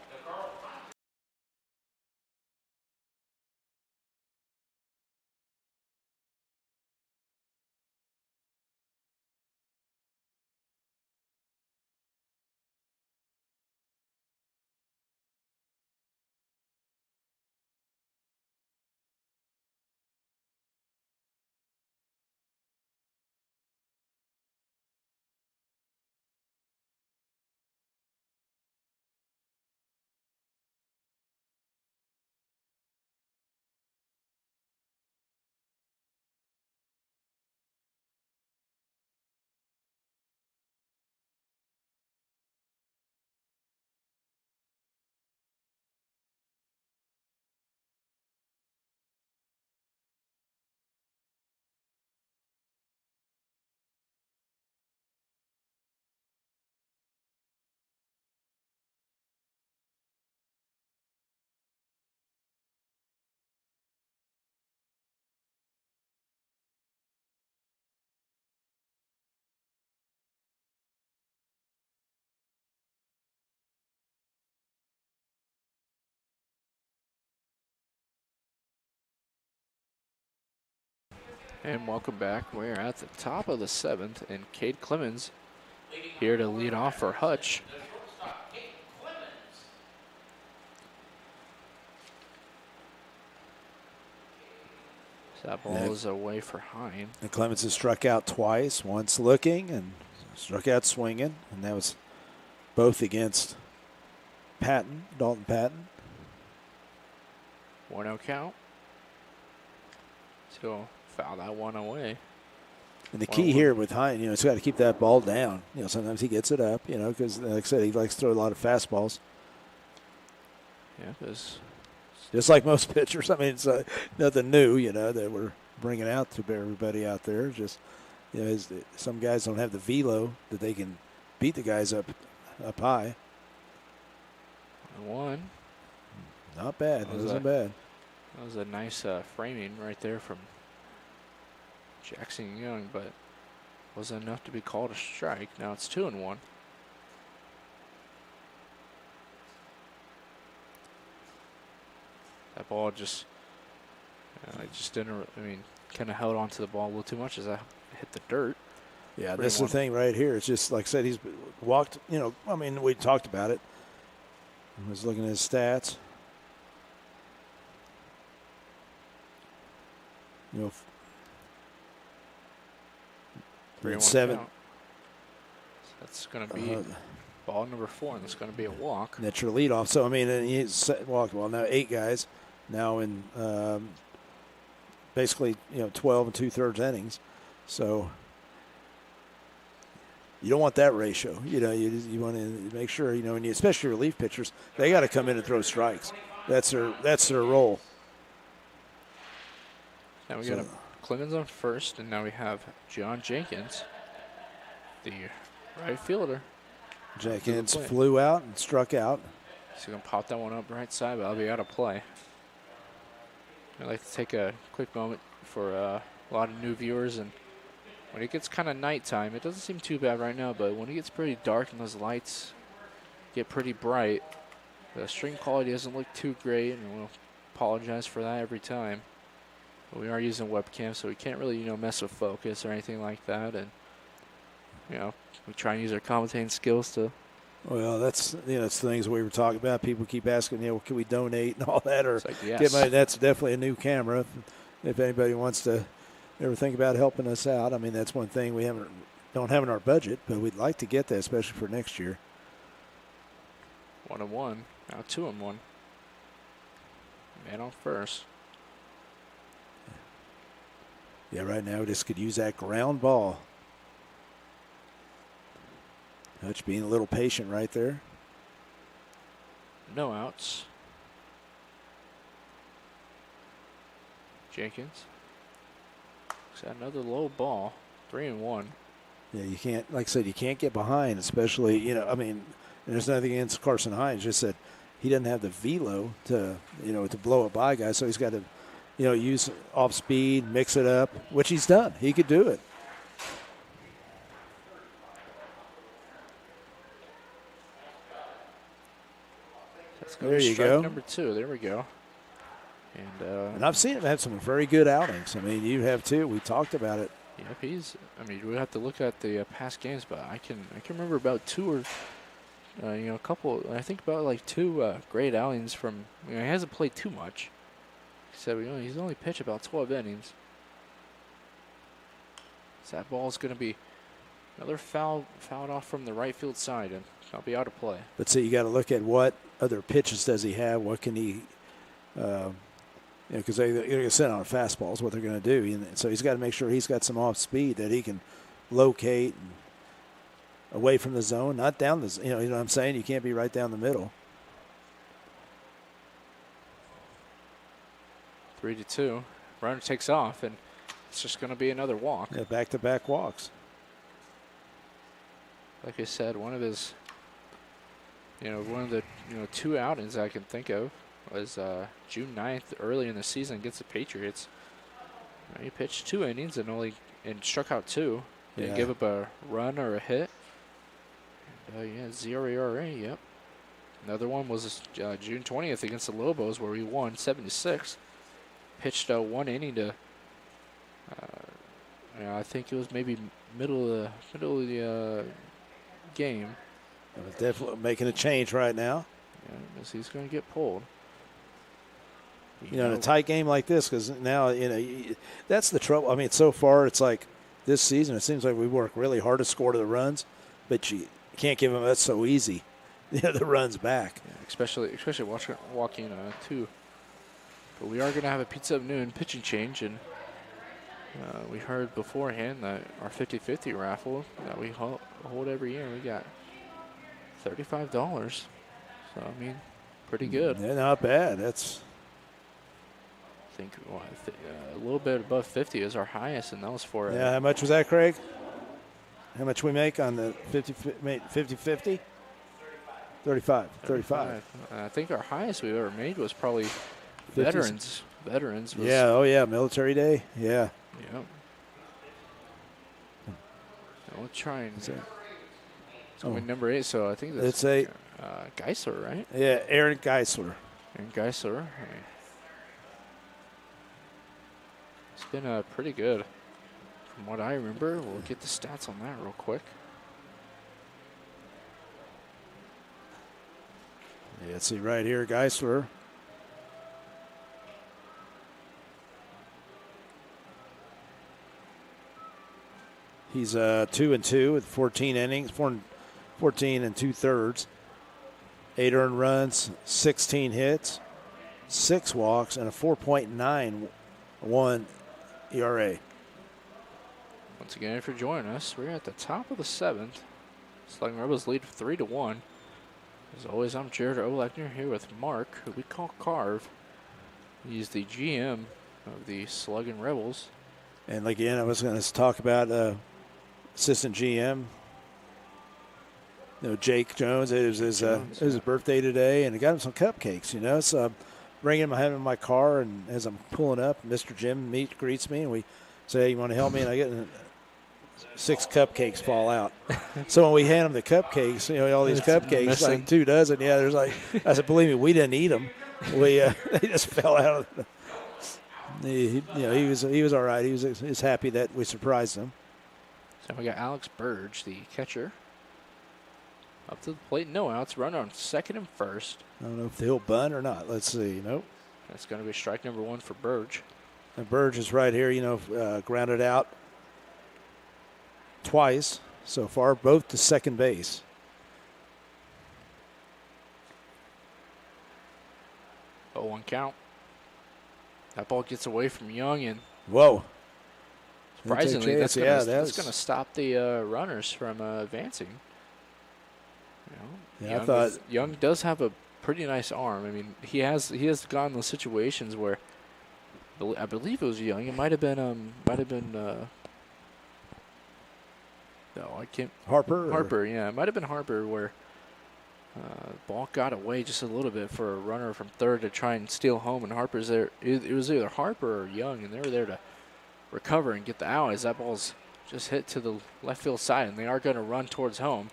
Speaker 5: And welcome back. We're at the top of the 7th, and Cade Clemens here to lead off for Hutch. So that ball is away for Hine.
Speaker 6: And Clemens has struck out twice, once looking and struck out swinging, and that was both against Dalton Patton.
Speaker 5: 1-0 count. So foul that one away.
Speaker 6: And the key here with Hine, he's got to keep that ball down. Sometimes he gets it up, because like I said, he likes to throw a lot of fastballs.
Speaker 5: Yeah, because
Speaker 6: just like most pitchers. I mean, it's nothing new, that we're bringing out to everybody out there. Just, some guys don't have the velo that they can beat the guys up high.
Speaker 5: 1.
Speaker 6: Not bad. It wasn't bad.
Speaker 5: That was a nice framing right there from Jackson Young, but wasn't enough to be called a strike. Now it's 2-1. That ball just, didn't. I mean, kind of held on to the ball a little too much as I hit the dirt.
Speaker 6: Yeah, that's the thing right here. It's just like I said, he's walked. I mean, we talked about it. I was looking at his stats.
Speaker 5: 3-7. So that's going to be ball number 4, and it's going to be a walk.
Speaker 6: And that's your leadoff. So I mean, he's walked well. Now 8 guys now in basically 12 2/3 innings. So you don't want that ratio. You want to make sure and especially relief pitchers, they got to come in and throw strikes. That's their role.
Speaker 5: Now we got Clemens on first, and now we have John Jenkins, the right fielder.
Speaker 6: Jenkins flew out and struck out.
Speaker 5: He's going to pop that one up right side, but I'll be out of play. I'd like to take a quick moment for a lot of new viewers. And when it gets kind of nighttime, it doesn't seem too bad right now, but when it gets pretty dark and those lights get pretty bright, the stream quality doesn't look too great, and we'll apologize for that every time. But we are using webcam, so we can't really, mess with focus or anything like that. And, we try and use our commentating skills to.
Speaker 6: Well, that's it's the things we were talking about. People keep asking, can we donate and all that, or
Speaker 5: yes.
Speaker 6: get money? That's definitely a new camera. If anybody wants to ever think about helping us out, I mean, that's one thing we don't have in our budget, but we'd like to get that, especially for next year.
Speaker 5: 1-1, now 2-1. Man on first.
Speaker 6: Yeah, right now we just could use that ground ball. Hutch being a little patient right there.
Speaker 5: No outs. Jenkins. Looks at another low ball. 3-1.
Speaker 6: Yeah, you can't, like I said, you can't get behind, especially, I mean, there's nothing against Carson Hines, just that he doesn't have the velo to, to blow it by guys, so he's got to, use off speed, mix it up, which he's done. He could do it. There you go.
Speaker 5: Number 2. There we go.
Speaker 6: And I've seen him have some very good outings. I mean, you have too. We talked about it.
Speaker 5: Yep, we have to look at the past games, but I can remember about 2 or a couple. I think about like 2 great outings from. He hasn't played too much. So he's only pitched about 12 innings. So that ball is going to be another fouled off from the right field side, and I'll be out of play.
Speaker 6: But so you got to look at what other pitches does he have? What can he? Because they're going to sit on a fastball is what they're going to do. And so he's got to make sure he's got some off speed that he can locate and away from the zone, not down the. You know what I'm saying? You can't be right down the middle.
Speaker 5: 3-2. Runner takes off, and it's just going to be another walk.
Speaker 6: Yeah, back-to-back walks.
Speaker 5: Like I said, one of his, one of the 2 outings I can think of was June 9th, early in the season against the Patriots. He pitched 2 innings and struck out 2. Didn't give up a run or a hit. And, 0 ERA. Yep. Another one was June 20th against the Lobos, where we won 7-6. Pitched 1 inning to I think it was maybe middle of the game.
Speaker 6: Definitely making a change right now.
Speaker 5: Yeah, because he's going to get pulled.
Speaker 6: In a tight game like this, because now, that's the trouble. I mean, so far, it's like this season, it seems like we work really hard to score to the runs, but you can't give them that so easy. The runs back.
Speaker 5: Yeah, especially walking two. But we are going to have a Pizza of Noon pitching change, and we heard beforehand that our 50-50 raffle that we hold every year, we got $35. So, I mean, pretty good.
Speaker 6: Yeah, not bad. That's...
Speaker 5: I think a little bit above 50 is our highest, and that was for...
Speaker 6: Yeah, how much was that, Craig? How much we make on the 50-50? 35.
Speaker 5: I think our highest we've ever made was probably veterans. Veterans was...
Speaker 6: Yeah, oh yeah, Military Day. Yeah.
Speaker 5: Yep. We'll try and... It's going to be number 8, so I think that's...
Speaker 6: It's 8.
Speaker 5: Geisler, right?
Speaker 6: Yeah, Aaron Geisler.
Speaker 5: Aaron Geisler. It's been pretty good. From what I remember, we'll get the stats on that real quick.
Speaker 6: Yeah, let's see right here, Geisler. He's 2-2 with 14 innings, 14 2/3, 8 earned runs, 16 hits, 6 walks, and a 4.91 ERA.
Speaker 5: Once again, if you're joining us, we're at the top of the 7th. Sluggin Rebels lead 3-1. As always, I'm Jared Olechner here with Mark, who we call Carve. He's the GM of the Sluggin Rebels.
Speaker 6: And again, I was going to talk about assistant GM. Jake Jones. It was his birthday today, and I got him some cupcakes. So I'm bringing him. I have him in my car, and as I'm pulling up, Mr. Jim greets me, and we say, "Hey, you want to help me?" And I get 6 cupcakes fall out. So when we hand him the cupcakes, all these cupcakes,
Speaker 5: missing.
Speaker 6: like 2 dozen. Yeah, there's like, I said, believe me, we didn't eat them. We they just fell out. He was all right. He was happy that we surprised him.
Speaker 5: So we got Alex Burge, the catcher, up to the plate. No outs. Runner on second and first.
Speaker 6: I don't know if he'll bunt or not. Let's see. Nope.
Speaker 5: That's going to be strike number 1 for Burge.
Speaker 6: And Burge is right here. Grounded out twice so far, both to second base.
Speaker 5: Oh, 1 count. That ball gets away from Young, and
Speaker 6: whoa!
Speaker 5: Surprisingly, that's
Speaker 6: going
Speaker 5: to stop the runners from advancing.
Speaker 6: Yeah, I thought
Speaker 5: Young does have a pretty nice arm. I mean, he has gone in situations where I believe it was Young. It might have been no, I can't. Harper, yeah, it might have been Harper where ball got away just a little bit for a runner from third to try and steal home, and Harper's there. It was either Harper or Young, and they were there to recover and get the out as that ball's just hit to the left field side, and they are going to run towards home.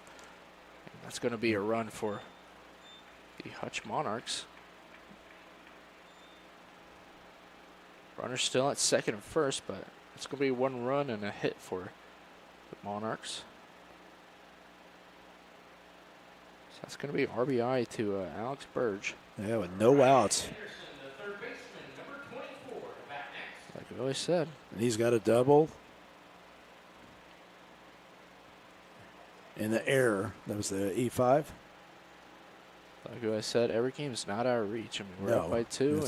Speaker 5: And that's going to be a run for the Hutch Monarchs. Runner still at second and first, but it's going to be 1 run and a hit for the Monarchs. So that's going to be RBI to Alex Burge.
Speaker 6: Yeah, with no outs.
Speaker 5: Like we always said.
Speaker 6: And he's got a double. In the error, that was the E5.
Speaker 5: Like I said, every game is not out of reach. I mean, we're up by 2,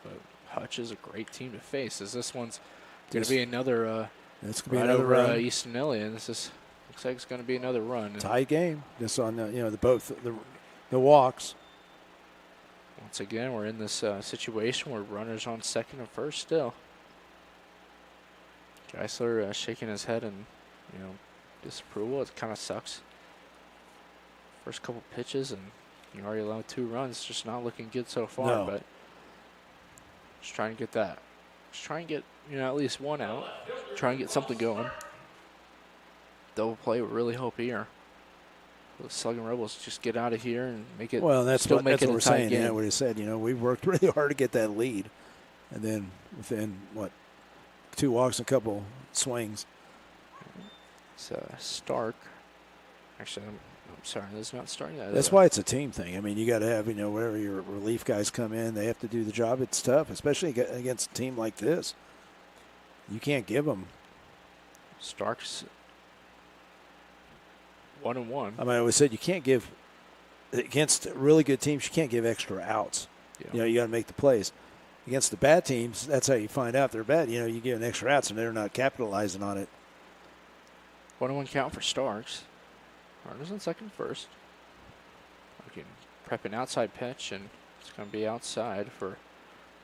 Speaker 5: but Hutch is a great team to face. As this one's going to be another
Speaker 6: it's going to be another run.
Speaker 5: Easton Elliott. This looks like it's going to be another run.
Speaker 6: Tight game. Just on the walks.
Speaker 5: Once again, we're in this situation where runners on second and first still. Geisler shaking his head in disapproval. It kind of sucks. First couple pitches and you already allowed 2 runs. Just not looking good so far.
Speaker 6: No.
Speaker 5: But just trying to get that. Just try and get at least 1 out. Try and get something going. Double play. We really hope here. The Sluggin Rebels just get out of here and make it.
Speaker 6: Well, that's what we're saying.
Speaker 5: Game.
Speaker 6: Yeah, what he said. We've worked really hard to get that lead, and then within 2 walks, a couple swings,
Speaker 5: It's Stark. Actually, I'm sorry, that's not Stark.
Speaker 6: That's why it's a team thing. I mean, you got to have, wherever your relief guys come in, they have to do the job. It's tough, especially against a team like this. You can't give them.
Speaker 5: Stark's 1-1.
Speaker 6: I mean, I always said you can't give, against really good teams, you can't give extra outs.
Speaker 5: Yeah.
Speaker 6: You got to make the plays. Against the bad teams, that's how you find out they're bad. You give an extra outs and they're not capitalizing on it.
Speaker 5: 1-1 count for Starks. Runners on second, first. We can prep an outside pitch, and it's going to be outside for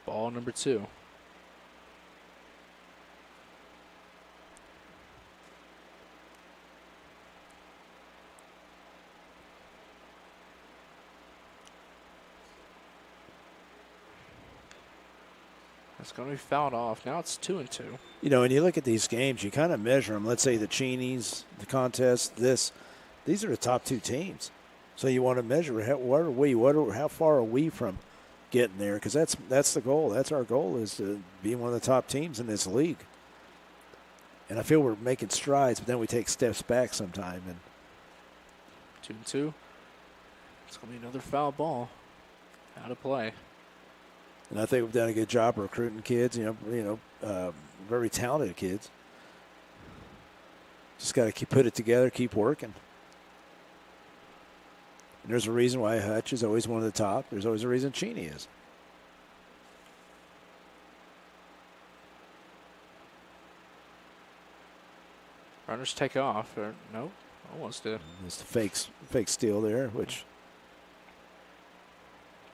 Speaker 5: ball number 2. It's going to be fouled off. Now it's 2-2.
Speaker 6: When you look at these games, you kind of measure them. Let's say the Cheneys, the contest, these are the top 2 teams. So you want to measure how far are we from getting there? Because that's the goal. That's our goal, is to be one of the top teams in this league. And I feel we're making strides, but then we take steps back sometime. And
Speaker 5: 2-2. It's going to be another foul ball. Out of play.
Speaker 6: And I think we've done a good job recruiting kids, very talented kids. Just got to put it together, keep working. And there's a reason why Hutch is always one of the top. There's always a reason Cheney is.
Speaker 5: Runners take off. Nope, almost did.
Speaker 6: It's the fake steal there, which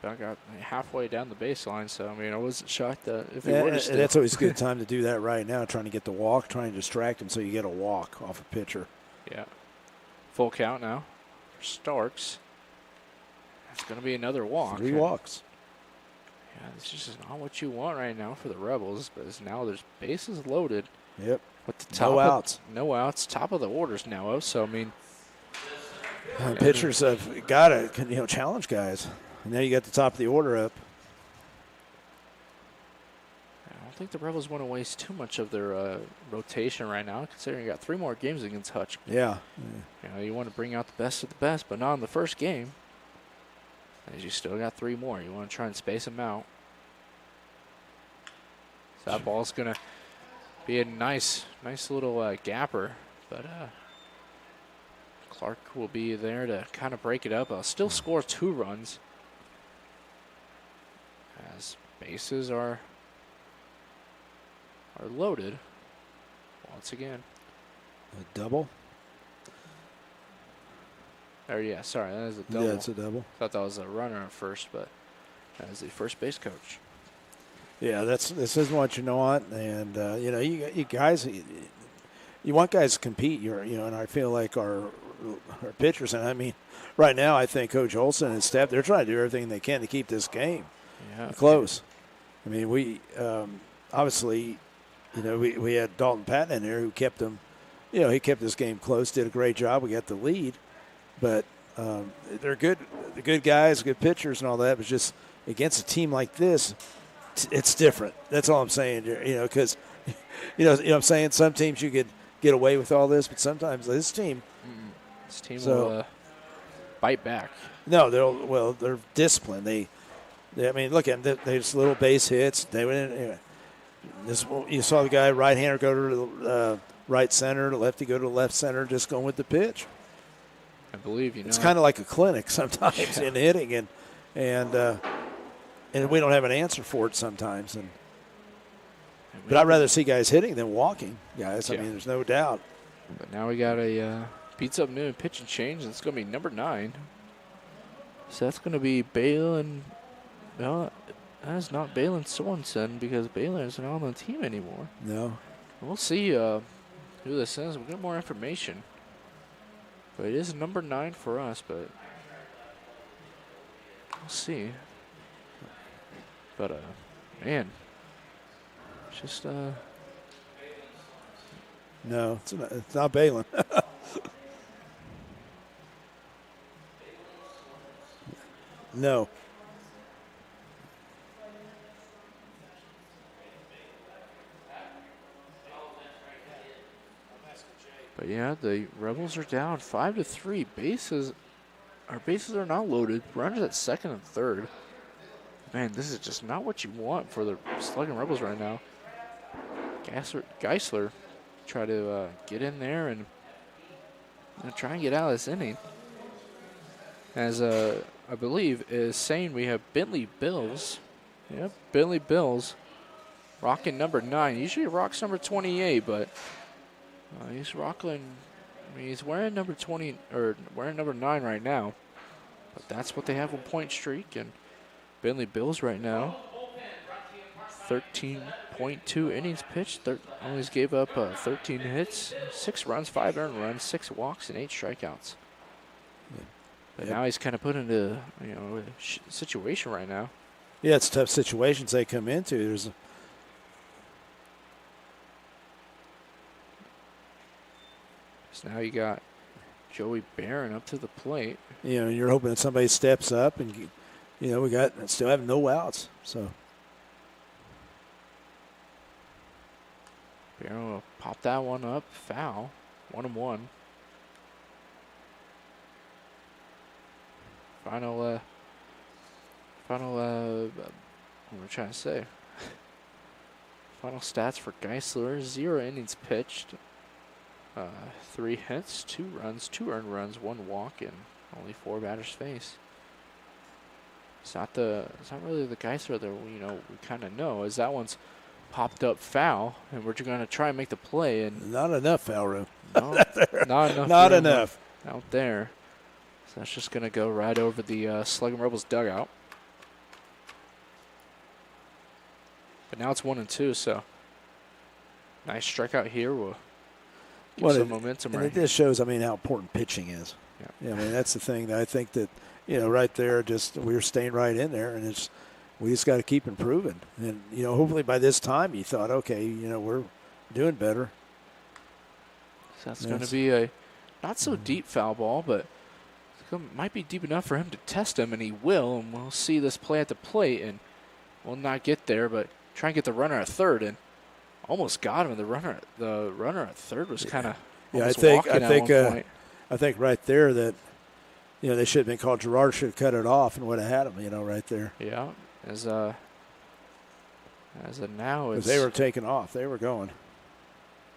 Speaker 5: I got halfway down the baseline, so I mean I wasn't shocked that if he were to steal.
Speaker 6: That's always a good time to do that right now, trying to get the walk, trying to distract him so you get a walk off a pitcher.
Speaker 5: Yeah. Full count now for Starks. It's going to be another walk.
Speaker 6: 3 walks.
Speaker 5: Yeah, this is just not what you want right now for the Rebels, but now there's bases loaded.
Speaker 6: Yep.
Speaker 5: With the top
Speaker 6: no outs.
Speaker 5: No outs. Top of the orders now, so I mean.
Speaker 6: Pitchers have got to challenge guys. And now you got the top of the order up.
Speaker 5: I don't think the Rebels want to waste too much of their rotation right now, considering you got 3 more games against Hutch.
Speaker 6: Yeah.
Speaker 5: You want to bring out the best of the best, but not in the first game. As you still got 3 more. You want to try and space them out. So that ball's going to be a nice little gapper, but Clark will be there to kind of break it up. I'll still score 2 runs. As bases are loaded once again.
Speaker 6: A double?
Speaker 5: Yeah, sorry, that is a double.
Speaker 6: Yeah, it's a double.
Speaker 5: Thought that was a runner at first, but that is the first base coach.
Speaker 6: Yeah, this isn't what you want, and you guys, you want guys to compete. And I feel like our pitchers, and I mean, right now I think Coach Olson and his staff, they're trying to do everything they can to keep this game close. I mean, we obviously, we had Dalton Patton in there who kept them, he kept this game close, did a great job. We got the lead, but they're good guys, good pitchers, and all that. But just against a team like this, it's different. That's all I'm saying. Because what I'm saying, some teams you could get away with all this, but sometimes this team
Speaker 5: will bite back.
Speaker 6: No, they're disciplined. I mean, look at them. They just little base hits. They went in. You saw the guy right-hander go to the right center, the lefty go to the left center, just going with the pitch.
Speaker 5: I believe
Speaker 6: it's kind of like a clinic sometimes in hitting, and we don't have an answer for it sometimes. But I'd rather see guys hitting than walking, guys. I mean, there's no doubt.
Speaker 5: But now we got a beats up noon pitch and change, and it's going to be number 9. So that's going to be Balin. No, that's not Balin Sorensen because Balin isn't on the team anymore.
Speaker 6: No.
Speaker 5: We'll see who this is. We'll get more information. But it is number 9 for us, but we'll see. But, man, just
Speaker 6: no, it's not Balin. No.
Speaker 5: But yeah, the Rebels are down 5-3. Our bases are not loaded. Runners at second and third. Man, this is just not what you want for the Sluggin Rebels right now. Geisler try to get in there and try and get out of this inning. As I believe is saying we have Bentley Bills. Yep, Bentley Bills rocking number 9. Usually rocks number 28, but he's rocking. I mean, he's wearing number 20 or wearing number 9 right now. But that's what they have on point streak. And Bentley Bills right now, 13.2 innings pitched. Only gave up 13 hits, 6 runs, 5 earned runs, 6 walks, and 8 strikeouts.
Speaker 6: Yeah.
Speaker 5: But now he's kind of put into a situation right now.
Speaker 6: Yeah, it's tough situations they come into.
Speaker 5: So now you got Joey Barron up to the plate.
Speaker 6: You're hoping that somebody steps up, and we still have no outs. So
Speaker 5: Barron will pop that one up, foul, 1-1. Final, what am I trying to say? Final stats for Geisler: 0 innings pitched, 3 hits, 2 runs, 2 earned runs, 1 walk, and only 4 batters faced. It's not really the Geisler that we kind of know, as that one's popped up foul, and we're going to try and make the play, and
Speaker 6: not enough foul room.
Speaker 5: No, not enough.
Speaker 6: Not enough
Speaker 5: out there. So that's just going to go right over the Sluggin Rebels dugout. But now it's 1-2, so nice strikeout here. We'll give some momentum.
Speaker 6: And it just shows, how important pitching is.
Speaker 5: Yeah.
Speaker 6: That's the thing that I think that, right there, just we're staying right in there, and we just got to keep improving. And, hopefully by this time you thought, okay, we're doing better.
Speaker 5: So that's going to be a not so deep foul ball, but might be deep enough for him to test him, and he will. And we'll see this play at the plate, and we'll not get there, but try and get the runner at third, and almost got him. The runner at third was kind of
Speaker 6: I think right there that they should have been called. Gerard should have cut it off and would have had him. Right there.
Speaker 5: Yeah, as of now, it's
Speaker 6: they were taking off. They were going.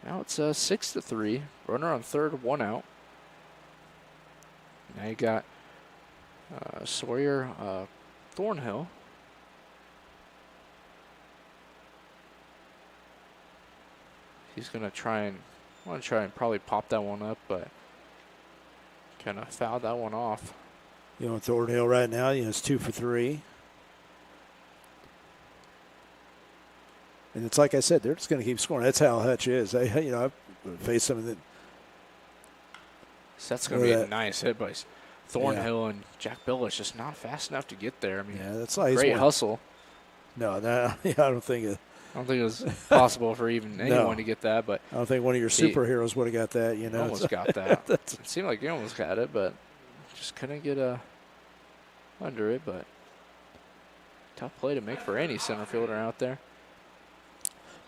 Speaker 5: Now it's 6-3. Runner on third, 1 out. Now you got Sawyer Thornhill. He's going to try and probably pop that one up, but kind of fouled that one off.
Speaker 6: Thornhill right now, it's 2 for 3. And it's like I said, they're just going to keep scoring. That's how Hutch is. I've faced some of the.
Speaker 5: So that's going to be a nice hit by Thornhill, and Jack Billis just not fast enough to get there.
Speaker 6: That's like
Speaker 5: great hustle.
Speaker 6: No, I don't think it.
Speaker 5: I don't think it was possible for even anyone to get that, but
Speaker 6: I don't think one of your superheroes would have got that.
Speaker 5: Almost got that. It seemed like he almost got it, but just couldn't get under it. But tough play to make for any center fielder out there.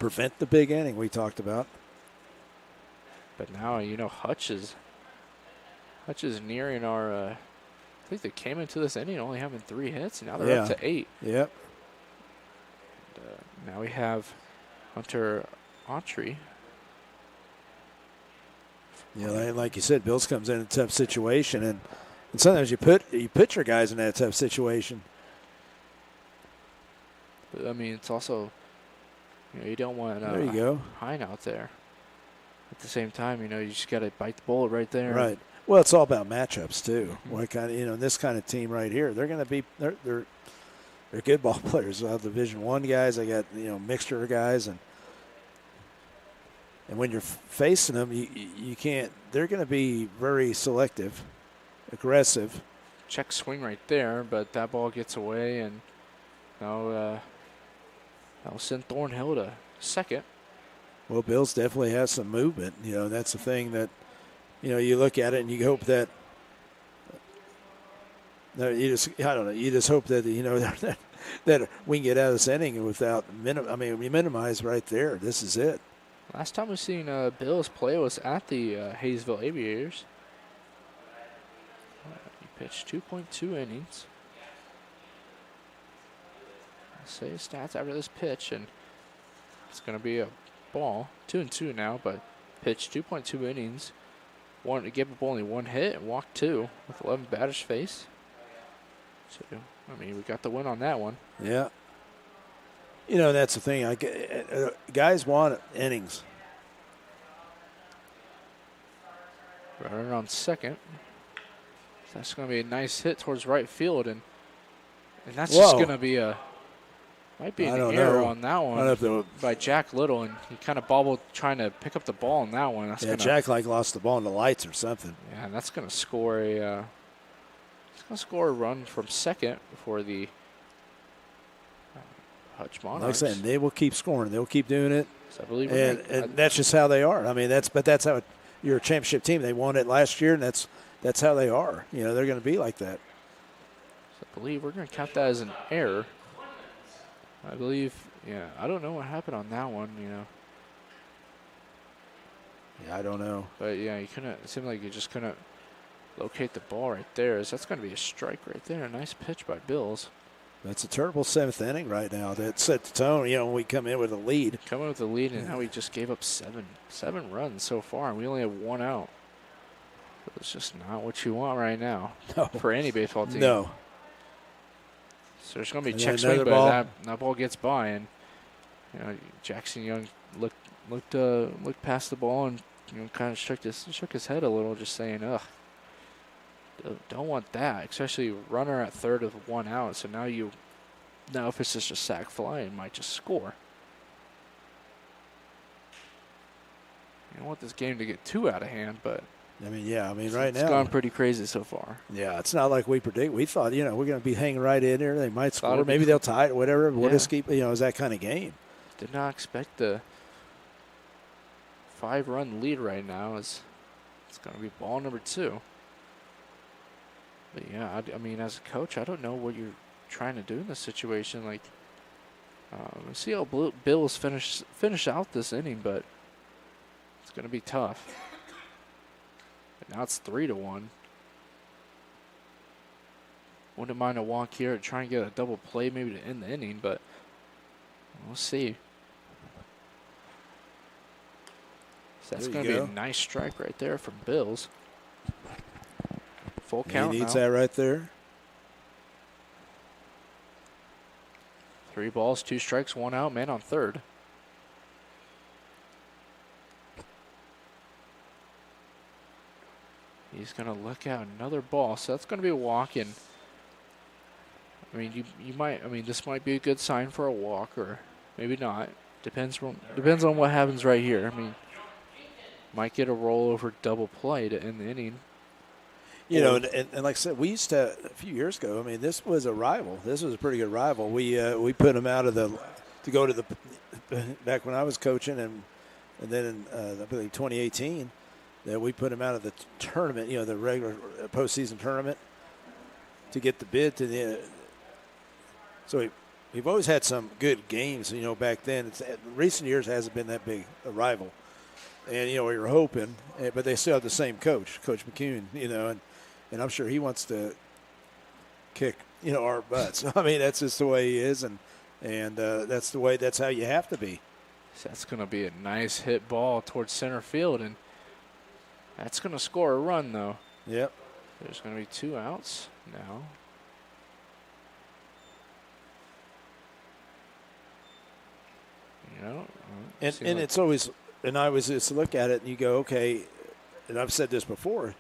Speaker 6: Prevent the big inning we talked about.
Speaker 5: But now Hutch is nearing our. I think they came into this inning only having 3 hits, and now they're up to 8.
Speaker 6: Yep.
Speaker 5: Now we have Hunter Autry.
Speaker 6: Like you said, Bills comes in a tough situation, and sometimes you put your guys in that tough situation.
Speaker 5: But, it's also, you don't want
Speaker 6: there you go.
Speaker 5: Hine out there. At the same time, you just got to bite the bullet right there.
Speaker 6: Right. Well, it's all about matchups too. Mm-hmm. What kind of this kind of team right here? They're going to be they're good ball players. Division I guys, they got mixture of guys, and when you're facing them, you can't. They're going to be very selective, aggressive.
Speaker 5: Check swing right there, but that ball gets away, and now I'll send Thornhill to second.
Speaker 6: Well, Bills definitely has some movement. That's the thing that you look at it and you hope that. No, you just hope that that we can get out of this inning without we minimize right there. This is it.
Speaker 5: Last time we've seen Bills play was at the Hayesville Aviators. He pitched 2.2 innings. I'll say his stats after this pitch, and it's going to be a ball. 2-2 now, but pitched 2.2 innings. Gave up only 1 hit and walked 2 with 11 batters faced. So, I mean, we got the win on that one.
Speaker 6: Yeah. You know, that's the thing. Guys want innings.
Speaker 5: Runner on second. So that's going to be a nice hit towards right field, and that's just going to be might be an error on that one by Jack Little, and he kind of bobbled trying to pick up the ball on that one. That's
Speaker 6: Jack lost the ball in the lights or something.
Speaker 5: Yeah, and that's going to score a run from second for the Hutch Monarchs.
Speaker 6: Like I said, they will keep scoring. They'll keep doing it.
Speaker 5: So I believe,
Speaker 6: and that's just how they are. I mean, that's how you're a championship team. They won it last year, and that's how they are. You know, they're going to be like that.
Speaker 5: So I believe we're going to count that as an error. I believe, yeah. I don't know what happened on that one. You know.
Speaker 6: Yeah, I don't know.
Speaker 5: But yeah, you couldn't. It seemed like you just couldn't locate the ball right there. So that's going to be a strike right there. A nice pitch by Bills.
Speaker 6: That's a terrible 7th inning right now. That set the tone. You know, when we come in with a lead.
Speaker 5: And now we just gave up seven runs so far, and we only have 1 out. It's just not what you want right now for any baseball team.
Speaker 6: No.
Speaker 5: So there's going to be check swing, but that ball gets by, and you know Jackson Young looked past the ball and kind of shook his head a little, just saying, "Ugh, don't want that." Especially runner at third with 1 out. So now if it's just a sac fly, it might just score. You don't want this game to get too out of hand, but.
Speaker 6: I mean, right now.
Speaker 5: It's gone pretty crazy so far.
Speaker 6: Yeah, it's not like we predict. We thought, we're going to be hanging right in there. They might score. Maybe they'll tie it, whatever. We'll just keep, it's that kind of game.
Speaker 5: Did not expect the 5-run lead right now. It's going to be ball number 2. But, yeah, I mean, as a coach, I don't know what you're trying to do in this situation. Like, let's see how Bills finish out this inning, but it's going to be tough. Now it's 3-1. Wouldn't mind a walk here to try and get a double play maybe to end the inning, but we'll see. So that's going to be a nice strike right there from Bills. Full count
Speaker 6: He needs
Speaker 5: now.
Speaker 6: that right there.
Speaker 5: 3 balls, 2 strikes, 1 out, man on third. He's going to look out another ball, so that's going to be a walk. And I mean, this might be a good sign for a walk, or maybe not. Depends on what happens right here. I mean, might get a rollover double play to end the inning.
Speaker 6: And like I said, we used to a few years ago. I mean, this was a rival. This was a pretty good rival. We put them out of to go to the back when I was coaching, and then in I believe 2018. That we put him out of the tournament, the regular postseason tournament, to get the bid to the. So we've always had some good games, back then. In recent years, it hasn't been that big a rival, and we were hoping, but they still have the same coach, Coach McCune, and I'm sure he wants to kick, our butts. I mean, that's just the way he is, and that's how you have to be.
Speaker 5: So that's going to be a nice hit ball towards center field, and. That's going to score a run, though.
Speaker 6: Yep.
Speaker 5: There's going to be 2 outs now.
Speaker 6: And it's always, and I was just look at it and you go, okay, and I've said this before,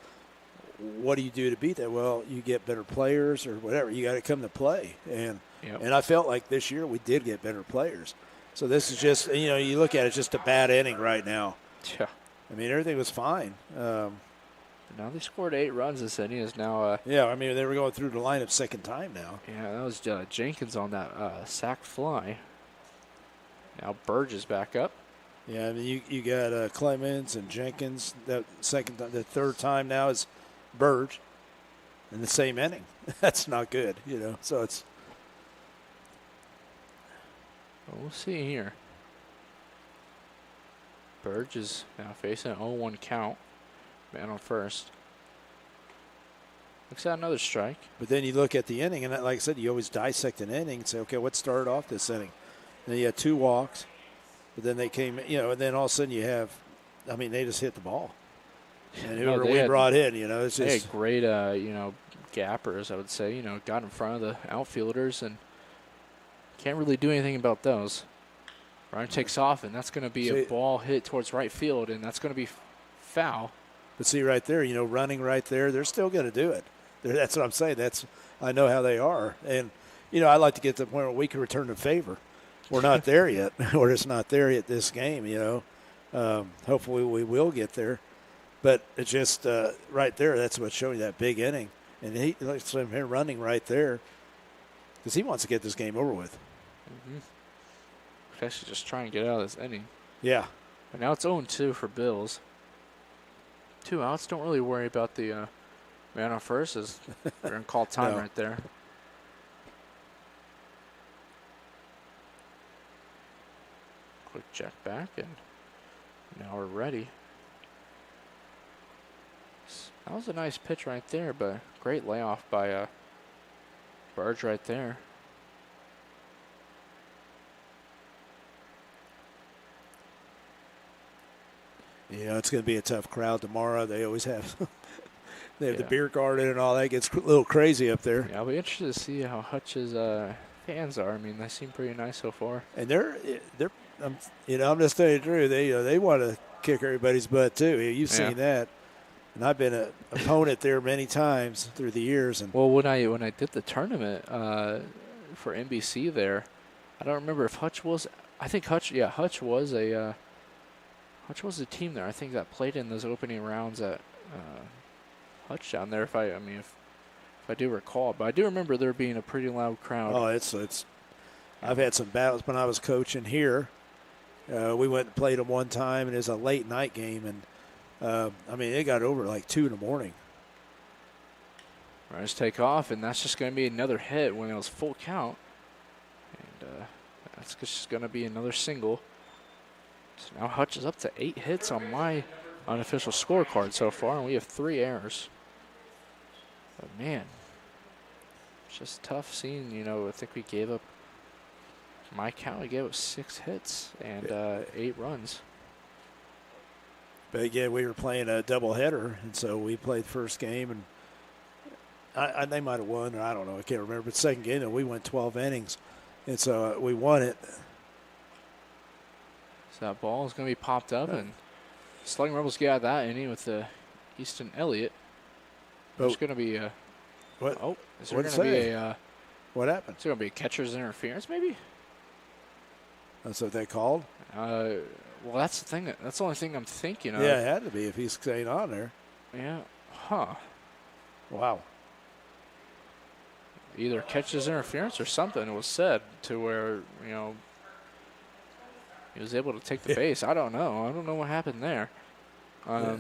Speaker 6: what do you do to beat that? Well, you get better players or whatever. You got to come to play. And I felt like this year we did get better players. So this is just, you look at it, it's just a bad inning right now.
Speaker 5: Yeah.
Speaker 6: I mean, everything was fine.
Speaker 5: Now they scored 8 runs. This inning is now.
Speaker 6: Yeah, I mean, they were going through the lineup second time now.
Speaker 5: Yeah, that was Jenkins on that sac fly. Now Burge is back up.
Speaker 6: Yeah, I mean, you got Clemens and Jenkins. The third time now is Burge in the same inning. That's not good, So it's.
Speaker 5: Well, we'll see here. Burge is now facing an 0-1 count. Man on first. Looks at another strike.
Speaker 6: But then you look at the inning, and like I said, you always dissect an inning and say, okay, what started off this inning? And then you had 2 walks, but then they came, and then all of a sudden you have, they just hit the ball. And whoever we brought in, it's just.
Speaker 5: They had great, gappers, I would say, got in front of the outfielders and can't really do anything about those. Runner takes off, and that's going to be a ball hit towards right field, and that's going to be foul.
Speaker 6: But see right there, running right there, they're still going to do it. That's what I'm saying. I know how they are. And, I'd like to get to the point where we can return the favor. We're not there yet. We're just not there yet this game, Hopefully we will get there. But it's just right there, that's what's showing that big inning. And he looks him here running right there because he wants to get this game over with.
Speaker 5: Mm-hmm. Especially just trying to get out of this inning.
Speaker 6: Yeah.
Speaker 5: But now it's 0-2 for Bills. 2 outs. Don't really worry about the man on first as they're going to call time right there. Quick check back, and now we're ready. That was a nice pitch right there, but great layoff by Burge right there.
Speaker 6: It's going to be a tough crowd tomorrow. They always have. They have the beer garden and all that. It gets a little crazy up there.
Speaker 5: Yeah, I'll be interested to see how Hutch's fans are. They seem pretty nice so far.
Speaker 6: And they're I'm just telling you the truth. They want to kick everybody's butt too. You've seen that. And I've been an opponent there many times through the years. And
Speaker 5: well, when I did the tournament for NBC there, I don't remember if Hutch was. I think Hutch was a. Hutch was the team there, I think, that played in those opening rounds at Hutch down there. If I do recall, but I do remember there being a pretty loud crowd.
Speaker 6: Oh, it's. I've had some battles when I was coaching here. We went and played them one time, and it was a late night game, and it got over like 2 in the morning.
Speaker 5: Runners take off, and that's just going to be another hit when it was full count, and that's just going to be another single. So now Hutch is up to 8 hits on my unofficial scorecard so far, and we have 3 errors. But man, it's just tough seeing, I think we gave up, my count, we gave up 6 hits and 8 runs.
Speaker 6: But again, we were playing a doubleheader, and so we played the first game, and they might have won, or I don't know, I can't remember. But second game, we went 12 innings, and so we won it.
Speaker 5: So that ball is going to be popped up, and Sluggin Rebels get out of that inning with Easton Elliott. There's going to be a.
Speaker 6: What?
Speaker 5: Oh, is there going to be a.
Speaker 6: What happened?
Speaker 5: Is there going to be a catcher's interference, maybe?
Speaker 6: That's what they called?
Speaker 5: Well, that's the thing. That's the only thing I'm thinking of.
Speaker 6: Yeah, it had to be if he's staying on there.
Speaker 5: Yeah. Huh.
Speaker 6: Wow.
Speaker 5: Either catcher's interference or something was said to where, he was able to take the base. I don't know. I don't know what happened there. Oh,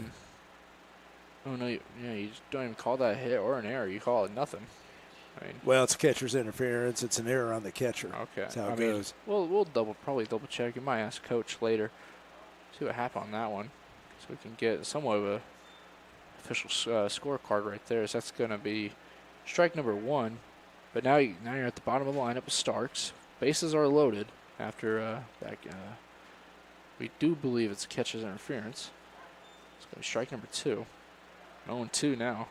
Speaker 5: no, you just don't even call that a hit or an error. You call it nothing.
Speaker 6: Well, it's catcher's interference. It's an error on the catcher.
Speaker 5: Okay.
Speaker 6: That's how it goes.
Speaker 5: We'll probably double check. You might ask Coach later. See what happened on that one. So we can get somewhat of a official scorecard right there. So that's going to be strike number 1. But now you're at the bottom of the lineup with Starks. Bases are loaded after we do believe it's a catcher's interference. It's going to be strike number 2. 0-2 now.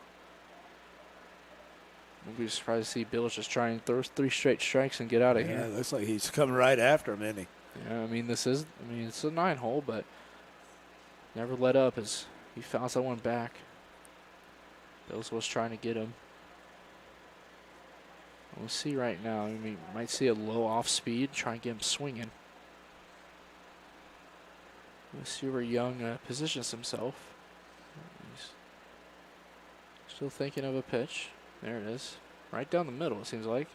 Speaker 5: We'll be surprised to see Bills just try and throw 3 straight strikes and get out of here.
Speaker 6: Yeah, it looks like he's coming right after him, isn't he?
Speaker 5: Yeah, it's a 9-hole, but never let up as he fouls that one back. Bills was trying to get him. We'll see right now. We might see a low off speed, try and get him swinging. We'll see where Young positions himself. He's still thinking of a pitch. There it is. Right down the middle, it seems like.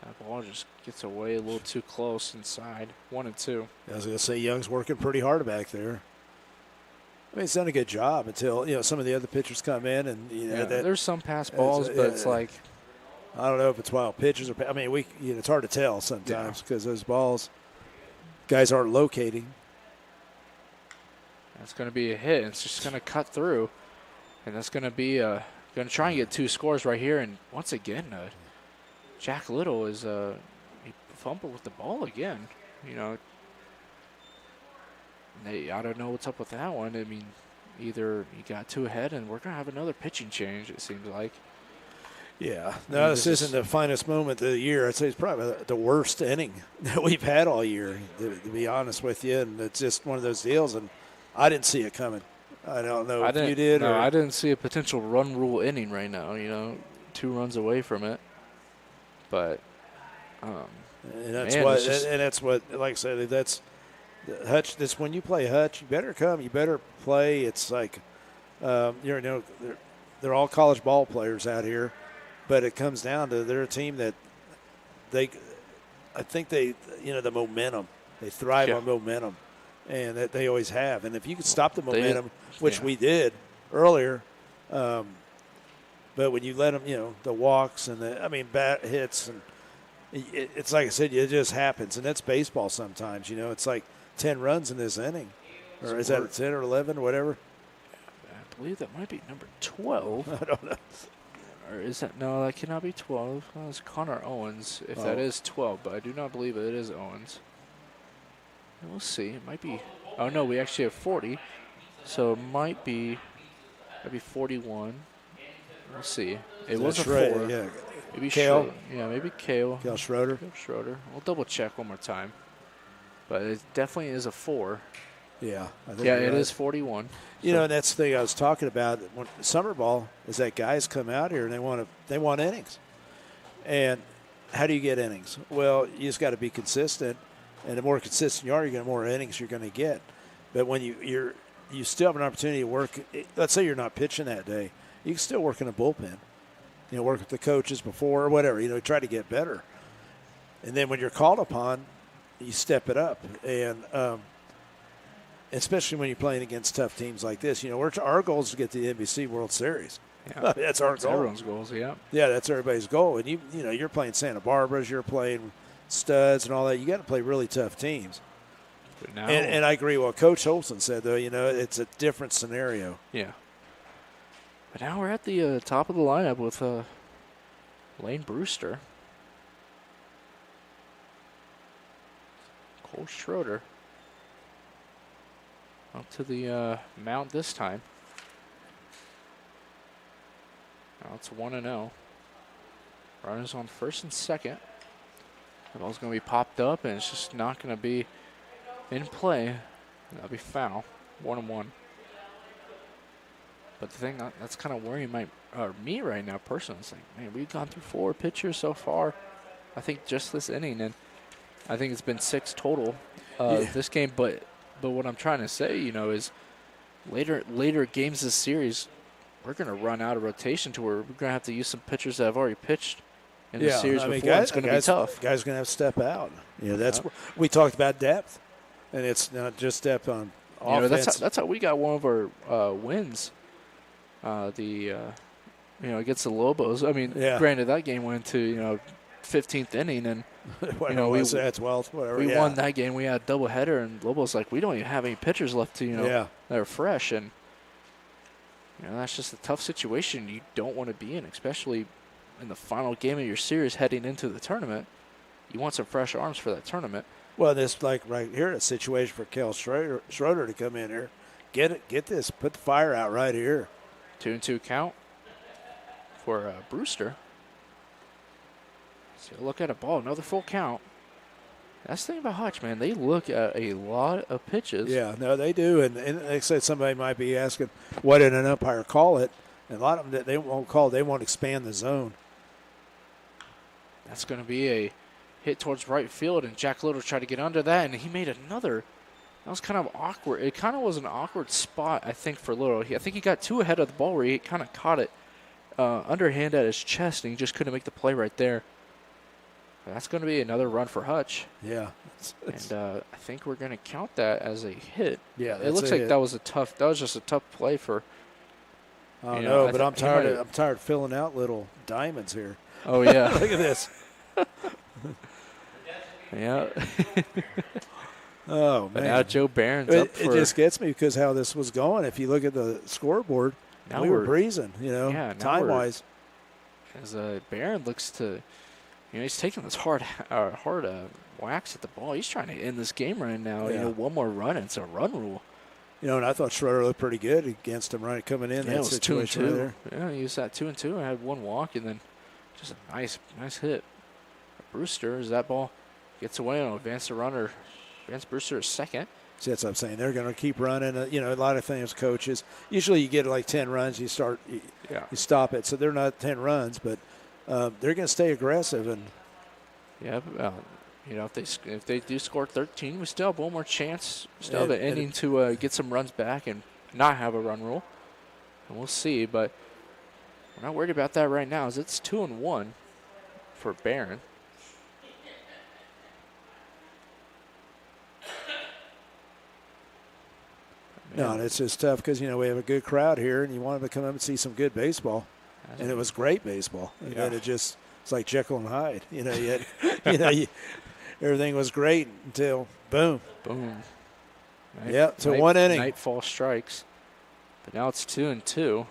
Speaker 5: That ball just gets away a little too close inside. 1-2.
Speaker 6: I was going to say Young's working pretty hard back there. He's done a good job until, some of the other pitchers come in and,
Speaker 5: there's some pass balls, but it's like.
Speaker 6: I don't know if it's wild pitches or, it's hard to tell sometimes because those balls, guys aren't locating.
Speaker 5: That's going to be a hit. It's just going to cut through. And that's going to be going to try and get 2 scores right here. And once again, Jack Little is he fumbled with the ball again. You know, I don't know what's up with that one. I mean, either he got 2 ahead, and we're going to have another pitching change, it seems like.
Speaker 6: Yeah. No, this isn't the finest moment of the year. I'd say it's probably the worst inning that we've had all year, to be honest with you. And it's just one of those deals, and I didn't see it coming. I don't know if you did.
Speaker 5: No,
Speaker 6: or
Speaker 5: I didn't see a potential run rule inning right now, you know, 2 runs away from it. But,
Speaker 6: and that's
Speaker 5: man,
Speaker 6: that's what, like I said, that's Hutch. That's when you play Hutch, you better come, you better play. It's like, you know, they're all college ball players out here, but it comes down to they're a team that I think you know, the momentum. They thrive on momentum, and that they always have. And if you could stop the momentum, which we did earlier, but when you let them, you know, the walks and bat hits, and it's like I said, it just happens. And that's baseball sometimes, you know. It's like 10 runs in this inning. Or is that 10 or 11 or whatever?
Speaker 5: I believe that might be number 12.
Speaker 6: I don't know.
Speaker 5: Or is that? No, that cannot be 12. Well, it's Connor Owens, if that is 12. But I do not believe it is Owens. We'll see. It might be. Oh, no, we actually have 40. So it might be 41. We'll see. It was a 4.
Speaker 6: Yeah.
Speaker 5: Maybe
Speaker 6: Kale.
Speaker 5: Maybe Kale.
Speaker 6: Kale Schroeder.
Speaker 5: Kale Schroeder. We'll double check one more time. But it definitely is a 4.
Speaker 6: Yeah. I think
Speaker 5: It is 41.
Speaker 6: You know, and that's the thing I was talking about. When summer ball is that guys come out here and they want innings. And how do you get innings? Well, you just got to be consistent. And the more consistent you are, the more innings you're going to get. But when you still have an opportunity to work. Let's say you're not pitching that day, you can still work in a bullpen. You know, work with the coaches before or whatever. You know, try to get better. And then when you're called upon, you step it up. And especially when you're playing against tough teams like this, you know, our goal is to get to the NBC World Series.
Speaker 5: Yeah.
Speaker 6: That's our goal.
Speaker 5: Everyone's goals, yeah.
Speaker 6: Yeah, that's everybody's goal. And you know, you're playing Santa Barbara's, you're playing Studs and all that. You got to play really tough teams.
Speaker 5: But now,
Speaker 6: and I agree with what Coach Holson said, though. You know, it's a different scenario.
Speaker 5: Yeah. But now we're at the top of the lineup with Lane Brewster, Cole Schroeder up to the mount this time. Now it's 1-0. Runners on first and second. The ball's going to be popped up, and it's just not going to be in play. That'll be foul. 1-1. But the thing that's kind of worrying me right now personally. It's like, man, we've gone through 4 pitchers so far. I think just this inning, and I think it's been 6 total this game. But what I'm trying to say, you know, is later games this series, we're going to run out of rotation to where we're going to have to use some pitchers that have already pitched in the series before. It's going to be tough.
Speaker 6: Guys are going to have to step out. You know, we talked about depth, and it's not just depth on offense.
Speaker 5: You know, that's how we got one of our wins. Against the Lobos. I mean, granted, that game went to 15th inning, and
Speaker 6: we 12th, whatever.
Speaker 5: We won that game. We had a doubleheader, and Lobos like, we don't even have any pitchers left to that are fresh, and that's just a tough situation you don't want to be in, especially in the final game of your series heading into the tournament. You want some fresh arms for that tournament.
Speaker 6: Well, this like right here, a situation for Kale Schroeder to come in here, get this, put the fire out right here.
Speaker 5: 2-2 count for Brewster. So look at a ball, another full count. That's the thing about Hutch, man. They look at a lot of pitches.
Speaker 6: Yeah, no, they do. And like I said, somebody might be asking, what did an umpire call it? And a lot of them, they won't call. They won't expand the zone.
Speaker 5: That's going to be a hit towards right field, and Jack Little tried to get under that, and he made another. That was kind of awkward. It kind of was an awkward spot, I think, for Little. I think he got too ahead of the ball where he kind of caught it underhand at his chest, and he just couldn't make the play right there. But that's going to be another run for Hutch.
Speaker 6: Yeah.
Speaker 5: And I think we're going to count that as a hit.
Speaker 6: Yeah,
Speaker 5: it looks like that was just a tough play for.
Speaker 6: Oh no, but I'm tired of filling out little diamonds here.
Speaker 5: Oh yeah.
Speaker 6: Look at this.
Speaker 5: Yeah.
Speaker 6: Oh,
Speaker 5: But
Speaker 6: man.
Speaker 5: now Joe Barron's
Speaker 6: It,
Speaker 5: up for.
Speaker 6: it just gets me because how this was going. If you look at the scoreboard,
Speaker 5: Now
Speaker 6: we were
Speaker 5: we're-
Speaker 6: breezing,
Speaker 5: now
Speaker 6: time-wise.
Speaker 5: As Barron looks to, he's taking this hard whacks at the ball. He's trying to end this game right now.
Speaker 6: Yeah.
Speaker 5: One more run, and it's a run rule.
Speaker 6: And I thought Schroeder looked pretty good against him right coming in.
Speaker 5: Yeah,
Speaker 6: that
Speaker 5: it was 2-2.
Speaker 6: situation right there.
Speaker 5: Yeah, he was at 2-2. I had one walk, and then just a nice hit. Brewster, as that ball gets away, and advance the runner. Advance Brewster is second.
Speaker 6: See, that's what I'm saying. They're going to keep running. A lot of things, coaches. Usually you get like 10 runs, you stop it. So they're not 10 runs, but they're going to stay aggressive. And
Speaker 5: Yeah, if they do score 13, we still have one more chance. Still have an inning to get some runs back and not have a run rule. And we'll see, but we're not worried about that right now, as it's 2-1 for Barron.
Speaker 6: no, and it's just tough because, we have a good crowd here, and you want them to come up and see some good baseball. And it was great baseball. And then it's like Jekyll and Hyde. Everything was great until boom.
Speaker 5: Boom.
Speaker 6: So one inning.
Speaker 5: Nightfall strikes. But now it's 2-2.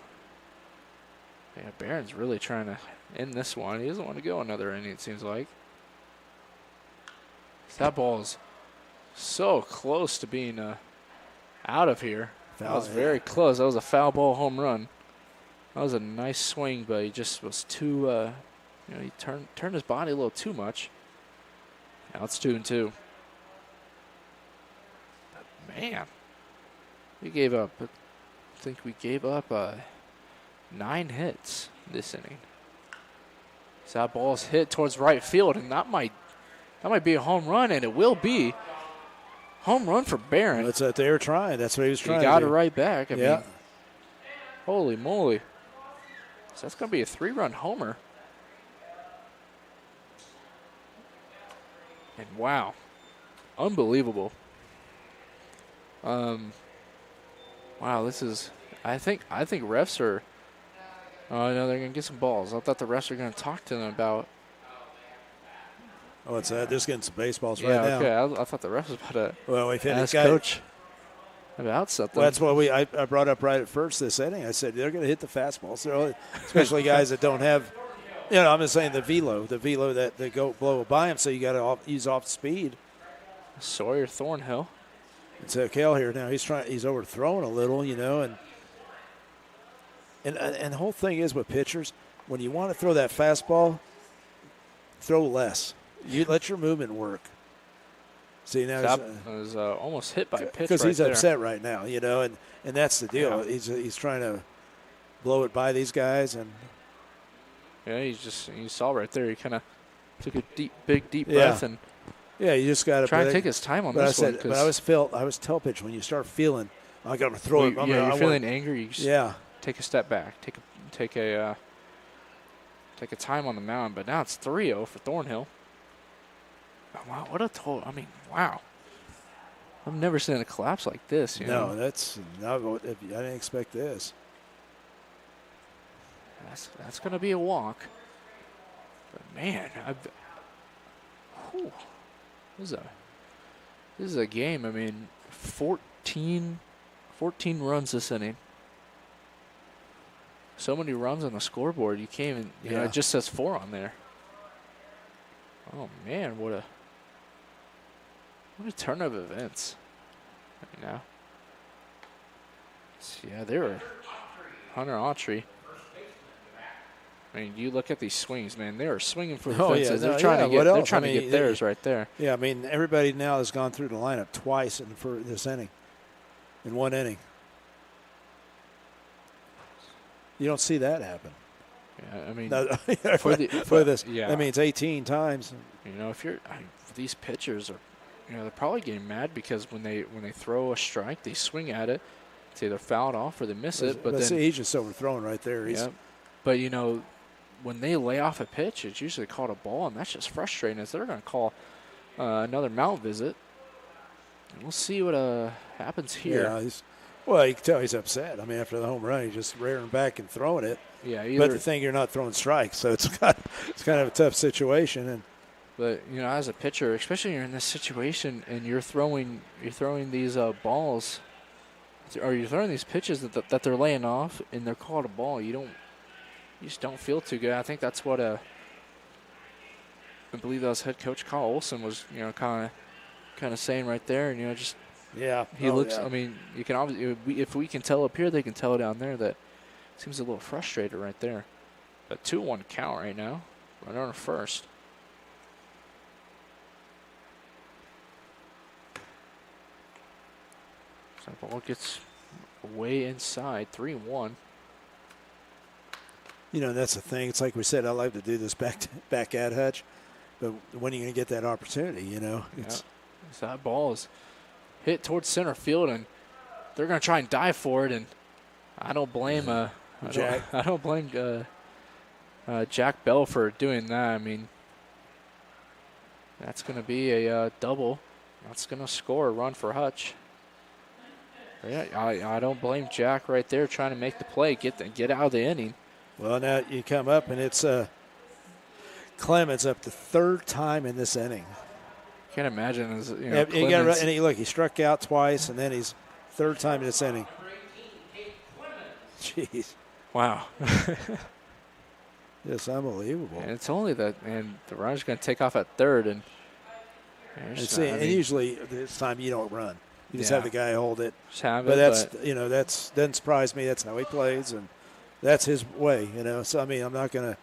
Speaker 5: Yeah, Barron's really trying to end this one. He doesn't want to go another inning, it seems like. That ball's so close to being out of here. That was very close. That was a foul ball home run. That was a nice swing, but he just was too, he turned his body a little too much. Now it's 2-2. But man, we gave up, I think we gave up 9 hits this inning. So that ball's hit towards right field, and that might be a home run, and it will be. Home run for Barron.
Speaker 6: That's what they were trying. That's what he was trying
Speaker 5: He got
Speaker 6: to
Speaker 5: it
Speaker 6: do.
Speaker 5: right back. I mean, holy moly. So that's going to be a 3-run homer. And wow, unbelievable. Wow, this is. I think refs are. Oh no, they're going to get some balls. I thought the refs were going to talk to them about.
Speaker 6: Oh, it's just getting some baseballs right
Speaker 5: Yeah,
Speaker 6: now.
Speaker 5: okay. I thought the refs was about to
Speaker 6: Well,
Speaker 5: ask coach about something.
Speaker 6: Well, that's what I brought up right at first this inning. I said they're going to hit the fastballs, especially guys that don't have. I'm just saying the velo that they go blow by him. So you got to use off speed.
Speaker 5: Sawyer Thornhill.
Speaker 6: It's Kale here now. He's overthrown a little, and the whole thing is with pitchers, when you want to throw that fastball, throw less. You let your movement work. See now
Speaker 5: That was almost hit by a pitch
Speaker 6: because
Speaker 5: right
Speaker 6: he's
Speaker 5: there.
Speaker 6: upset right now, and that's the deal.
Speaker 5: Yeah.
Speaker 6: He's trying to blow it by these guys, and
Speaker 5: you saw right there. He kind of took a big deep breath and
Speaker 6: you just got to
Speaker 5: try and take his time on this one.
Speaker 6: But I was tell pitch when you start feeling I got to throw it.
Speaker 5: You're feeling angry. You just take a step back. Take a time on the mound. But now it's 3-0 for Thornhill. Wow, what a total! I mean, wow. I've never seen a collapse like this.
Speaker 6: No, that's not. I didn't expect this.
Speaker 5: That's going to be a walk. But man, this is a game. I mean, 14 runs this inning. So many runs on the scoreboard. You can't even. It just says 4 on there. Oh man, what a turn of events. They were Hunter Autry. I mean, you look at these swings, man. They are swinging for the fences. They're trying to get theirs right there.
Speaker 6: Yeah, I mean, everybody now has gone through the lineup twice for this inning, in one inning. You don't see that happen.
Speaker 5: Yeah, I mean,
Speaker 6: for this, that means 18 times.
Speaker 5: These pitchers are, they're probably getting mad because when they throw a strike, they swing at it. It's either fouled off or they miss it. But then,
Speaker 6: see, he's just overthrown right there.
Speaker 5: But when they lay off a pitch, it's usually called a ball, and that's just frustrating. As they're going to call another mound visit. And we'll see what happens here.
Speaker 6: Yeah, you can tell he's upset. I mean, after the home run, he's just rearing back and throwing it.
Speaker 5: Yeah,
Speaker 6: but the thing, you're not throwing strikes, so it's kind of a tough situation. And
Speaker 5: But as a pitcher, especially when you're in this situation and you're throwing these balls, or you're throwing these pitches that they're laying off and they're called a ball, you just don't feel too good. I think that's what I believe that was head coach Kyle Olson was kind of saying right there, and just he looks.
Speaker 6: Yeah.
Speaker 5: I mean, you can obviously if we can tell up here, they can tell down there that seems a little frustrated right there. A 2-1 count right now. Runner on first. So the ball gets way inside. 3-1.
Speaker 6: That's the thing. It's like we said, I like to do this back at Hutch, but when are you going to get that opportunity? It's
Speaker 5: So that ball is hit towards center field, and they're going to try and dive for it. And I don't blame
Speaker 6: Jack.
Speaker 5: I don't blame Jack Bell for doing that. I mean, that's going to be a double. That's going to score a run for Hutch. Yeah, I don't blame Jack right there trying to make the play, get out of the inning.
Speaker 6: Well, now you come up, and it's Clemens up the third time in this inning.
Speaker 5: Can't imagine as
Speaker 6: he struck out twice, and then he's third time in this inning. Jeez.
Speaker 5: Wow.
Speaker 6: It's unbelievable.
Speaker 5: And it's only that, and the runner's going to take off at third, and
Speaker 6: usually this time you don't run. You just have the guy hold it.
Speaker 5: Just have
Speaker 6: but
Speaker 5: it.
Speaker 6: That's doesn't surprise me. That's how he plays, and that's his way. So I mean, I'm not going to.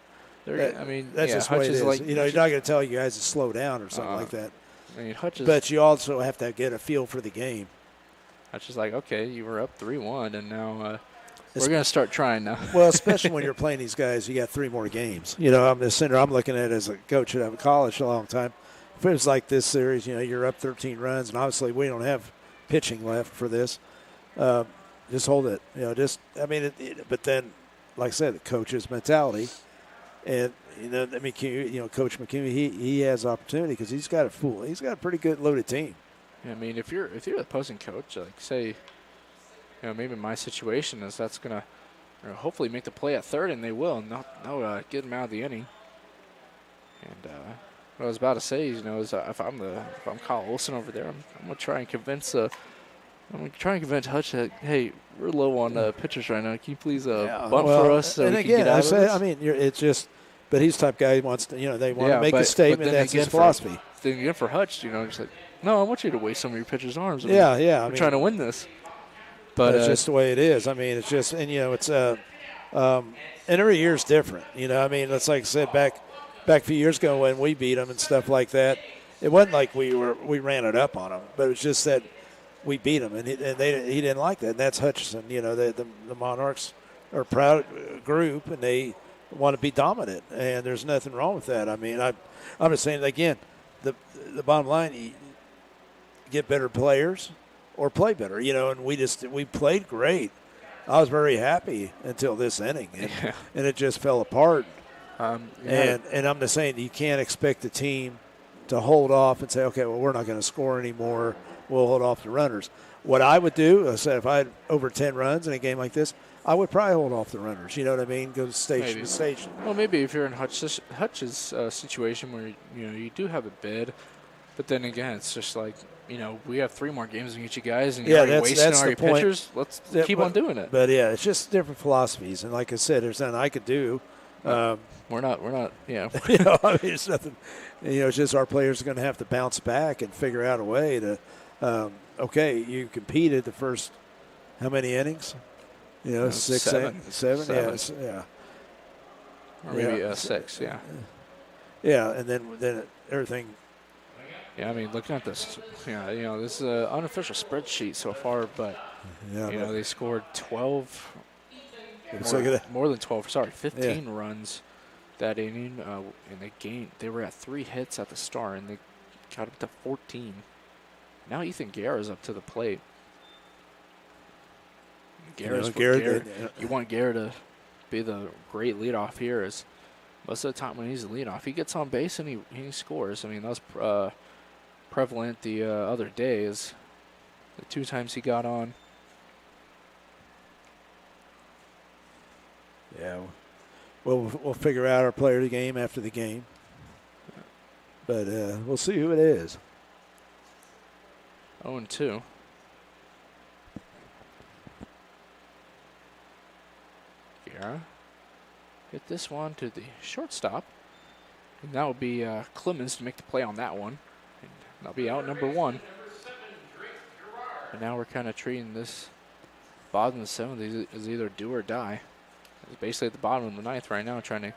Speaker 6: That's just the way it is. You're not going to tell you guys to slow down or something like that.
Speaker 5: I mean, Hutch
Speaker 6: but you also have to get a feel for the game.
Speaker 5: Hutch is like, okay, you were up 3-1, and now we're going to start trying now.
Speaker 6: Well, especially when you're playing these guys, you got 3 more games. I'm the center. I'm looking at it as a coach at a college a long time. If it was like this series, you're up 13 runs, and obviously we don't have pitching left for this. Just hold it. But then, like I said, the coach's mentality. And Coach McKinney, he has opportunity because he's got a pretty good loaded team.
Speaker 5: I mean, if you're the opposing coach, like say, maybe my situation is that's gonna hopefully make the play at third, and they will. No, get him out of the inning. And what I was about to say, is if I'm Kyle Olson over there, I'm gonna try and convince Hutch that, hey, we're low on pitchers right now. Can you please bunt for us so we can get out of this?
Speaker 6: It's just, but he's the type of guy who wants to, they want to make a statement. That's his philosophy.
Speaker 5: Then again, for Hutch, just like, no, I want you to waste some of your pitchers' arms.
Speaker 6: We're
Speaker 5: trying to win this. But
Speaker 6: it's just the way it is. I mean, it's just, and it's and every year's different. It's like I said back a few years ago when we beat them and stuff like that. It wasn't like we ran it up on them, but it was just that we beat him, and he didn't like that. And that's Hutchinson. The Monarchs are a proud group, and they want to be dominant, and there's nothing wrong with that. I mean, I'm just saying again, the bottom line, you get better players or play better, and we played great. I was very happy until this inning, and it just fell apart. And I'm just saying you can't expect the team to hold off and say, okay, well, we're not going to score anymore. We'll hold off the runners. What I would do, I said, if I had over 10 runs in a game like this, I would probably hold off the runners. You know what I mean? Go station to station.
Speaker 5: Well, maybe if you're in Hutch's situation where you do have a bid, but then again, it's just like we have 3 more games against you guys, and you're wasting all your pitchers. Let's keep on doing it.
Speaker 6: But yeah, it's just different philosophies, and like I said, there's nothing I could do.
Speaker 5: We're not.
Speaker 6: It's nothing. It's just our players are going to have to bounce back and figure out a way to. Okay, you competed the first how many innings? 6, 7. Yes, yeah.
Speaker 5: Or maybe 6. Yeah.
Speaker 6: Yeah, and then everything.
Speaker 5: Yeah, I mean, looking at this, this is an unofficial spreadsheet so far, but they scored 12. More than 12. Sorry, 15 runs that inning. In the game, they were at 3 hits at the start, and they got up to 14. Now Ethan Guerra's up to the plate. You want Guerra to be the great leadoff here. As most of the time when he's the leadoff, he gets on base and he scores. I mean, that was prevalent the other days. The 2 times he got on.
Speaker 6: Yeah, we'll figure out our player of the game after the game. But we'll see who it is.
Speaker 5: 0-2. Guerra hit this one to the shortstop. And that will be Clemens to make the play on that one. And that'll be out number 1. And now we're kind of treating this bottom of the 7th as either do or die. It's basically at the bottom of the 9th right now, trying to.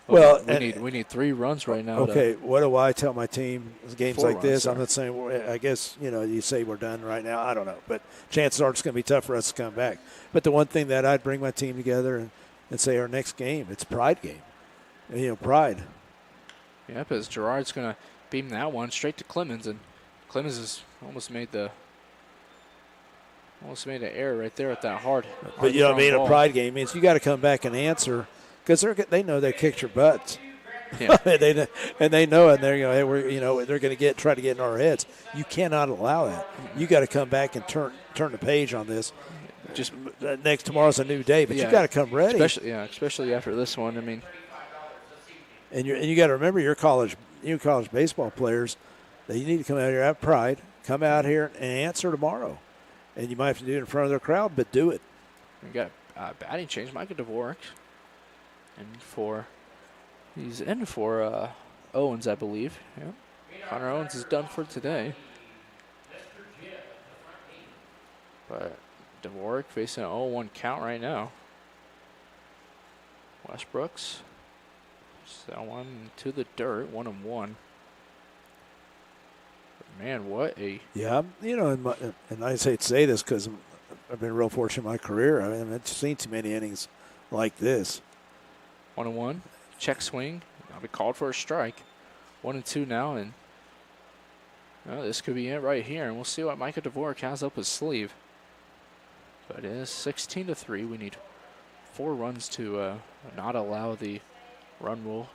Speaker 6: Well,
Speaker 5: we need 3 runs right now.
Speaker 6: Okay, what do I tell my team? Games
Speaker 5: 4
Speaker 6: like
Speaker 5: runs,
Speaker 6: this,
Speaker 5: sorry.
Speaker 6: I'm not saying. I guess you say we're done right now. I don't know, but chances are it's going to be tough for us to come back. But the one thing that I'd bring my team together and say our next game, it's pride game. Pride.
Speaker 5: Yeah, because Gerard's going to beam that one straight to Clemens, and Clemens has almost made an error right there at that hard.
Speaker 6: But you know what I mean?
Speaker 5: ball.
Speaker 6: A pride game means you got to come back and answer because they know they kicked your butts.
Speaker 5: Yeah.
Speaker 6: they know it. And they're they're going to try to get in our heads. You cannot allow that. You got to come back and turn the page on this. Just tomorrow's a new day, but you got to come ready.
Speaker 5: Especially after this one. I mean,
Speaker 6: and you got to remember your college baseball players. That you need to come out here, have pride, come out here and answer tomorrow. And you might have to do it in front of their crowd, but do it.
Speaker 5: we got batting change. Micah Dvorak, he's in for Owens, I believe. Yeah. Connor Owens is done for today. But Dvorak facing an 0-1 count right now. Westbrooks, that one to the dirt, 1-1. Man, what a...
Speaker 6: Yeah, and I hate to say this because I've been real fortunate in my career. I mean, I've seen too many innings like this.
Speaker 5: 1-1, check swing. I'll be called for a strike. 1-2 now, and this could be it right here. And we'll see what Micah Dvorak has up his sleeve. But it is 16-3. We need 4 runs to not allow the run rule.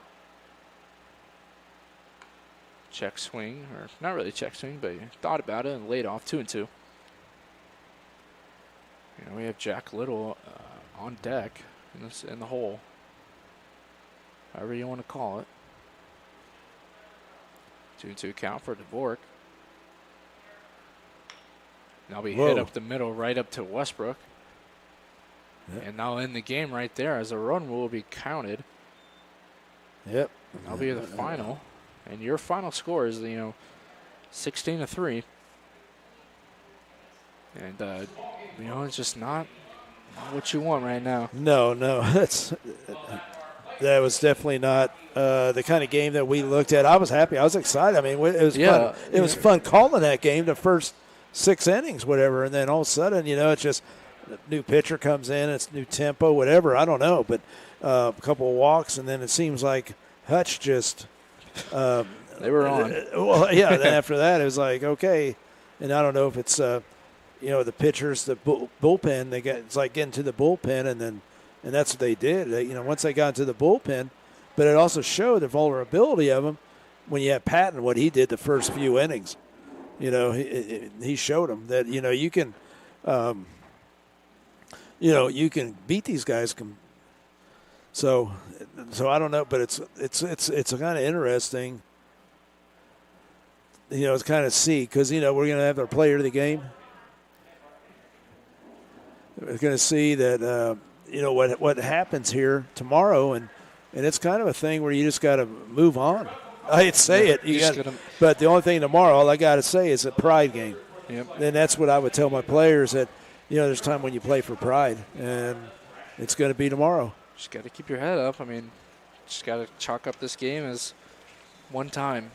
Speaker 5: Check swing, or not really check swing, but he thought about it and laid off 2-2. We have Jack Little on deck in the hole, however you want to call it. 2-2 count for Dvorak. Now we hit up the middle, right up to Westbrook.
Speaker 6: Yep.
Speaker 5: And now in the game right there, as a run will be counted.
Speaker 6: Yep.
Speaker 5: And that'll be the final. And your final score is, 16-3. And, it's just not what you want right now.
Speaker 6: No, that was definitely not the kind of game that we looked at. I was happy. I was excited. I mean, it was fun. It was fun calling that game, the first 6 innings, whatever. And then all of a sudden, it's just a new pitcher comes in, it's new tempo, whatever. I don't know. But a couple of walks, and then it seems like Hutch just
Speaker 5: they were on.
Speaker 6: Well, yeah, then after that, it was like, okay. And I don't know if it's, the pitchers, the bullpen, it's like getting to the bullpen, and that's what they did. Once they got into the bullpen, but it also showed the vulnerability of them when you have Patton, what he did the first few innings. He showed them that, you can, you can beat these guys. So I don't know, but it's kind of interesting. It's kind of see because we're going to have our player of the game. We're going to see that what happens here tomorrow, and it's kind of a thing where you just got to move on. I hate to say it, but the only thing tomorrow, all I got to say is a pride game.
Speaker 5: Yep.
Speaker 6: And that's what I would tell my players that there's time when you play for pride, and it's going to be tomorrow.
Speaker 5: Just got to keep your head up. I mean, just got to chalk up this game as one time.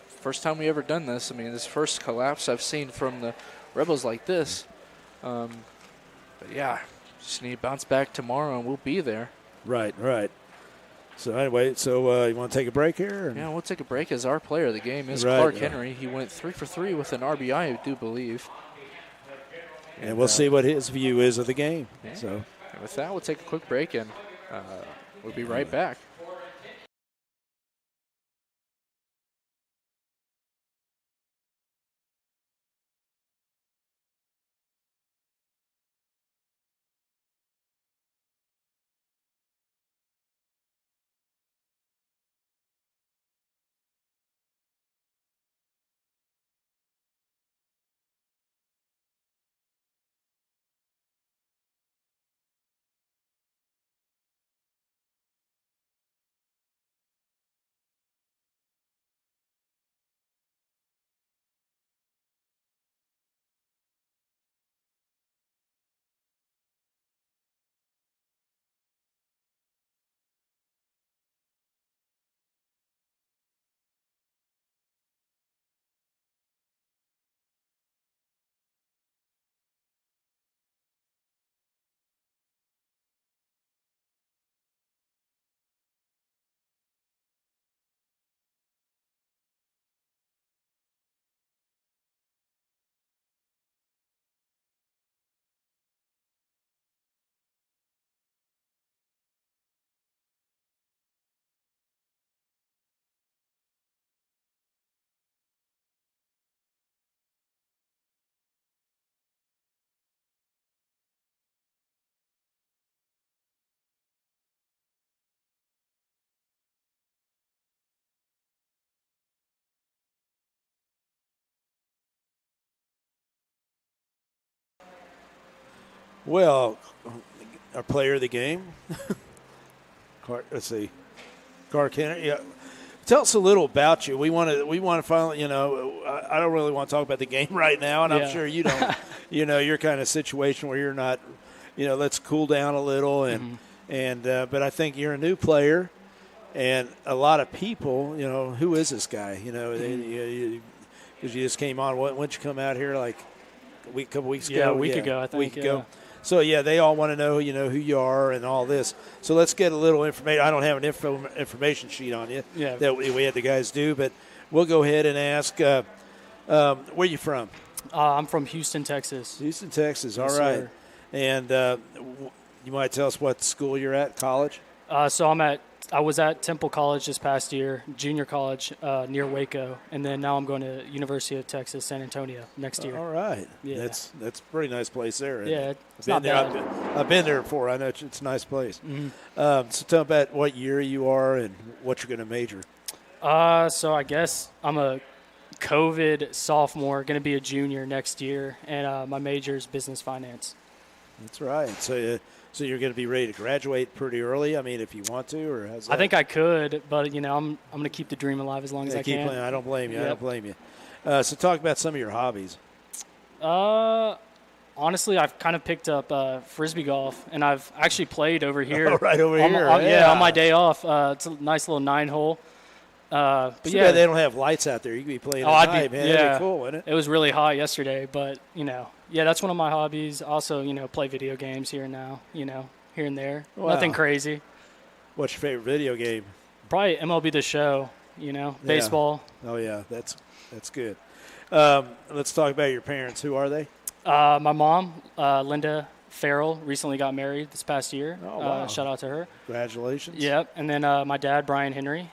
Speaker 5: First time we ever done this. I mean, this first collapse I've seen from the Rebels like this. But yeah, just need to bounce back tomorrow, and we'll be there.
Speaker 6: Right. So anyway, you want to take a break here?
Speaker 5: Yeah, we'll take a break as our player of the game is Clark Henry. He went 3 for 3 with an RBI, I do believe.
Speaker 6: And we'll see what his view is of the game.
Speaker 5: Yeah.
Speaker 6: So.
Speaker 5: And with that, we'll take a quick break, and we'll be right back.
Speaker 6: Well, our player of the game. Let's see, Car Kenner. Yeah, tell us a little about you. We want to finally. I don't really want to talk about the game right now, and I'm sure you don't. You're kind of situation where you're not. Let's cool down a little, but I think you're a new player, and a lot of people. Who is this guy? Because you just came on. When did you come out here? Like a couple weeks ago.
Speaker 7: Yeah, a week ago, I think.
Speaker 6: A week ago. So, they all want to know, who you are and all this. So let's get a little information. I don't have an information sheet on you that we had the guys do, but we'll go ahead and ask, where are you from?
Speaker 7: I'm from Houston, Texas.
Speaker 6: Houston, Texas. All
Speaker 7: Yes,
Speaker 6: right.
Speaker 7: sir.
Speaker 6: And you might tell us what school you're at, college?
Speaker 7: So I was at Temple College this past year, junior college near Waco, and then now I'm going to University of Texas, San Antonio next year.
Speaker 6: All right.
Speaker 7: Yeah.
Speaker 6: That's a pretty nice place there.
Speaker 7: Yeah, it's
Speaker 6: Been
Speaker 7: not
Speaker 6: there.
Speaker 7: bad.
Speaker 6: I've been there before. I know it's a nice place. So tell me about what year you are and what you're going to major.
Speaker 7: So I guess I'm a COVID sophomore, going to be a junior next year, and my major is business finance.
Speaker 6: That's right. So you're going to be ready to graduate pretty early. I mean, if you want to, or how's that?
Speaker 7: I think I could, but I'm going to keep the dream alive as long as I
Speaker 6: keep
Speaker 7: can.
Speaker 6: playing. I don't blame you.
Speaker 7: Yep.
Speaker 6: I don't blame you. So talk about some of your hobbies.
Speaker 7: Honestly, I've kind of picked up frisbee golf, and I've actually played over here.
Speaker 6: Right over
Speaker 7: on
Speaker 6: here.
Speaker 7: on my day off. It's a nice little 9-hole. But
Speaker 6: Too bad they don't have lights out there. You could be playing at night, man. That'd be cool, wouldn't it?
Speaker 7: It was really hot yesterday, but that's one of my hobbies. Also, play video games here and now. Here and there.
Speaker 6: Wow.
Speaker 7: Nothing crazy.
Speaker 6: What's your favorite video game?
Speaker 7: Probably MLB The Show. Baseball.
Speaker 6: Oh yeah, that's good. Let's talk about your parents. Who are they?
Speaker 7: My mom, Linda Farrell, recently got married this past year.
Speaker 6: Oh, wow.
Speaker 7: Shout out to her.
Speaker 6: Congratulations.
Speaker 7: Yep. And then my dad, Brian Henry.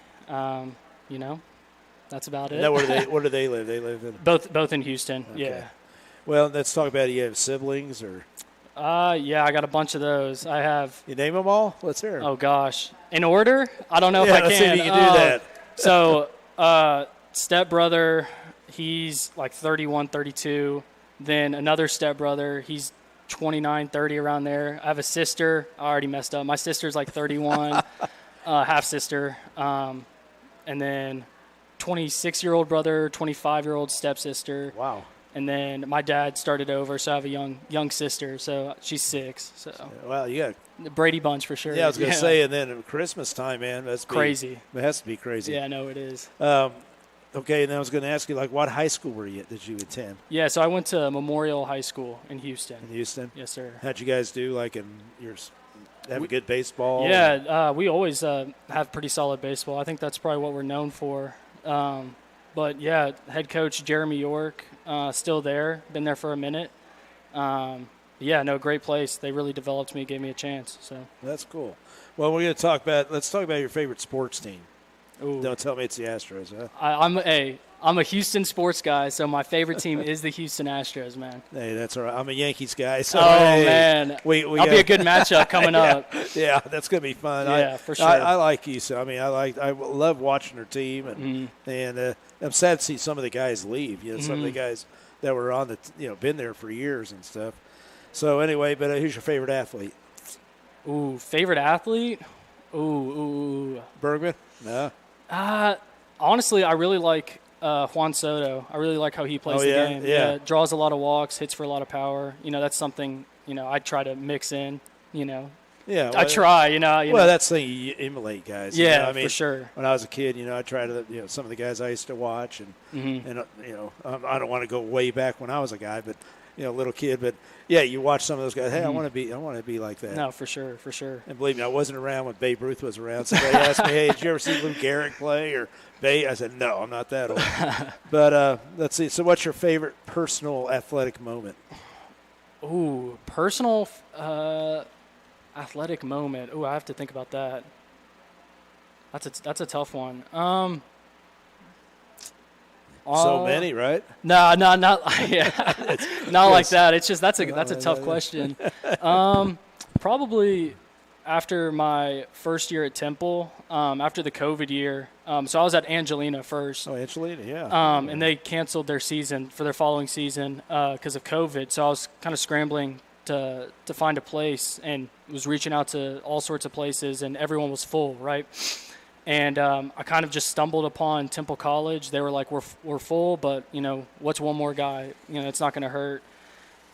Speaker 7: That's about it.
Speaker 6: Now, where do they live? They live in
Speaker 7: both in Houston.
Speaker 6: Okay.
Speaker 7: Yeah.
Speaker 6: Well, let's talk about it. You have siblings or?
Speaker 7: Yeah, I got a bunch of those. I have.
Speaker 6: You name them all? Let's hear 'em.
Speaker 7: Oh gosh, in order? I don't know if I can.
Speaker 6: Let's see if you can do that.
Speaker 7: So, stepbrother, he's like 31, 32. Then another stepbrother, he's 29, 30 around there. I have a sister. I already messed up. My sister's like 31, half sister. And then 26-year-old brother, 25-year-old stepsister.
Speaker 6: Wow.
Speaker 7: And then my dad started over, so I have a young sister. So she's 6. So
Speaker 6: Well, you got
Speaker 7: the Brady Bunch for sure.
Speaker 6: Yeah, I was going to say, and then at Christmas time, man, that's
Speaker 7: crazy.
Speaker 6: It has to be crazy.
Speaker 7: Yeah, I know it is.
Speaker 6: Okay, and then I was going to ask you, like, what high school did you attend?
Speaker 7: Yeah, so I went to Memorial High School in Houston.
Speaker 6: In Houston?
Speaker 7: Yes, sir.
Speaker 6: How'd you guys do, like, have a good baseball?
Speaker 7: Yeah, we always have pretty solid baseball. I think that's probably what we're known for. But, yeah, head coach Jeremy York, still there, been there for a minute. Yeah, no, great place. They really developed me, gave me a chance. So
Speaker 6: That's cool. Well, let's talk about your favorite sports team.
Speaker 7: Ooh.
Speaker 6: Don't tell me it's the Astros, huh?
Speaker 7: I'm a Houston sports guy, so my favorite team is the Houston Astros, man.
Speaker 6: Hey, that's all right. I'm a Yankees guy. So
Speaker 7: man.
Speaker 6: I'll
Speaker 7: be a good matchup coming up.
Speaker 6: Yeah, that's going to be fun.
Speaker 7: Yeah, for sure.
Speaker 6: I like Houston. I mean, I love watching their team, and I'm sad to see some of the guys leave. Some of the guys that were on been there for years and stuff. So anyway, but who's your favorite athlete?
Speaker 7: Ooh, favorite athlete? Ooh.
Speaker 6: Bergman? No.
Speaker 7: Honestly, I really like Juan Soto. I really like how he plays the game.
Speaker 6: Yeah.
Speaker 7: Draws a lot of walks, hits for a lot of power. That's something, I try to mix in,
Speaker 6: Yeah. Well,
Speaker 7: I try,
Speaker 6: Well, that's the thing. You emulate guys.
Speaker 7: Yeah,
Speaker 6: I mean,
Speaker 7: for sure.
Speaker 6: When I was a kid, I tried to, some of the guys I used to watch, and I don't want to go way back when I was a guy, but little kid, but yeah, you watch some of those guys. Hey, I want to be like that.
Speaker 7: No, for sure.
Speaker 6: And believe me, I wasn't around when Babe Ruth was around. Somebody asked me, "Hey, did you ever see Lou Gehrig play or Babe?" I said, "No, I'm not that old." But let's see. So, what's your favorite personal athletic moment?
Speaker 7: Ooh, personal athletic moment. Ooh, I have to think about that. That's a tough one.
Speaker 6: So many, right?
Speaker 7: No, not yeah, not like that. It's just that's a tough question. Probably after my first year at Temple, after the COVID year. So I was at Angelina first.
Speaker 6: Oh, Angelina, yeah.
Speaker 7: And they canceled their season for their following season because of COVID. So I was kind of scrambling to find a place, and was reaching out to all sorts of places, and everyone was full, right? And I kind of just stumbled upon Temple College. They were like, we're full, but, what's one more guy? It's not going to hurt.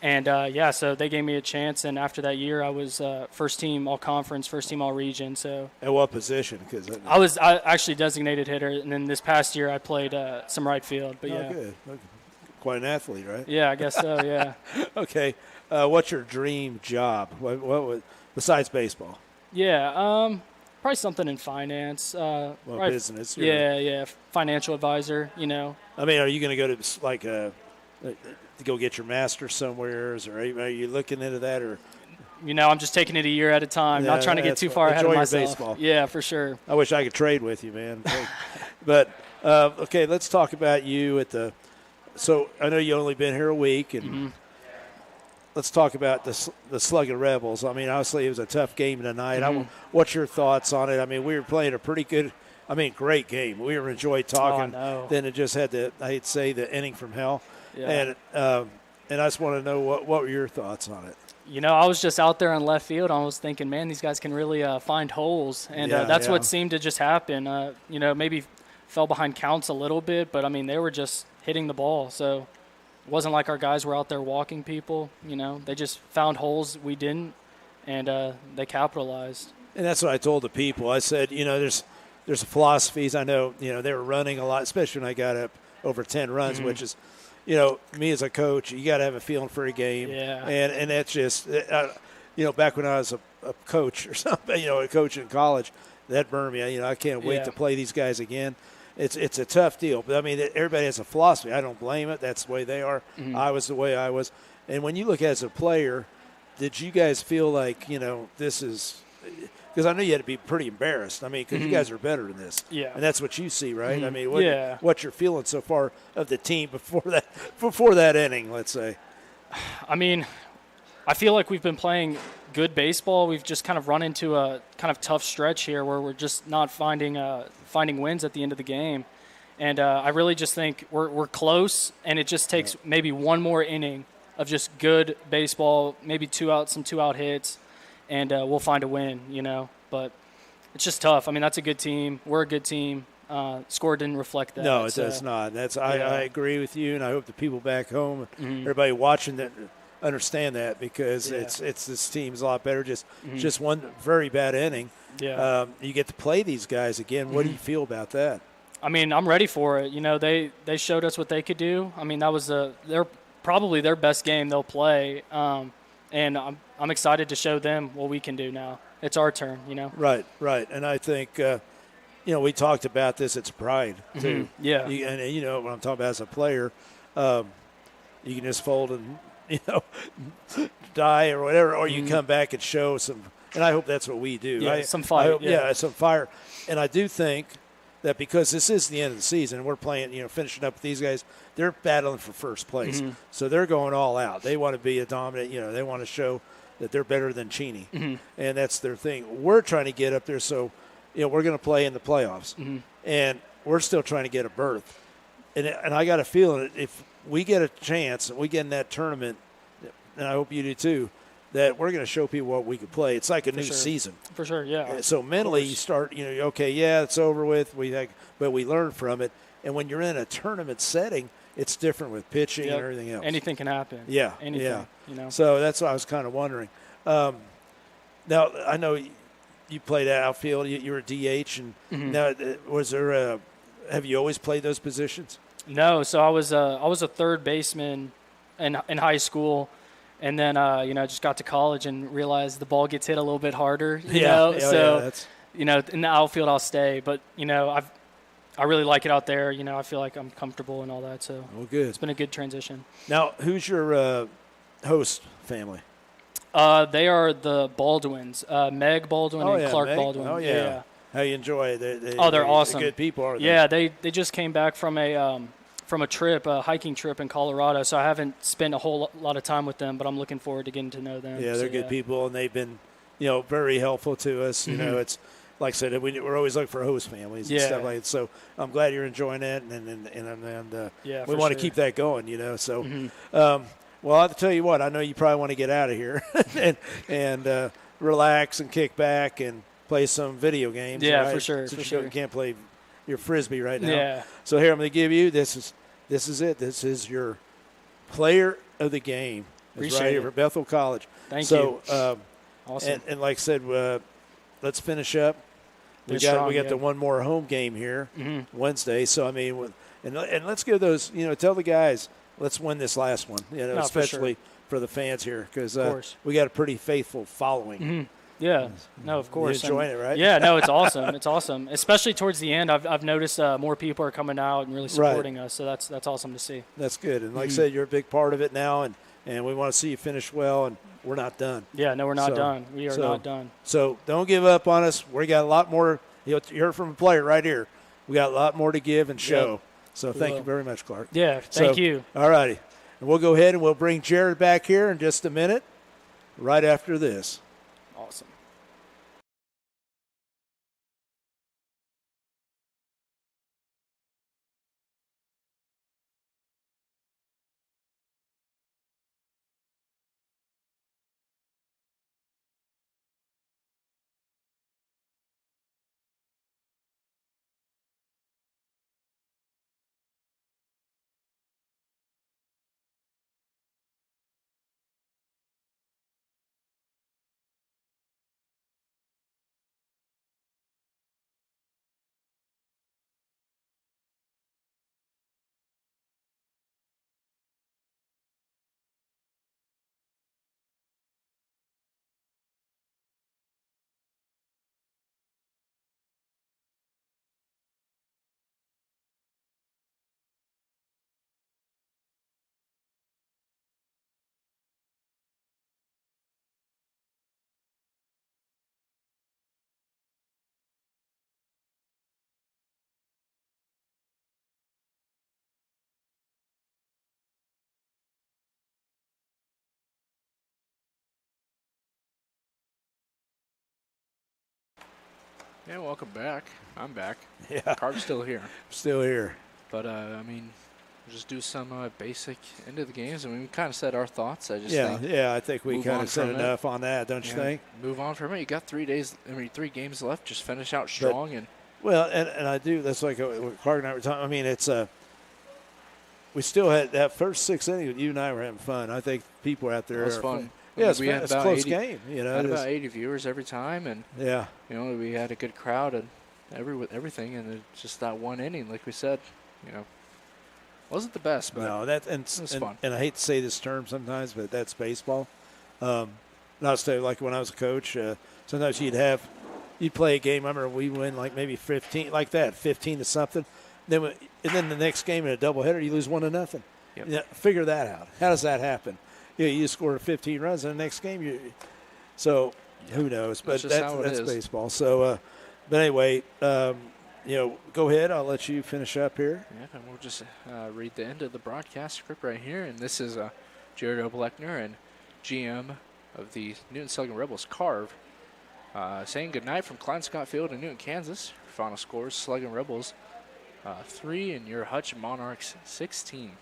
Speaker 7: And, so they gave me a chance. And after that year, I was first team all-conference, first team all-region. So
Speaker 6: at what position? Because
Speaker 7: I actually designated hitter. And then this past year, I played some right field. But, yeah.
Speaker 6: Good. Okay. Quite an athlete, right?
Speaker 7: Yeah, I guess so, yeah.
Speaker 6: Okay. What's your dream job? What would, besides baseball?
Speaker 7: Yeah, probably something in finance.
Speaker 6: Business.
Speaker 7: Yeah, financial advisor,
Speaker 6: I mean, are you going to go to to go get your master's somewhere, or are you looking into that, or?
Speaker 7: I'm just taking it a year at a time, not trying to get too far ahead of myself.
Speaker 6: Baseball.
Speaker 7: Yeah, for sure.
Speaker 6: I wish I could trade with you, man. But okay, let's talk about you at the. So I know you only been here a week, and let's talk about the Sluggin Rebels. I mean, obviously it was a tough game tonight. What's your thoughts on it? I mean, we were playing a pretty good. Great game. We were enjoyed talking.
Speaker 7: Oh,
Speaker 6: then it just had I'd say the inning from hell.
Speaker 7: Yeah.
Speaker 6: And I just want to know what were your thoughts on it?
Speaker 7: I was just out there on left field. I was thinking, man, these guys can really find holes. And that's what seemed to just happen. Maybe fell behind counts a little bit, but, they were just hitting the ball. So it wasn't like our guys were out there walking people. They just found holes we didn't, and they capitalized. And
Speaker 6: that's what I told the people. I said, there's philosophies. I know, they were running a lot, especially when I got up over 10 runs, which is, me as a coach, you got to have a feeling for a game.
Speaker 7: Yeah.
Speaker 6: And that's just, back when I was a coach or something, a coach in college, that burned me. I can't wait to play these guys again. It's a tough deal. But, everybody has a philosophy. I don't blame it. That's the way they are. I was the way I was. And when you look as a player, did you guys feel like, this is – because I know you had to be pretty embarrassed. Because you guys are better than this.
Speaker 7: Yeah.
Speaker 6: And that's what you see, right? What you're feeling so far of the team before that inning, let's say?
Speaker 7: I feel like we've been playing good baseball. We've just kind of run into a kind of tough stretch here where we're just not finding wins at the end of the game. And I really just think we're close, and it just takes maybe one more inning of just good baseball, maybe some two-out hits, and we'll find a win, But it's just tough. That's a good team. We're a good team. Score didn't reflect that.
Speaker 6: No, it does not. I agree with you, and I hope the people back home, everybody watching that, understand that, because it's this team's a lot better. Just one very bad inning.
Speaker 7: Yeah.
Speaker 6: You get to play these guys again. What do you feel about that?
Speaker 7: I'm ready for it. They showed us what they could do. That was probably their best game they'll play. And I'm excited to show them what we can do now. It's our turn,
Speaker 6: Right. And I think, we talked about this. It's pride, too.
Speaker 7: Yeah.
Speaker 6: And what I'm talking about as a player, you can just fold and, die or whatever, or you come back and show some. And I hope that's what we do.
Speaker 7: Yeah, some fire.
Speaker 6: Some fire. And I do think that because this is the end of the season and we're playing, finishing up with these guys, they're battling for first place. So they're going all out. They want to be a dominant, they want to show that they're better than Cheney. And that's their thing. We're trying to get up there, so, we're going to play in the playoffs. And we're still trying to get a berth. And I got a feeling that if we get a chance and we get in that tournament, and I hope you do too, that we're going to show people what we can play. It's like a new season.
Speaker 7: For sure, yeah.
Speaker 6: So mentally you start, it's over with. But we learn from it. And when you're in a tournament setting, it's different with pitching and everything else.
Speaker 7: Anything can happen.
Speaker 6: Yeah.
Speaker 7: Anything,
Speaker 6: So that's what I was kind of wondering. Now, I know you played outfield. You were a DH. And now, have you always played those positions?
Speaker 7: No. So I was a third baseman in high school. And then, just got to college and realized the ball gets hit a little bit harder. In the outfield I'll stay. But, I really like it out there. I feel like I'm comfortable and all that. So
Speaker 6: good.
Speaker 7: It's been a good transition.
Speaker 6: Now, who's your host family?
Speaker 7: They are the Baldwins, Meg Baldwin and Clark Baldwin.
Speaker 6: Oh, yeah. How you enjoy it?
Speaker 7: They're awesome.
Speaker 6: They're good people, aren't they?
Speaker 7: Yeah, they just came back from a trip, a hiking trip in Colorado, so I haven't spent a whole lot of time with them, but I'm looking forward to getting to know them.
Speaker 6: Yeah, they're good people, and they've been, very helpful to us. It's like I said, we're always looking for host families and stuff like that. So I'm glad you're enjoying it, and we want to keep that going. So, Well, I'll tell you what. I know you probably want to get out of here and relax and kick back and play some video games.
Speaker 7: Yeah,
Speaker 6: right?
Speaker 7: for sure.
Speaker 6: Since
Speaker 7: For
Speaker 6: you
Speaker 7: sure.
Speaker 6: can't play your Frisbee right now.
Speaker 7: Yeah.
Speaker 6: So here I'm going to give you this is it. This is your player of the game. It's
Speaker 7: Appreciate
Speaker 6: right here
Speaker 7: it.
Speaker 6: for Bethel College.
Speaker 7: Thank
Speaker 6: so,
Speaker 7: you. Awesome.
Speaker 6: And like I said, let's finish up. We
Speaker 7: Finish strong,
Speaker 6: got
Speaker 7: yeah.
Speaker 6: the one more home game here
Speaker 7: Mm-hmm.
Speaker 6: Wednesday. So I mean, and let's give those. Tell the guys, let's win this last one.
Speaker 7: No, for
Speaker 6: especially
Speaker 7: sure.
Speaker 6: for the fans here because
Speaker 7: course.
Speaker 6: we got a pretty faithful following.
Speaker 7: Mm-hmm. Yeah, no, of course.
Speaker 6: You enjoying it, right?
Speaker 7: Yeah, no, it's awesome. It's awesome, especially towards the end. I've noticed more people are coming out and really supporting us, so that's awesome to see.
Speaker 6: That's good. And like
Speaker 7: Mm-hmm.
Speaker 6: I said, you're a big part of it now, and we want to see you finish well. And we're not done.
Speaker 7: Yeah, no, we're not
Speaker 6: So-
Speaker 7: done. We are not done.
Speaker 6: So don't give up on us. We got a lot more. You heard from a player right here. We got a lot more to give and show.
Speaker 7: Yep.
Speaker 6: So thank you very much, Clark.
Speaker 7: Yeah, thank you.
Speaker 6: All righty. And we'll go ahead and we'll bring Jared back here in just a minute, right after this.
Speaker 7: Awesome.
Speaker 5: Yeah, welcome back. I'm back.
Speaker 6: Yeah.
Speaker 5: Carv's still here.
Speaker 6: Still here.
Speaker 5: But, I mean, we'll just do some basic end of the games. I mean, we kind of said our thoughts. I just think
Speaker 6: Yeah, I think we
Speaker 5: move
Speaker 6: kind
Speaker 5: on
Speaker 6: of said
Speaker 5: from it.
Speaker 6: enough on that, don't you think?
Speaker 5: Move on from it. You got 3 games left. Just finish out strong. And
Speaker 6: Well, and I do. That's like what Clark and I were talking. I mean, it's we still had that first 6 innings. You and I were having fun. I think people out there
Speaker 5: it was
Speaker 6: are
Speaker 5: fun.
Speaker 6: Yeah, it's,
Speaker 5: we
Speaker 6: fun.
Speaker 5: had
Speaker 6: It's a
Speaker 5: about
Speaker 6: close
Speaker 5: 80
Speaker 6: game.
Speaker 5: had about 80 viewers every time, and
Speaker 6: yeah.
Speaker 5: we had a good crowd and everything, and it's just that one inning, like we said, wasn't the best, but
Speaker 6: No,
Speaker 5: it was fun.
Speaker 6: And I hate to say this term sometimes, but that's baseball. Not to say like when I was a coach, sometimes you'd play a game. I remember we win like maybe 15 to something. And then the next game in a doubleheader, you lose 1-0.
Speaker 5: Yep.
Speaker 6: Yeah, figure that out. How does that happen? You score 15 runs in the next game. So who knows? But
Speaker 5: just how it
Speaker 6: that's
Speaker 5: is.
Speaker 6: baseball. So, but anyway, go ahead. I'll let you finish up here.
Speaker 5: Yeah, and we'll just read the end of the broadcast script right here. And this is Jared Obleckner and GM of the Newton Sluggin Rebels, Carve, saying goodnight from Klein Scott Field in Newton, Kansas. Final scores, Sluggin Rebels 3 and your Hutch Monarchs 16.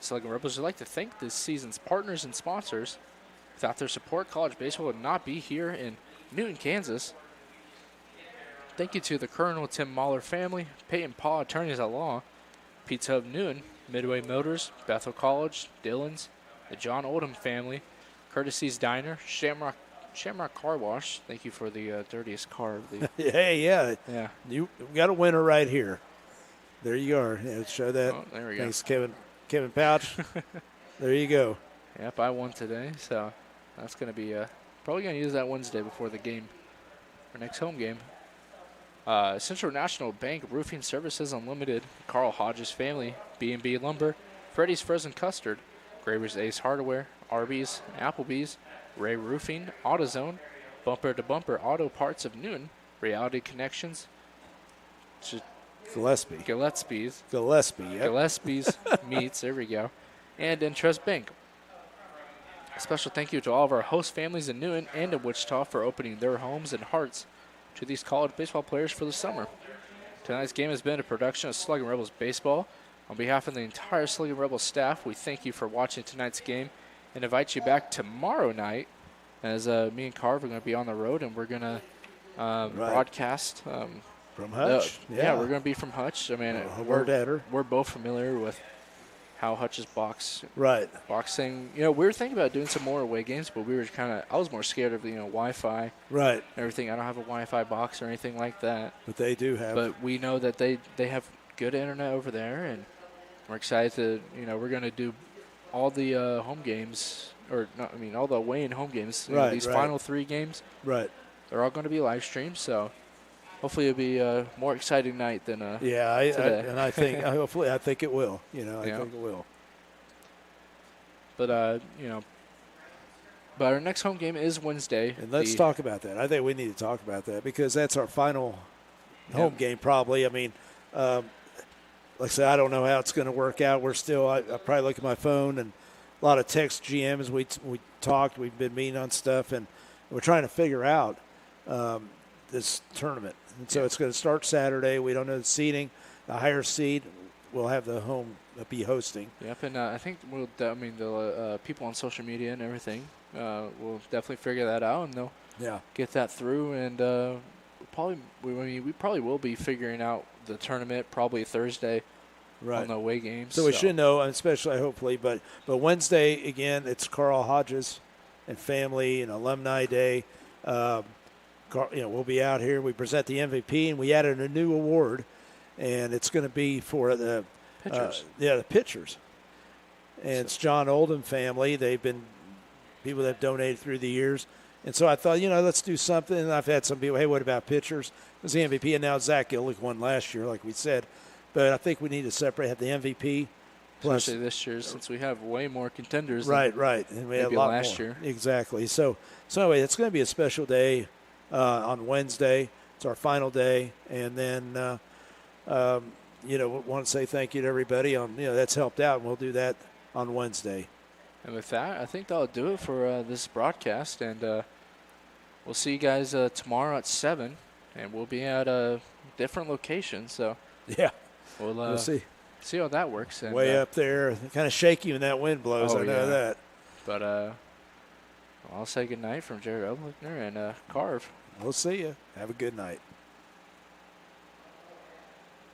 Speaker 5: Sluggin Rebels would like to thank this season's partners and sponsors. Without their support, college baseball would not be here in Newton, Kansas. Thank you to the Colonel Tim Mahler family, Peyton Paw attorneys at law, Pizza Hub Newton, Midway Motors, Bethel College, Dillon's, the John Oldham family, Courtesy's Diner, Shamrock Car Wash. Thank you for the dirtiest car of the
Speaker 6: Hey, yeah.
Speaker 5: Yeah.
Speaker 6: You got a winner right here. There you are. Yeah, show that.
Speaker 5: Oh, there we go.
Speaker 6: Thanks, Kevin Pouch. There you go.
Speaker 5: Yep, I won today, so that's going to be probably going to use that Wednesday before the game, our next home game. Central National Bank Roofing Services Unlimited, Carl Hodges Family, B&B Lumber, Freddy's Frozen Custard, Graver's Ace Hardware, Arby's, Applebee's, Ray Roofing, AutoZone, Bumper to Bumper Auto Parts of Newton, Reality Connections,
Speaker 6: Gillespie.
Speaker 5: Gillespie's,
Speaker 6: Yep.
Speaker 5: Gillespie's Meats, there we go, and Entrust Bank. A special thank you to all of our host families in Newton and in Wichita for opening their homes and hearts to these college baseball players for the summer. Tonight's game has been a production of Sluggin Rebels Baseball. On behalf of the entire Sluggin Rebels staff, we thank you for watching tonight's game and invite you back tomorrow night as me and Carv are going to be on the road and we're going to broadcast.
Speaker 6: From Hutch?
Speaker 5: Yeah, we're going to be from Hutch. I mean, we're both familiar with how Hutch's boxing. You know, we were thinking about doing some more away games, but we were I was more scared of, Wi-Fi.
Speaker 6: Right.
Speaker 5: And everything. I don't have a Wi-Fi box or anything like that.
Speaker 6: But they do have.
Speaker 5: But we know that they have good internet over there, and we're excited to, we're going to do all the home games, all the away and home games. These final 3 games.
Speaker 6: Right.
Speaker 5: They're all going to be live streamed, so hopefully it'll be a more exciting night than today.
Speaker 6: I think hopefully I think it will. I think it will.
Speaker 5: But but our next home game is Wednesday.
Speaker 6: And let's talk about that. I think we need to talk about that because that's our final home game probably. I mean, like I said, I don't know how it's going to work out. We're still I probably look at my phone and a lot of text GMs. We talked. We've been meeting on stuff and we're trying to figure out this tournament. And so it's going to start Saturday. We don't know the seeding. The higher seed will have the home be hosting.
Speaker 5: Yep, and I think the people on social media and everything will definitely figure that out, and they'll get that through. And we probably will be figuring out the tournament probably Thursday on the away games.
Speaker 6: So we should know, especially hopefully. But Wednesday again, it's Carl Hodges and family and alumni day. We'll be out here. We present the MVP, and we added a new award, and it's going to be for the
Speaker 5: pitchers.
Speaker 6: The pitchers. And it's John Oldham family. They've been people that have donated through the years. And so I thought, let's do something. And I've had some people, hey, what about pitchers? It was the MVP, and now Zach Gillick won last year, like we said. But I think we need to have the MVP.
Speaker 5: Especially this year, since we have way more contenders.
Speaker 6: Right. And we had a lot
Speaker 5: last
Speaker 6: more.
Speaker 5: year.
Speaker 6: Exactly. So anyway, it's going to be a special day on Wednesday. It's our final day. And then, want to say thank you to everybody that's helped out, and we'll do that on Wednesday.
Speaker 5: And with that, I think that'll do it for this broadcast. And we'll see you guys tomorrow at 7, and we'll be at a different location. So we'll see how that works. And,
Speaker 6: way up there, kind of shaky when that wind blows. I know that.
Speaker 5: But I'll say good night from Jared Oblickner and Carv.
Speaker 6: We'll see you. Have a good night.